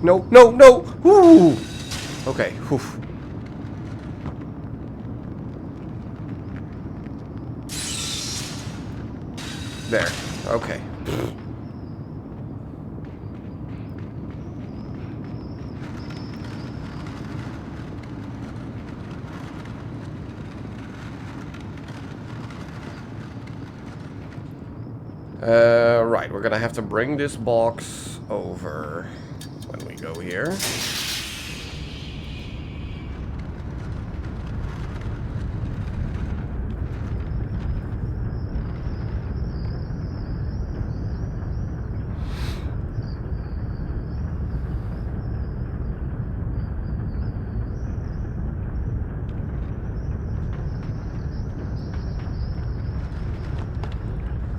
Speaker 1: No, no, no! Woo! Okay, whew. There, okay. Right, we're gonna have to bring this box over when we go here.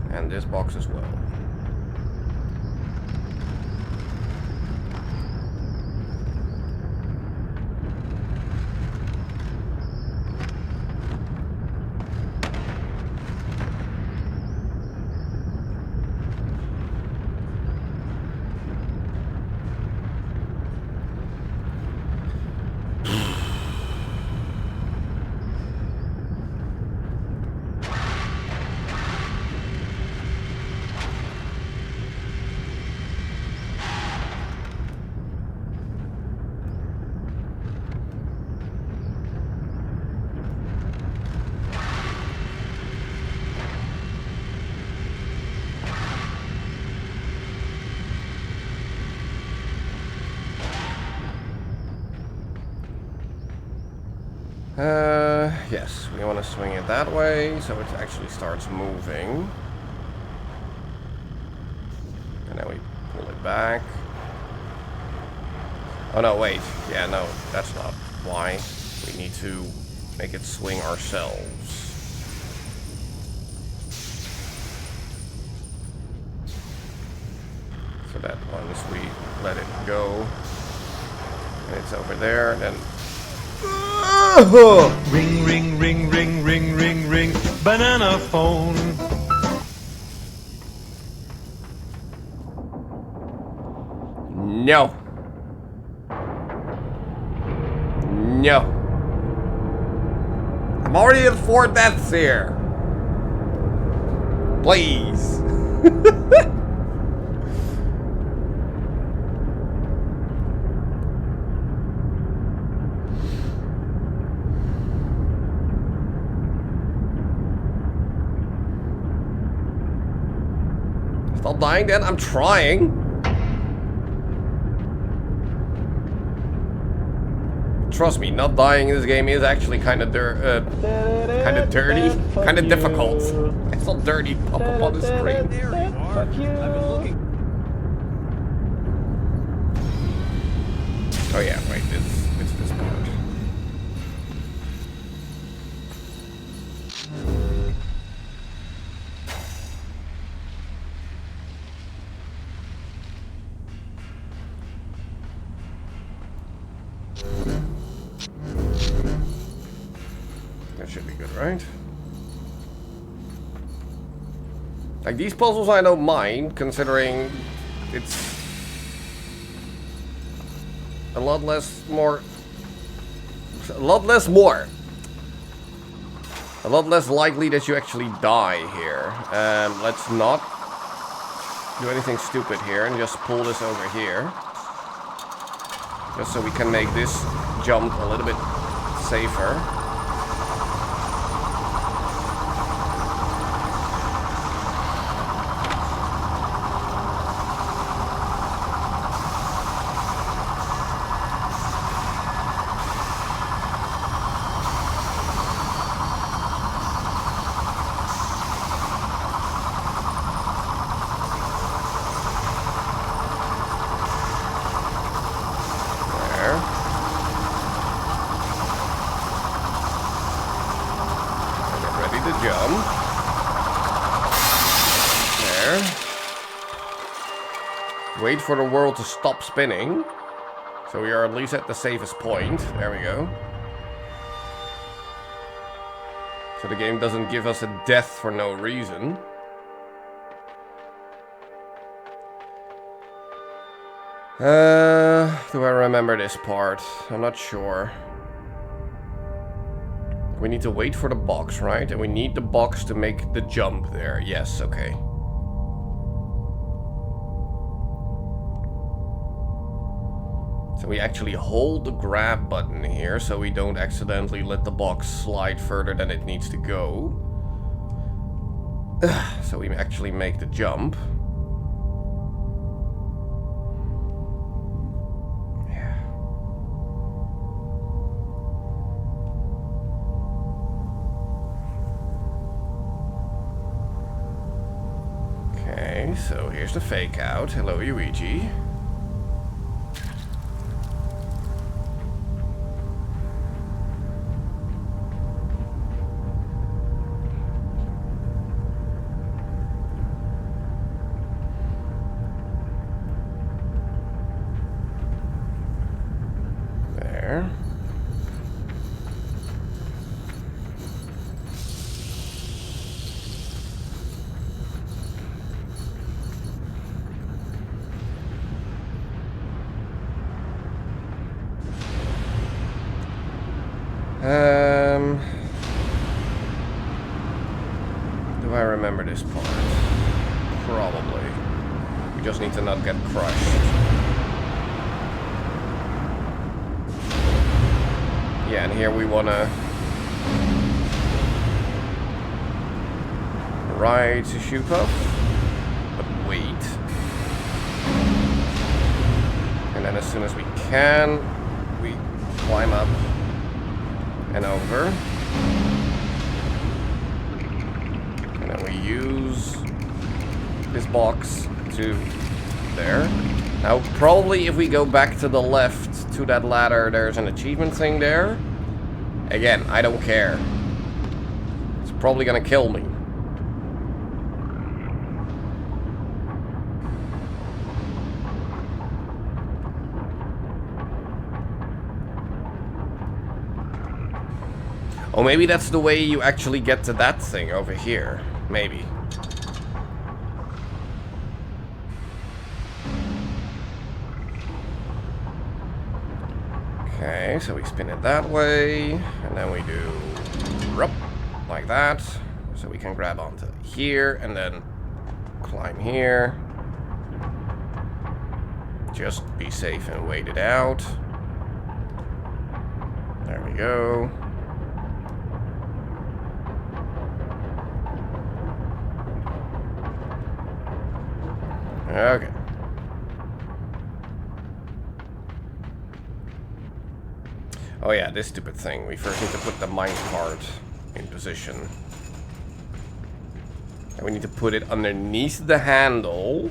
Speaker 1: And this box as well. Yes, we want to swing it that way, so it actually starts moving. And then we pull it back. Oh no, wait. Yeah, no, that's not why. We need to make it swing ourselves. So that once we let it go, and it's over there, then...
Speaker 4: Ring, ring, ring, ring, ring, ring, ring, banana phone.
Speaker 1: No. No. I'm already at 4 deaths here. Please. Stop dying then. I'm trying. Trust me, not dying in this game is actually kind of dirty, kind of difficult. It's not dirty. Pop up on the screen.
Speaker 3: Fuck you.
Speaker 1: Oh yeah, wait, it's this part. That should be good, right? Like, these puzzles I don't mind, considering it's a lot less likely that you actually die here. Let's not do anything stupid here and just pull this over here. Just so we can make this jump a little bit safer. Wait for the world to stop spinning. So we are at least at the safest point. There we go. So the game doesn't give us a death for no reason. Do I remember this part? I'm not sure. We need to wait for the box, right? And we need the box to make the jump there. Yes, okay. So we actually hold the grab button here so we don't accidentally let the box slide further than it needs to go. So we actually make the jump. Yeah. Okay, so here's the fake out. Hello, Luigi. Do I remember this part? Probably. We just need to not get crushed. Yeah, and here we wanna ride to shoot up, but wait. And then as soon as we can, we climb up and over. And then we use this box to there. Now, probably if we go back to the left to that ladder, there's an achievement thing there. Again, I don't care. It's probably gonna kill me. Oh, maybe that's the way you actually get to that thing over here. Maybe. Okay, so we spin it that way, and then we do like that, so we can grab onto here, and then climb here. Just be safe and wait it out. There we go. Okay. Oh yeah, this stupid thing. We first need to put the minecart in position. And we need to put it underneath the handle,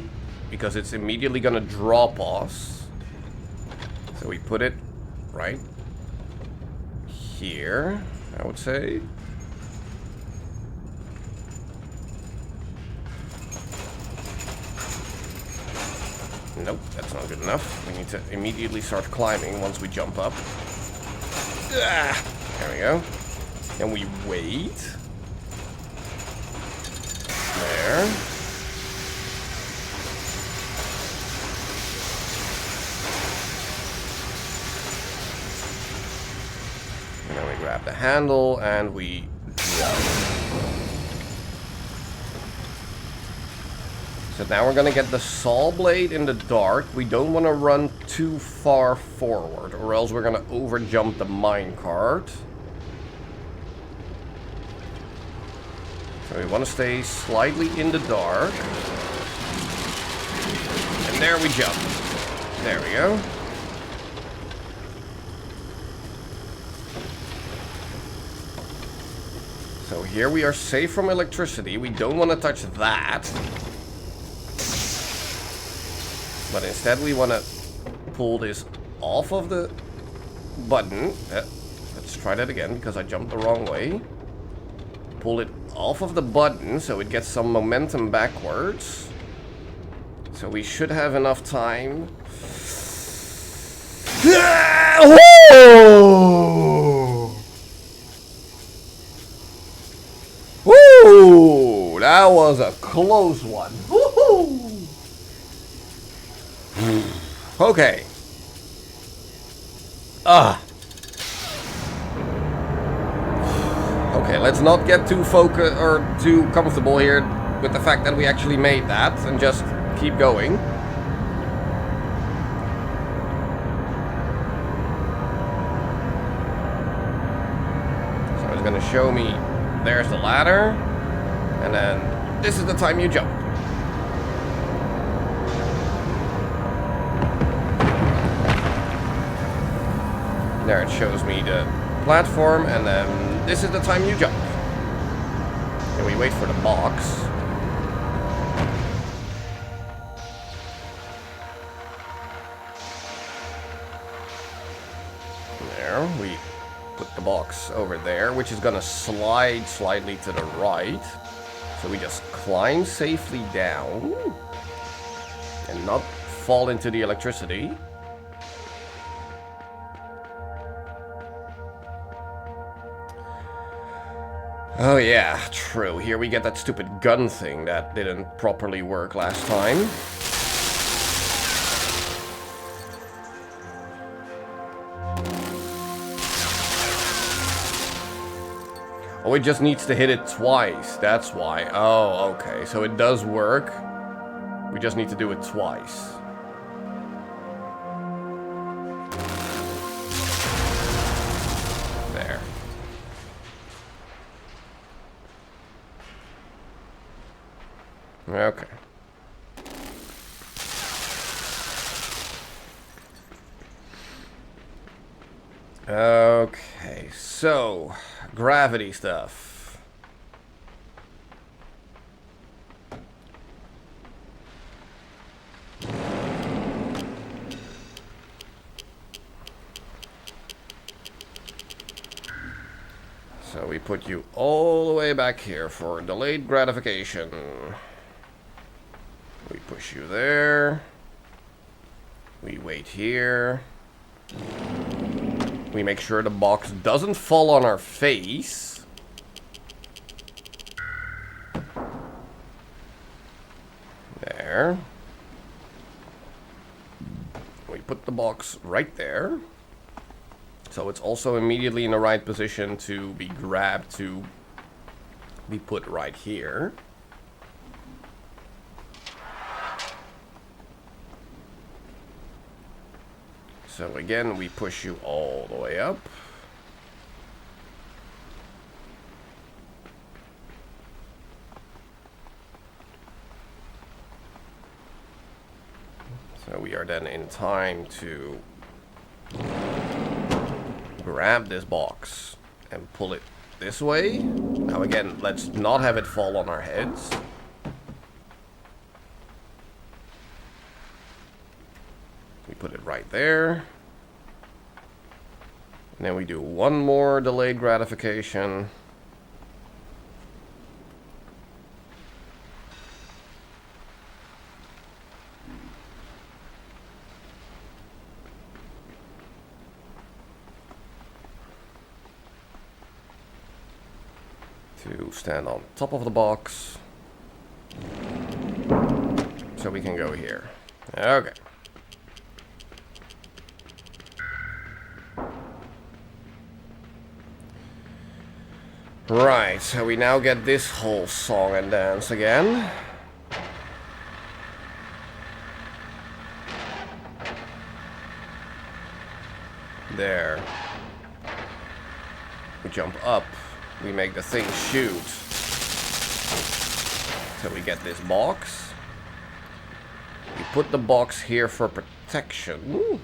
Speaker 1: because it's immediately gonna drop us. So we put it right here, I would say. Nope, that's not good enough. We need to immediately start climbing once we jump up. Ah, there we go. And we wait. There. And then we grab the handle and we drop. So now we're gonna get the saw blade in the dark. We don't want to run too far forward, or else we're gonna overjump the minecart. So we want to stay slightly in the dark. And there we jump. There we go. So here we are safe from electricity. We don't want to touch that. But instead we want to pull this off of the button. Let's try that again, because I jumped the wrong way. Pull it off of the button so it gets some momentum backwards. So we should have enough time. Woo! That was a close one. Woohoo! Okay. Okay, let's not get too focused or too comfortable here with the fact that we actually made that, and just keep going. So it's gonna show me there's the ladder, and then this is the time you jump. There it shows me the platform, and then this is the time you jump. And we wait for the box. There, we put the box over there, which is gonna slide slightly to the right. So we just climb safely down and not fall into the electricity. Oh yeah, true. Here we get that stupid gun thing that didn't properly work last time. Oh, it just needs to hit it twice. That's why. Oh, okay. So it does work. We just need to do it twice. There. Okay. Okay, so gravity stuff. So we put you all the way back here for delayed gratification. We push you there. We wait here. We make sure the box doesn't fall on our face. There. We put the box right there. So it's also immediately in the right position to be grabbed to be put right here. So again, we push you all the way up. So we are then in time to grab this box and pull it this way. Now again, let's not have it fall on our heads. We put it right there. And then we do one more delayed gratification. To stand on top of the box. So we can go here. Okay. Right, so we now get this whole song and dance again. There. We jump up. We make the thing shoot. So we get this box. We put the box here for protection. Ooh.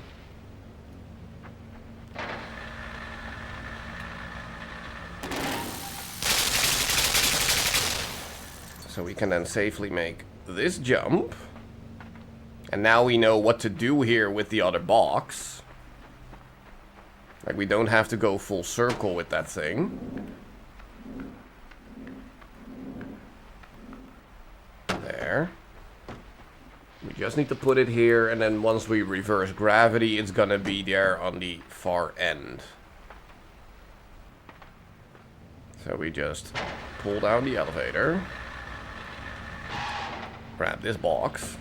Speaker 1: So we can then safely make this jump. And now we know what to do here with the other box. Like, we don't have to go full circle with that thing. There. We just need to put it here, and then once we reverse gravity, it's gonna be there on the far end. So we just pull down the elevator. Grab this box.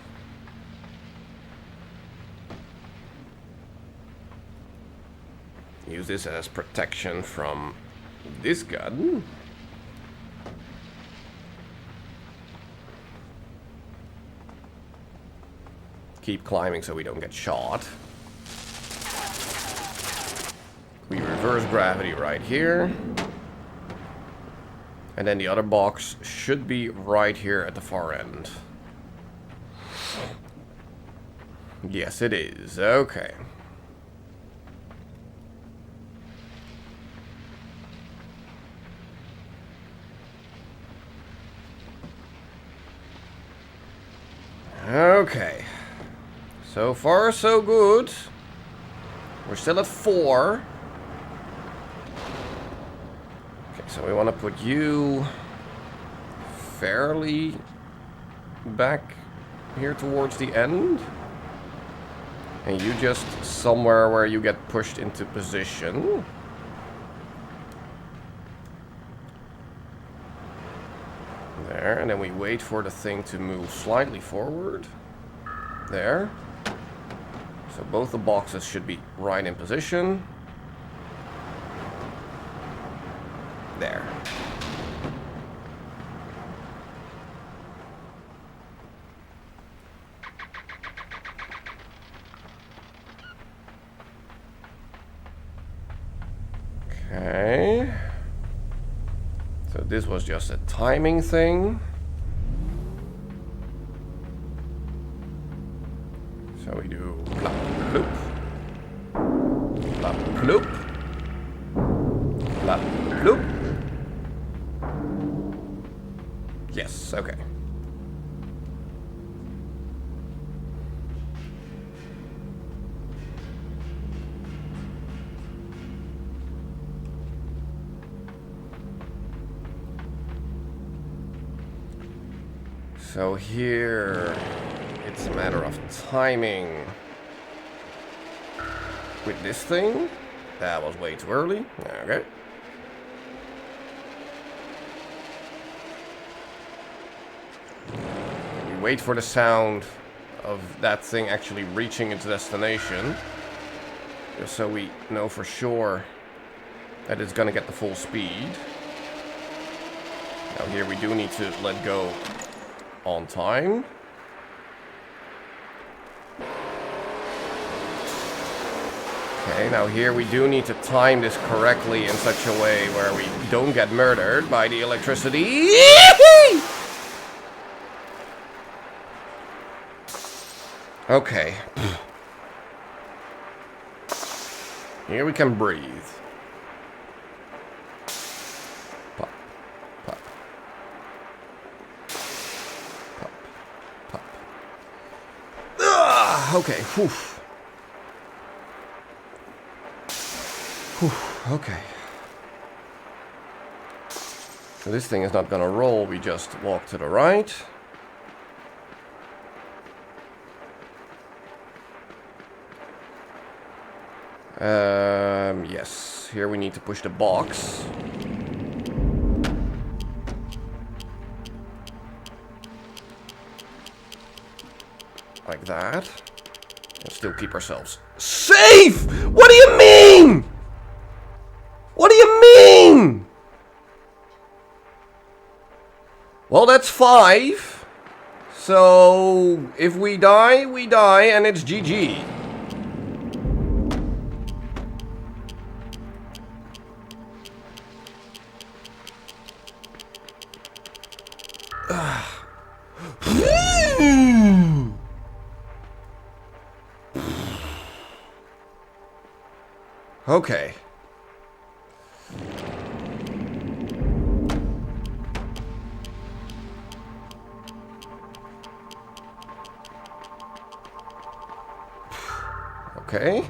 Speaker 1: Use this as protection from this gun. Keep climbing so we don't get shot. We reverse gravity right here. And then the other box should be right here at the far end. Yes, it is. Okay. Okay. So far, so good. We're still at 4. Okay, so we want to put you fairly back here towards the end. And you just somewhere where you get pushed into position. There, and then we wait for the thing to move slightly forward. There. So both the boxes should be right in position. There. Okay. So this was just a timing thing. So we do plop, ploop. Plop, ploop. Yes, okay. So here, it's a matter of timing with this thing. That was way too early. Okay. We wait for the sound of that thing actually reaching its destination, just so we know for sure that it's gonna get the full speed. Now here we do need to let go on time. Okay, now here we do need to time this correctly in such a way where we don't get murdered by the electricity. Okay. Here we can breathe. Pop, pop. Pop, pop. Okay, whew. Whew, okay. So this thing is not gonna roll, we just walk to the right. Yes, here we need to push the box. Like that. And still keep ourselves safe! What do you mean? What do you mean? Well, that's 5. So, if we die, and it's GG. Okay. Okay.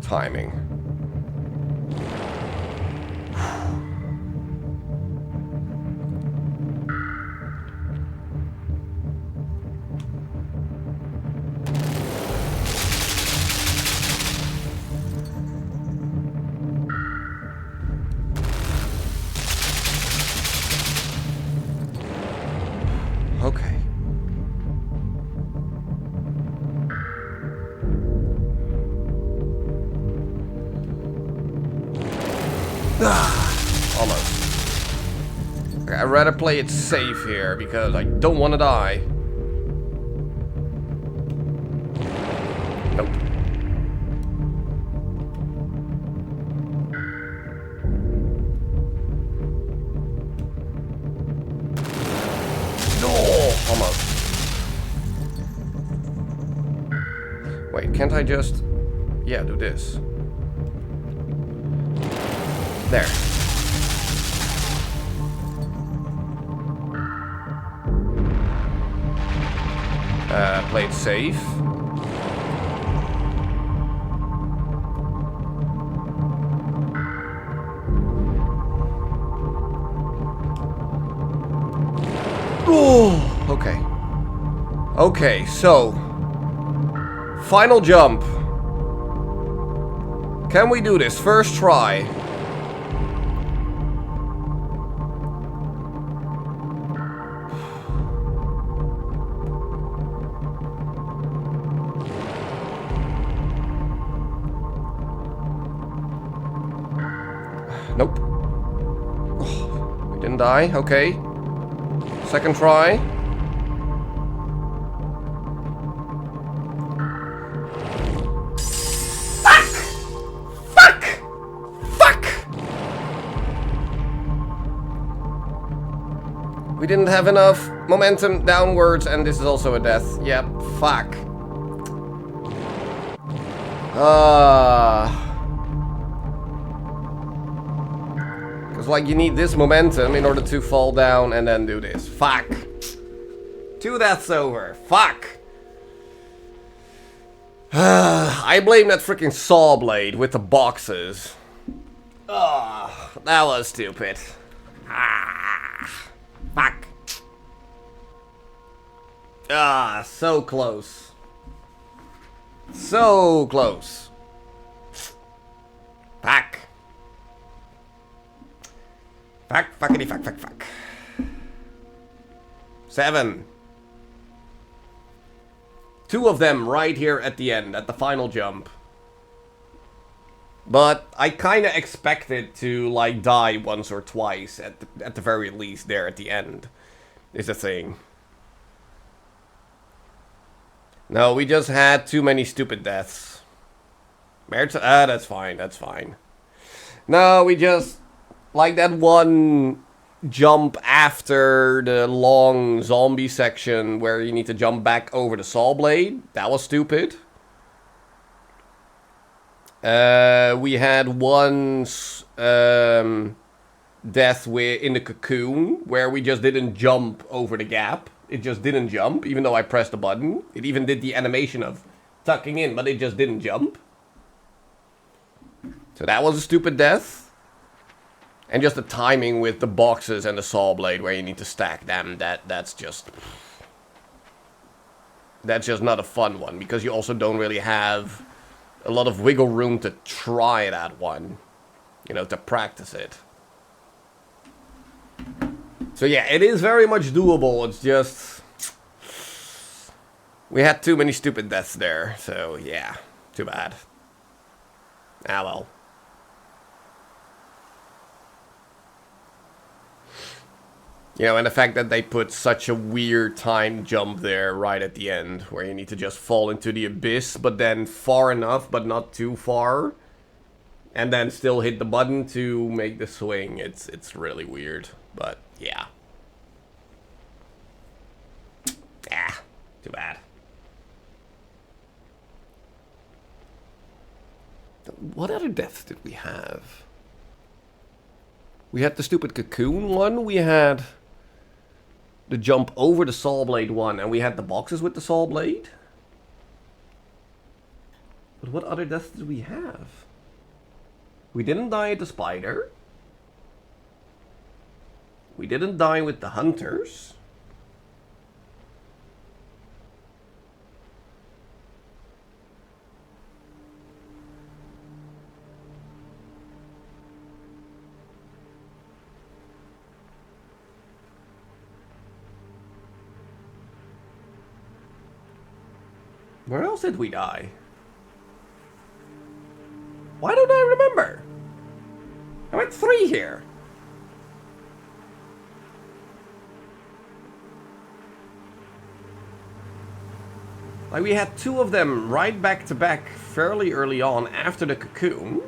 Speaker 1: Timing. Okay. Almost. Okay, I'd rather play it safe here because I don't want to die. Nope. Oh, almost. Wait, can't I just... Yeah, do this. There. Play it safe. Oh, okay. Okay, so final jump. Can we do this? First try. Nope. Oh, we didn't die. Okay. Second try. Fuck! Fuck! Fuck! We didn't have enough momentum downwards, and this is also a death. Yep. Fuck. Because, like, you need this momentum in order to fall down and then do this. Fuck. 2 deaths over. Fuck. I blame that freaking saw blade with the boxes. Oh, that was stupid. Fuck. So close. So close. Fuck. Fuck, fuckity, fuck, fuck, fuck. 7. 2 of them right here at the end, at the final jump. But I kind of expected to, like, die once or twice, at the very least, there at the end, is the thing. No, we just had too many stupid deaths. That's fine, that's fine. No, we just, like that one jump after the long zombie section where you need to jump back over the saw blade. That was stupid. We had one death in the cocoon where we just didn't jump over the gap. It just didn't jump, even though I pressed the button. It even did the animation of tucking in, but it just didn't jump. So that was a stupid death. And just the timing with the boxes and the saw blade where you need to stack them, that's just not a fun one, because you also don't really have a lot of wiggle room to try that one, you know, to practice it. So yeah, it is very much doable. It's just we had too many stupid deaths there, so yeah, too bad. Ah well. You know, and the fact that they put such a weird time jump there right at the end, where you need to just fall into the abyss, but then far enough, but not too far, and then still hit the button to make the swing. It's really weird, but yeah. Ah, too bad. What other deaths did we have? We had the stupid cocoon one, we had the jump over the saw blade one, and we had the boxes with the saw blade. But what other deaths did we have? We didn't die at the spider. We didn't die with the hunters. Where else did we die? Why don't I remember? I went 3 here. Like, we had 2 of them right back to back fairly early on after the cocoon.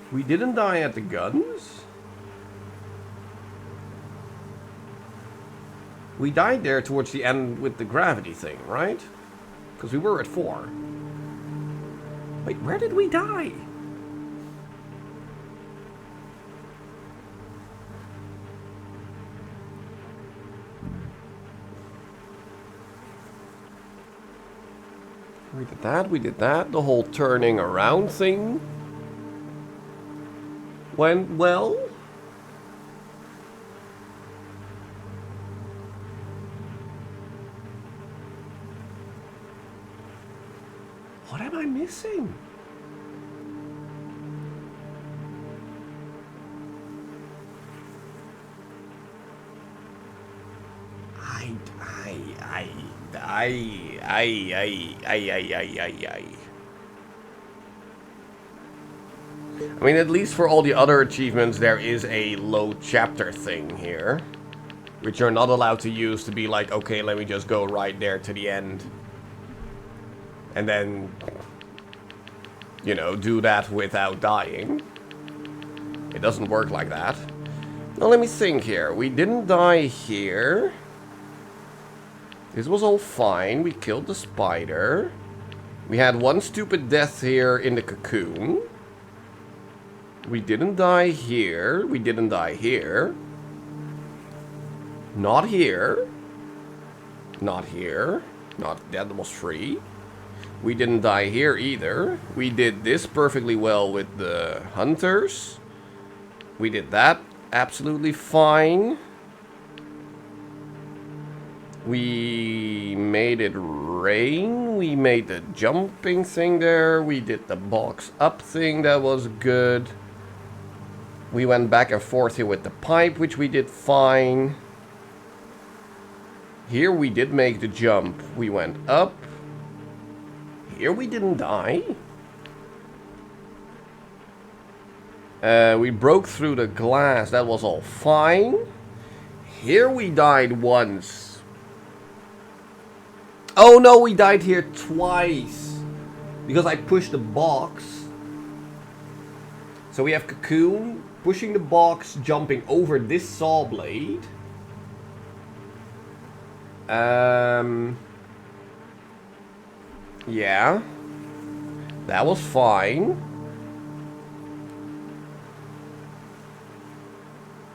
Speaker 1: We didn't die at the guns. We died there towards the end with the gravity thing, right? Because we were at 4. Wait, where did we die? We did that. The whole turning around thing went well. What am I missing? I mean, at least for all the other achievements, there is a low chapter thing here, which you're not allowed to use to be like, okay, let me just go right there to the end. And then, you know, do that without dying. It doesn't work like that. Now let me think here. We didn't die here. This was all fine. We killed the spider. We had one stupid death here in the cocoon. We didn't die here. We didn't die here. Not here. Not here. Not that was free. We didn't die here either. We did this perfectly well with the hunters. We did that absolutely fine. We made it rain. We made the jumping thing there. We did the box up thing. That was good. We went back and forth here with the pipe, which we did fine. Here we did make the jump. We went up. Here we didn't die. We broke through the glass. That was all fine. Here we died once. Oh no, we died here twice. Because I pushed the box. So we have cocoon, pushing the box, jumping over this saw blade. Yeah. That was fine.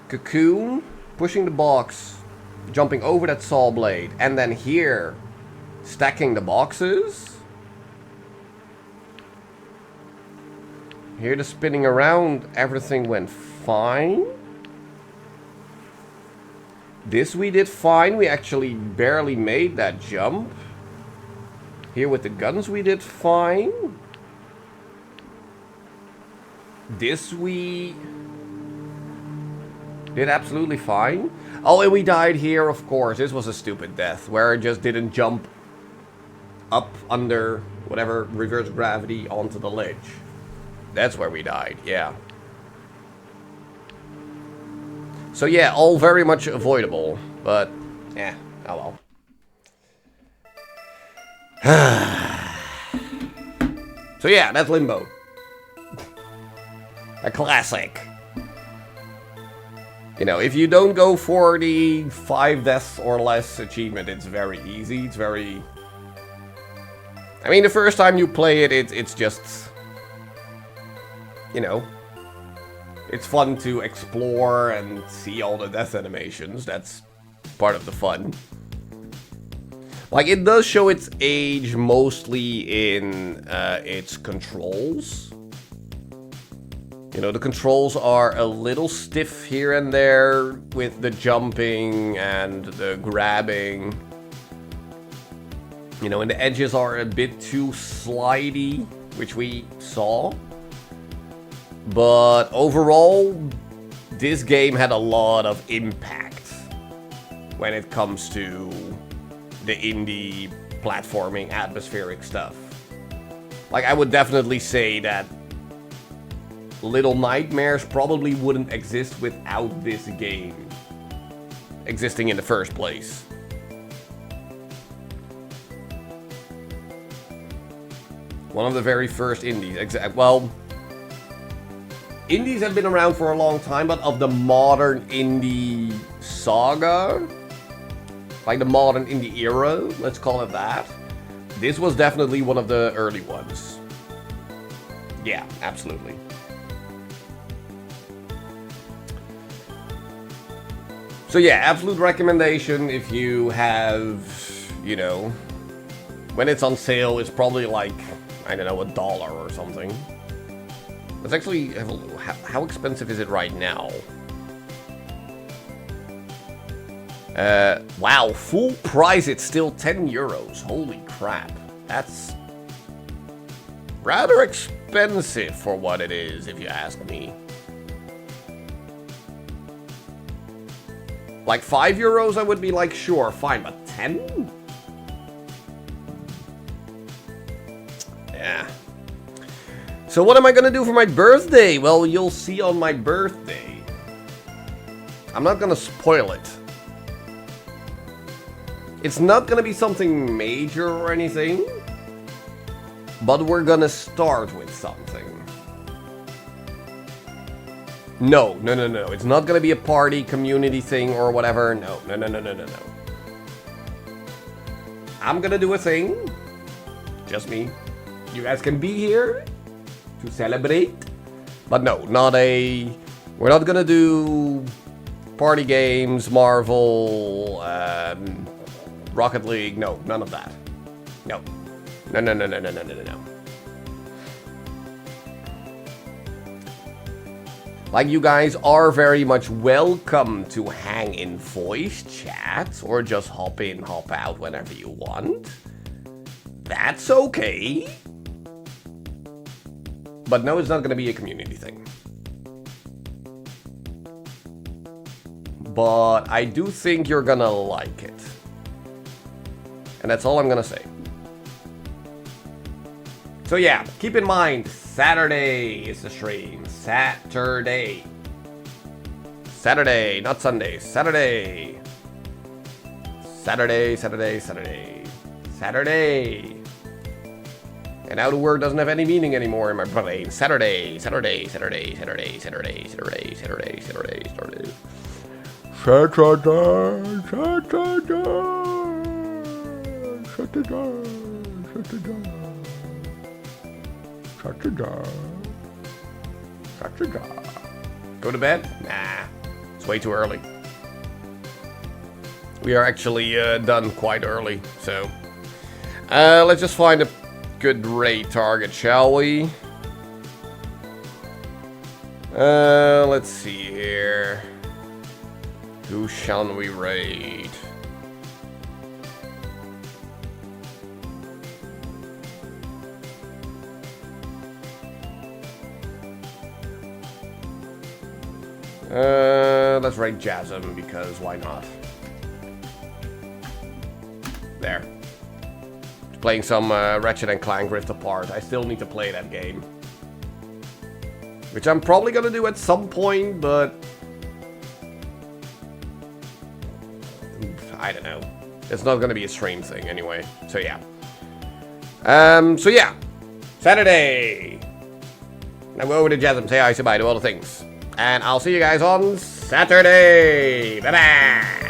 Speaker 1: Cocoon, pushing the box, jumping over that saw blade, and then here, stacking the boxes. Here the spinning around, everything went fine. This we did fine, we actually barely made that jump. Here with the guns we did fine. This we did absolutely fine. Oh, and we died here, of course. This was a stupid death, where I just didn't jump up under whatever reverse gravity onto the ledge. That's where we died, yeah. So yeah, all very much avoidable, but yeah, oh well. So yeah, that's Limbo. A classic. You know, if you don't go for the 5 deaths or less achievement, it's very easy. It's very... I mean, the first time you play it, it's just... You know... It's fun to explore and see all the death animations. That's part of the fun. Like, it does show its age mostly in its controls. You know, the controls are a little stiff here and there with the jumping and the grabbing. You know, and the edges are a bit too slidey, which we saw. But overall, this game had a lot of impact when it comes to the indie platforming atmospheric stuff. Like, I would definitely say that Little Nightmares probably wouldn't exist without this game existing in the first place. One of the very first indies. Well, indies have been around for a long time, but of the modern indie saga, like the modern indie era, let's call it that, this was definitely one of the early ones. Yeah, absolutely. So yeah, absolute recommendation if you have, you know, when it's on sale, it's probably like, I don't know, $1 or something. Let's actually have a look. How expensive is it right now? Wow, full price, it's still 10 euros. Holy crap. That's rather expensive for what it is, if you ask me. Like 5 euros, I would be like, sure, fine, but 10? Yeah. So what am I gonna do for my birthday? Well, you'll see on my birthday. I'm not gonna spoil it. It's not gonna be something major or anything, but we're gonna start with something. No. It's not gonna be a party, community thing, or whatever. No. I'm gonna do a thing. Just me. You guys can be here to celebrate. But no, we're not gonna do party games, Marvel, Rocket League. No, none of that. No. No. Like, you guys are very much welcome to hang in voice chats or just hop in, hop out whenever you want. That's okay. But no, it's not going to be a community thing. But I do think you're going to like it. And that's all I'm going to say. So yeah, keep in mind, Saturday is the stream. Saturday, not Sunday. Saturday. And now the word doesn't have any meaning anymore in my brain. Saturday. Go to bed? Nah, it's way too early. We are actually done quite early, so let's just find a good raid target, shall we? Let's see here. Who shall we raid? Let's raid Jasm, because why not? There. Playing some Ratchet and Clank Rift Apart. I still need to play that game. Which I'm probably gonna do at some point, but... I don't know. It's not gonna be a stream thing anyway. So yeah. Saturday! Now go over to Jasm, say hi, say bye, do all the things. And I'll see you guys on Saturday. Bye-bye.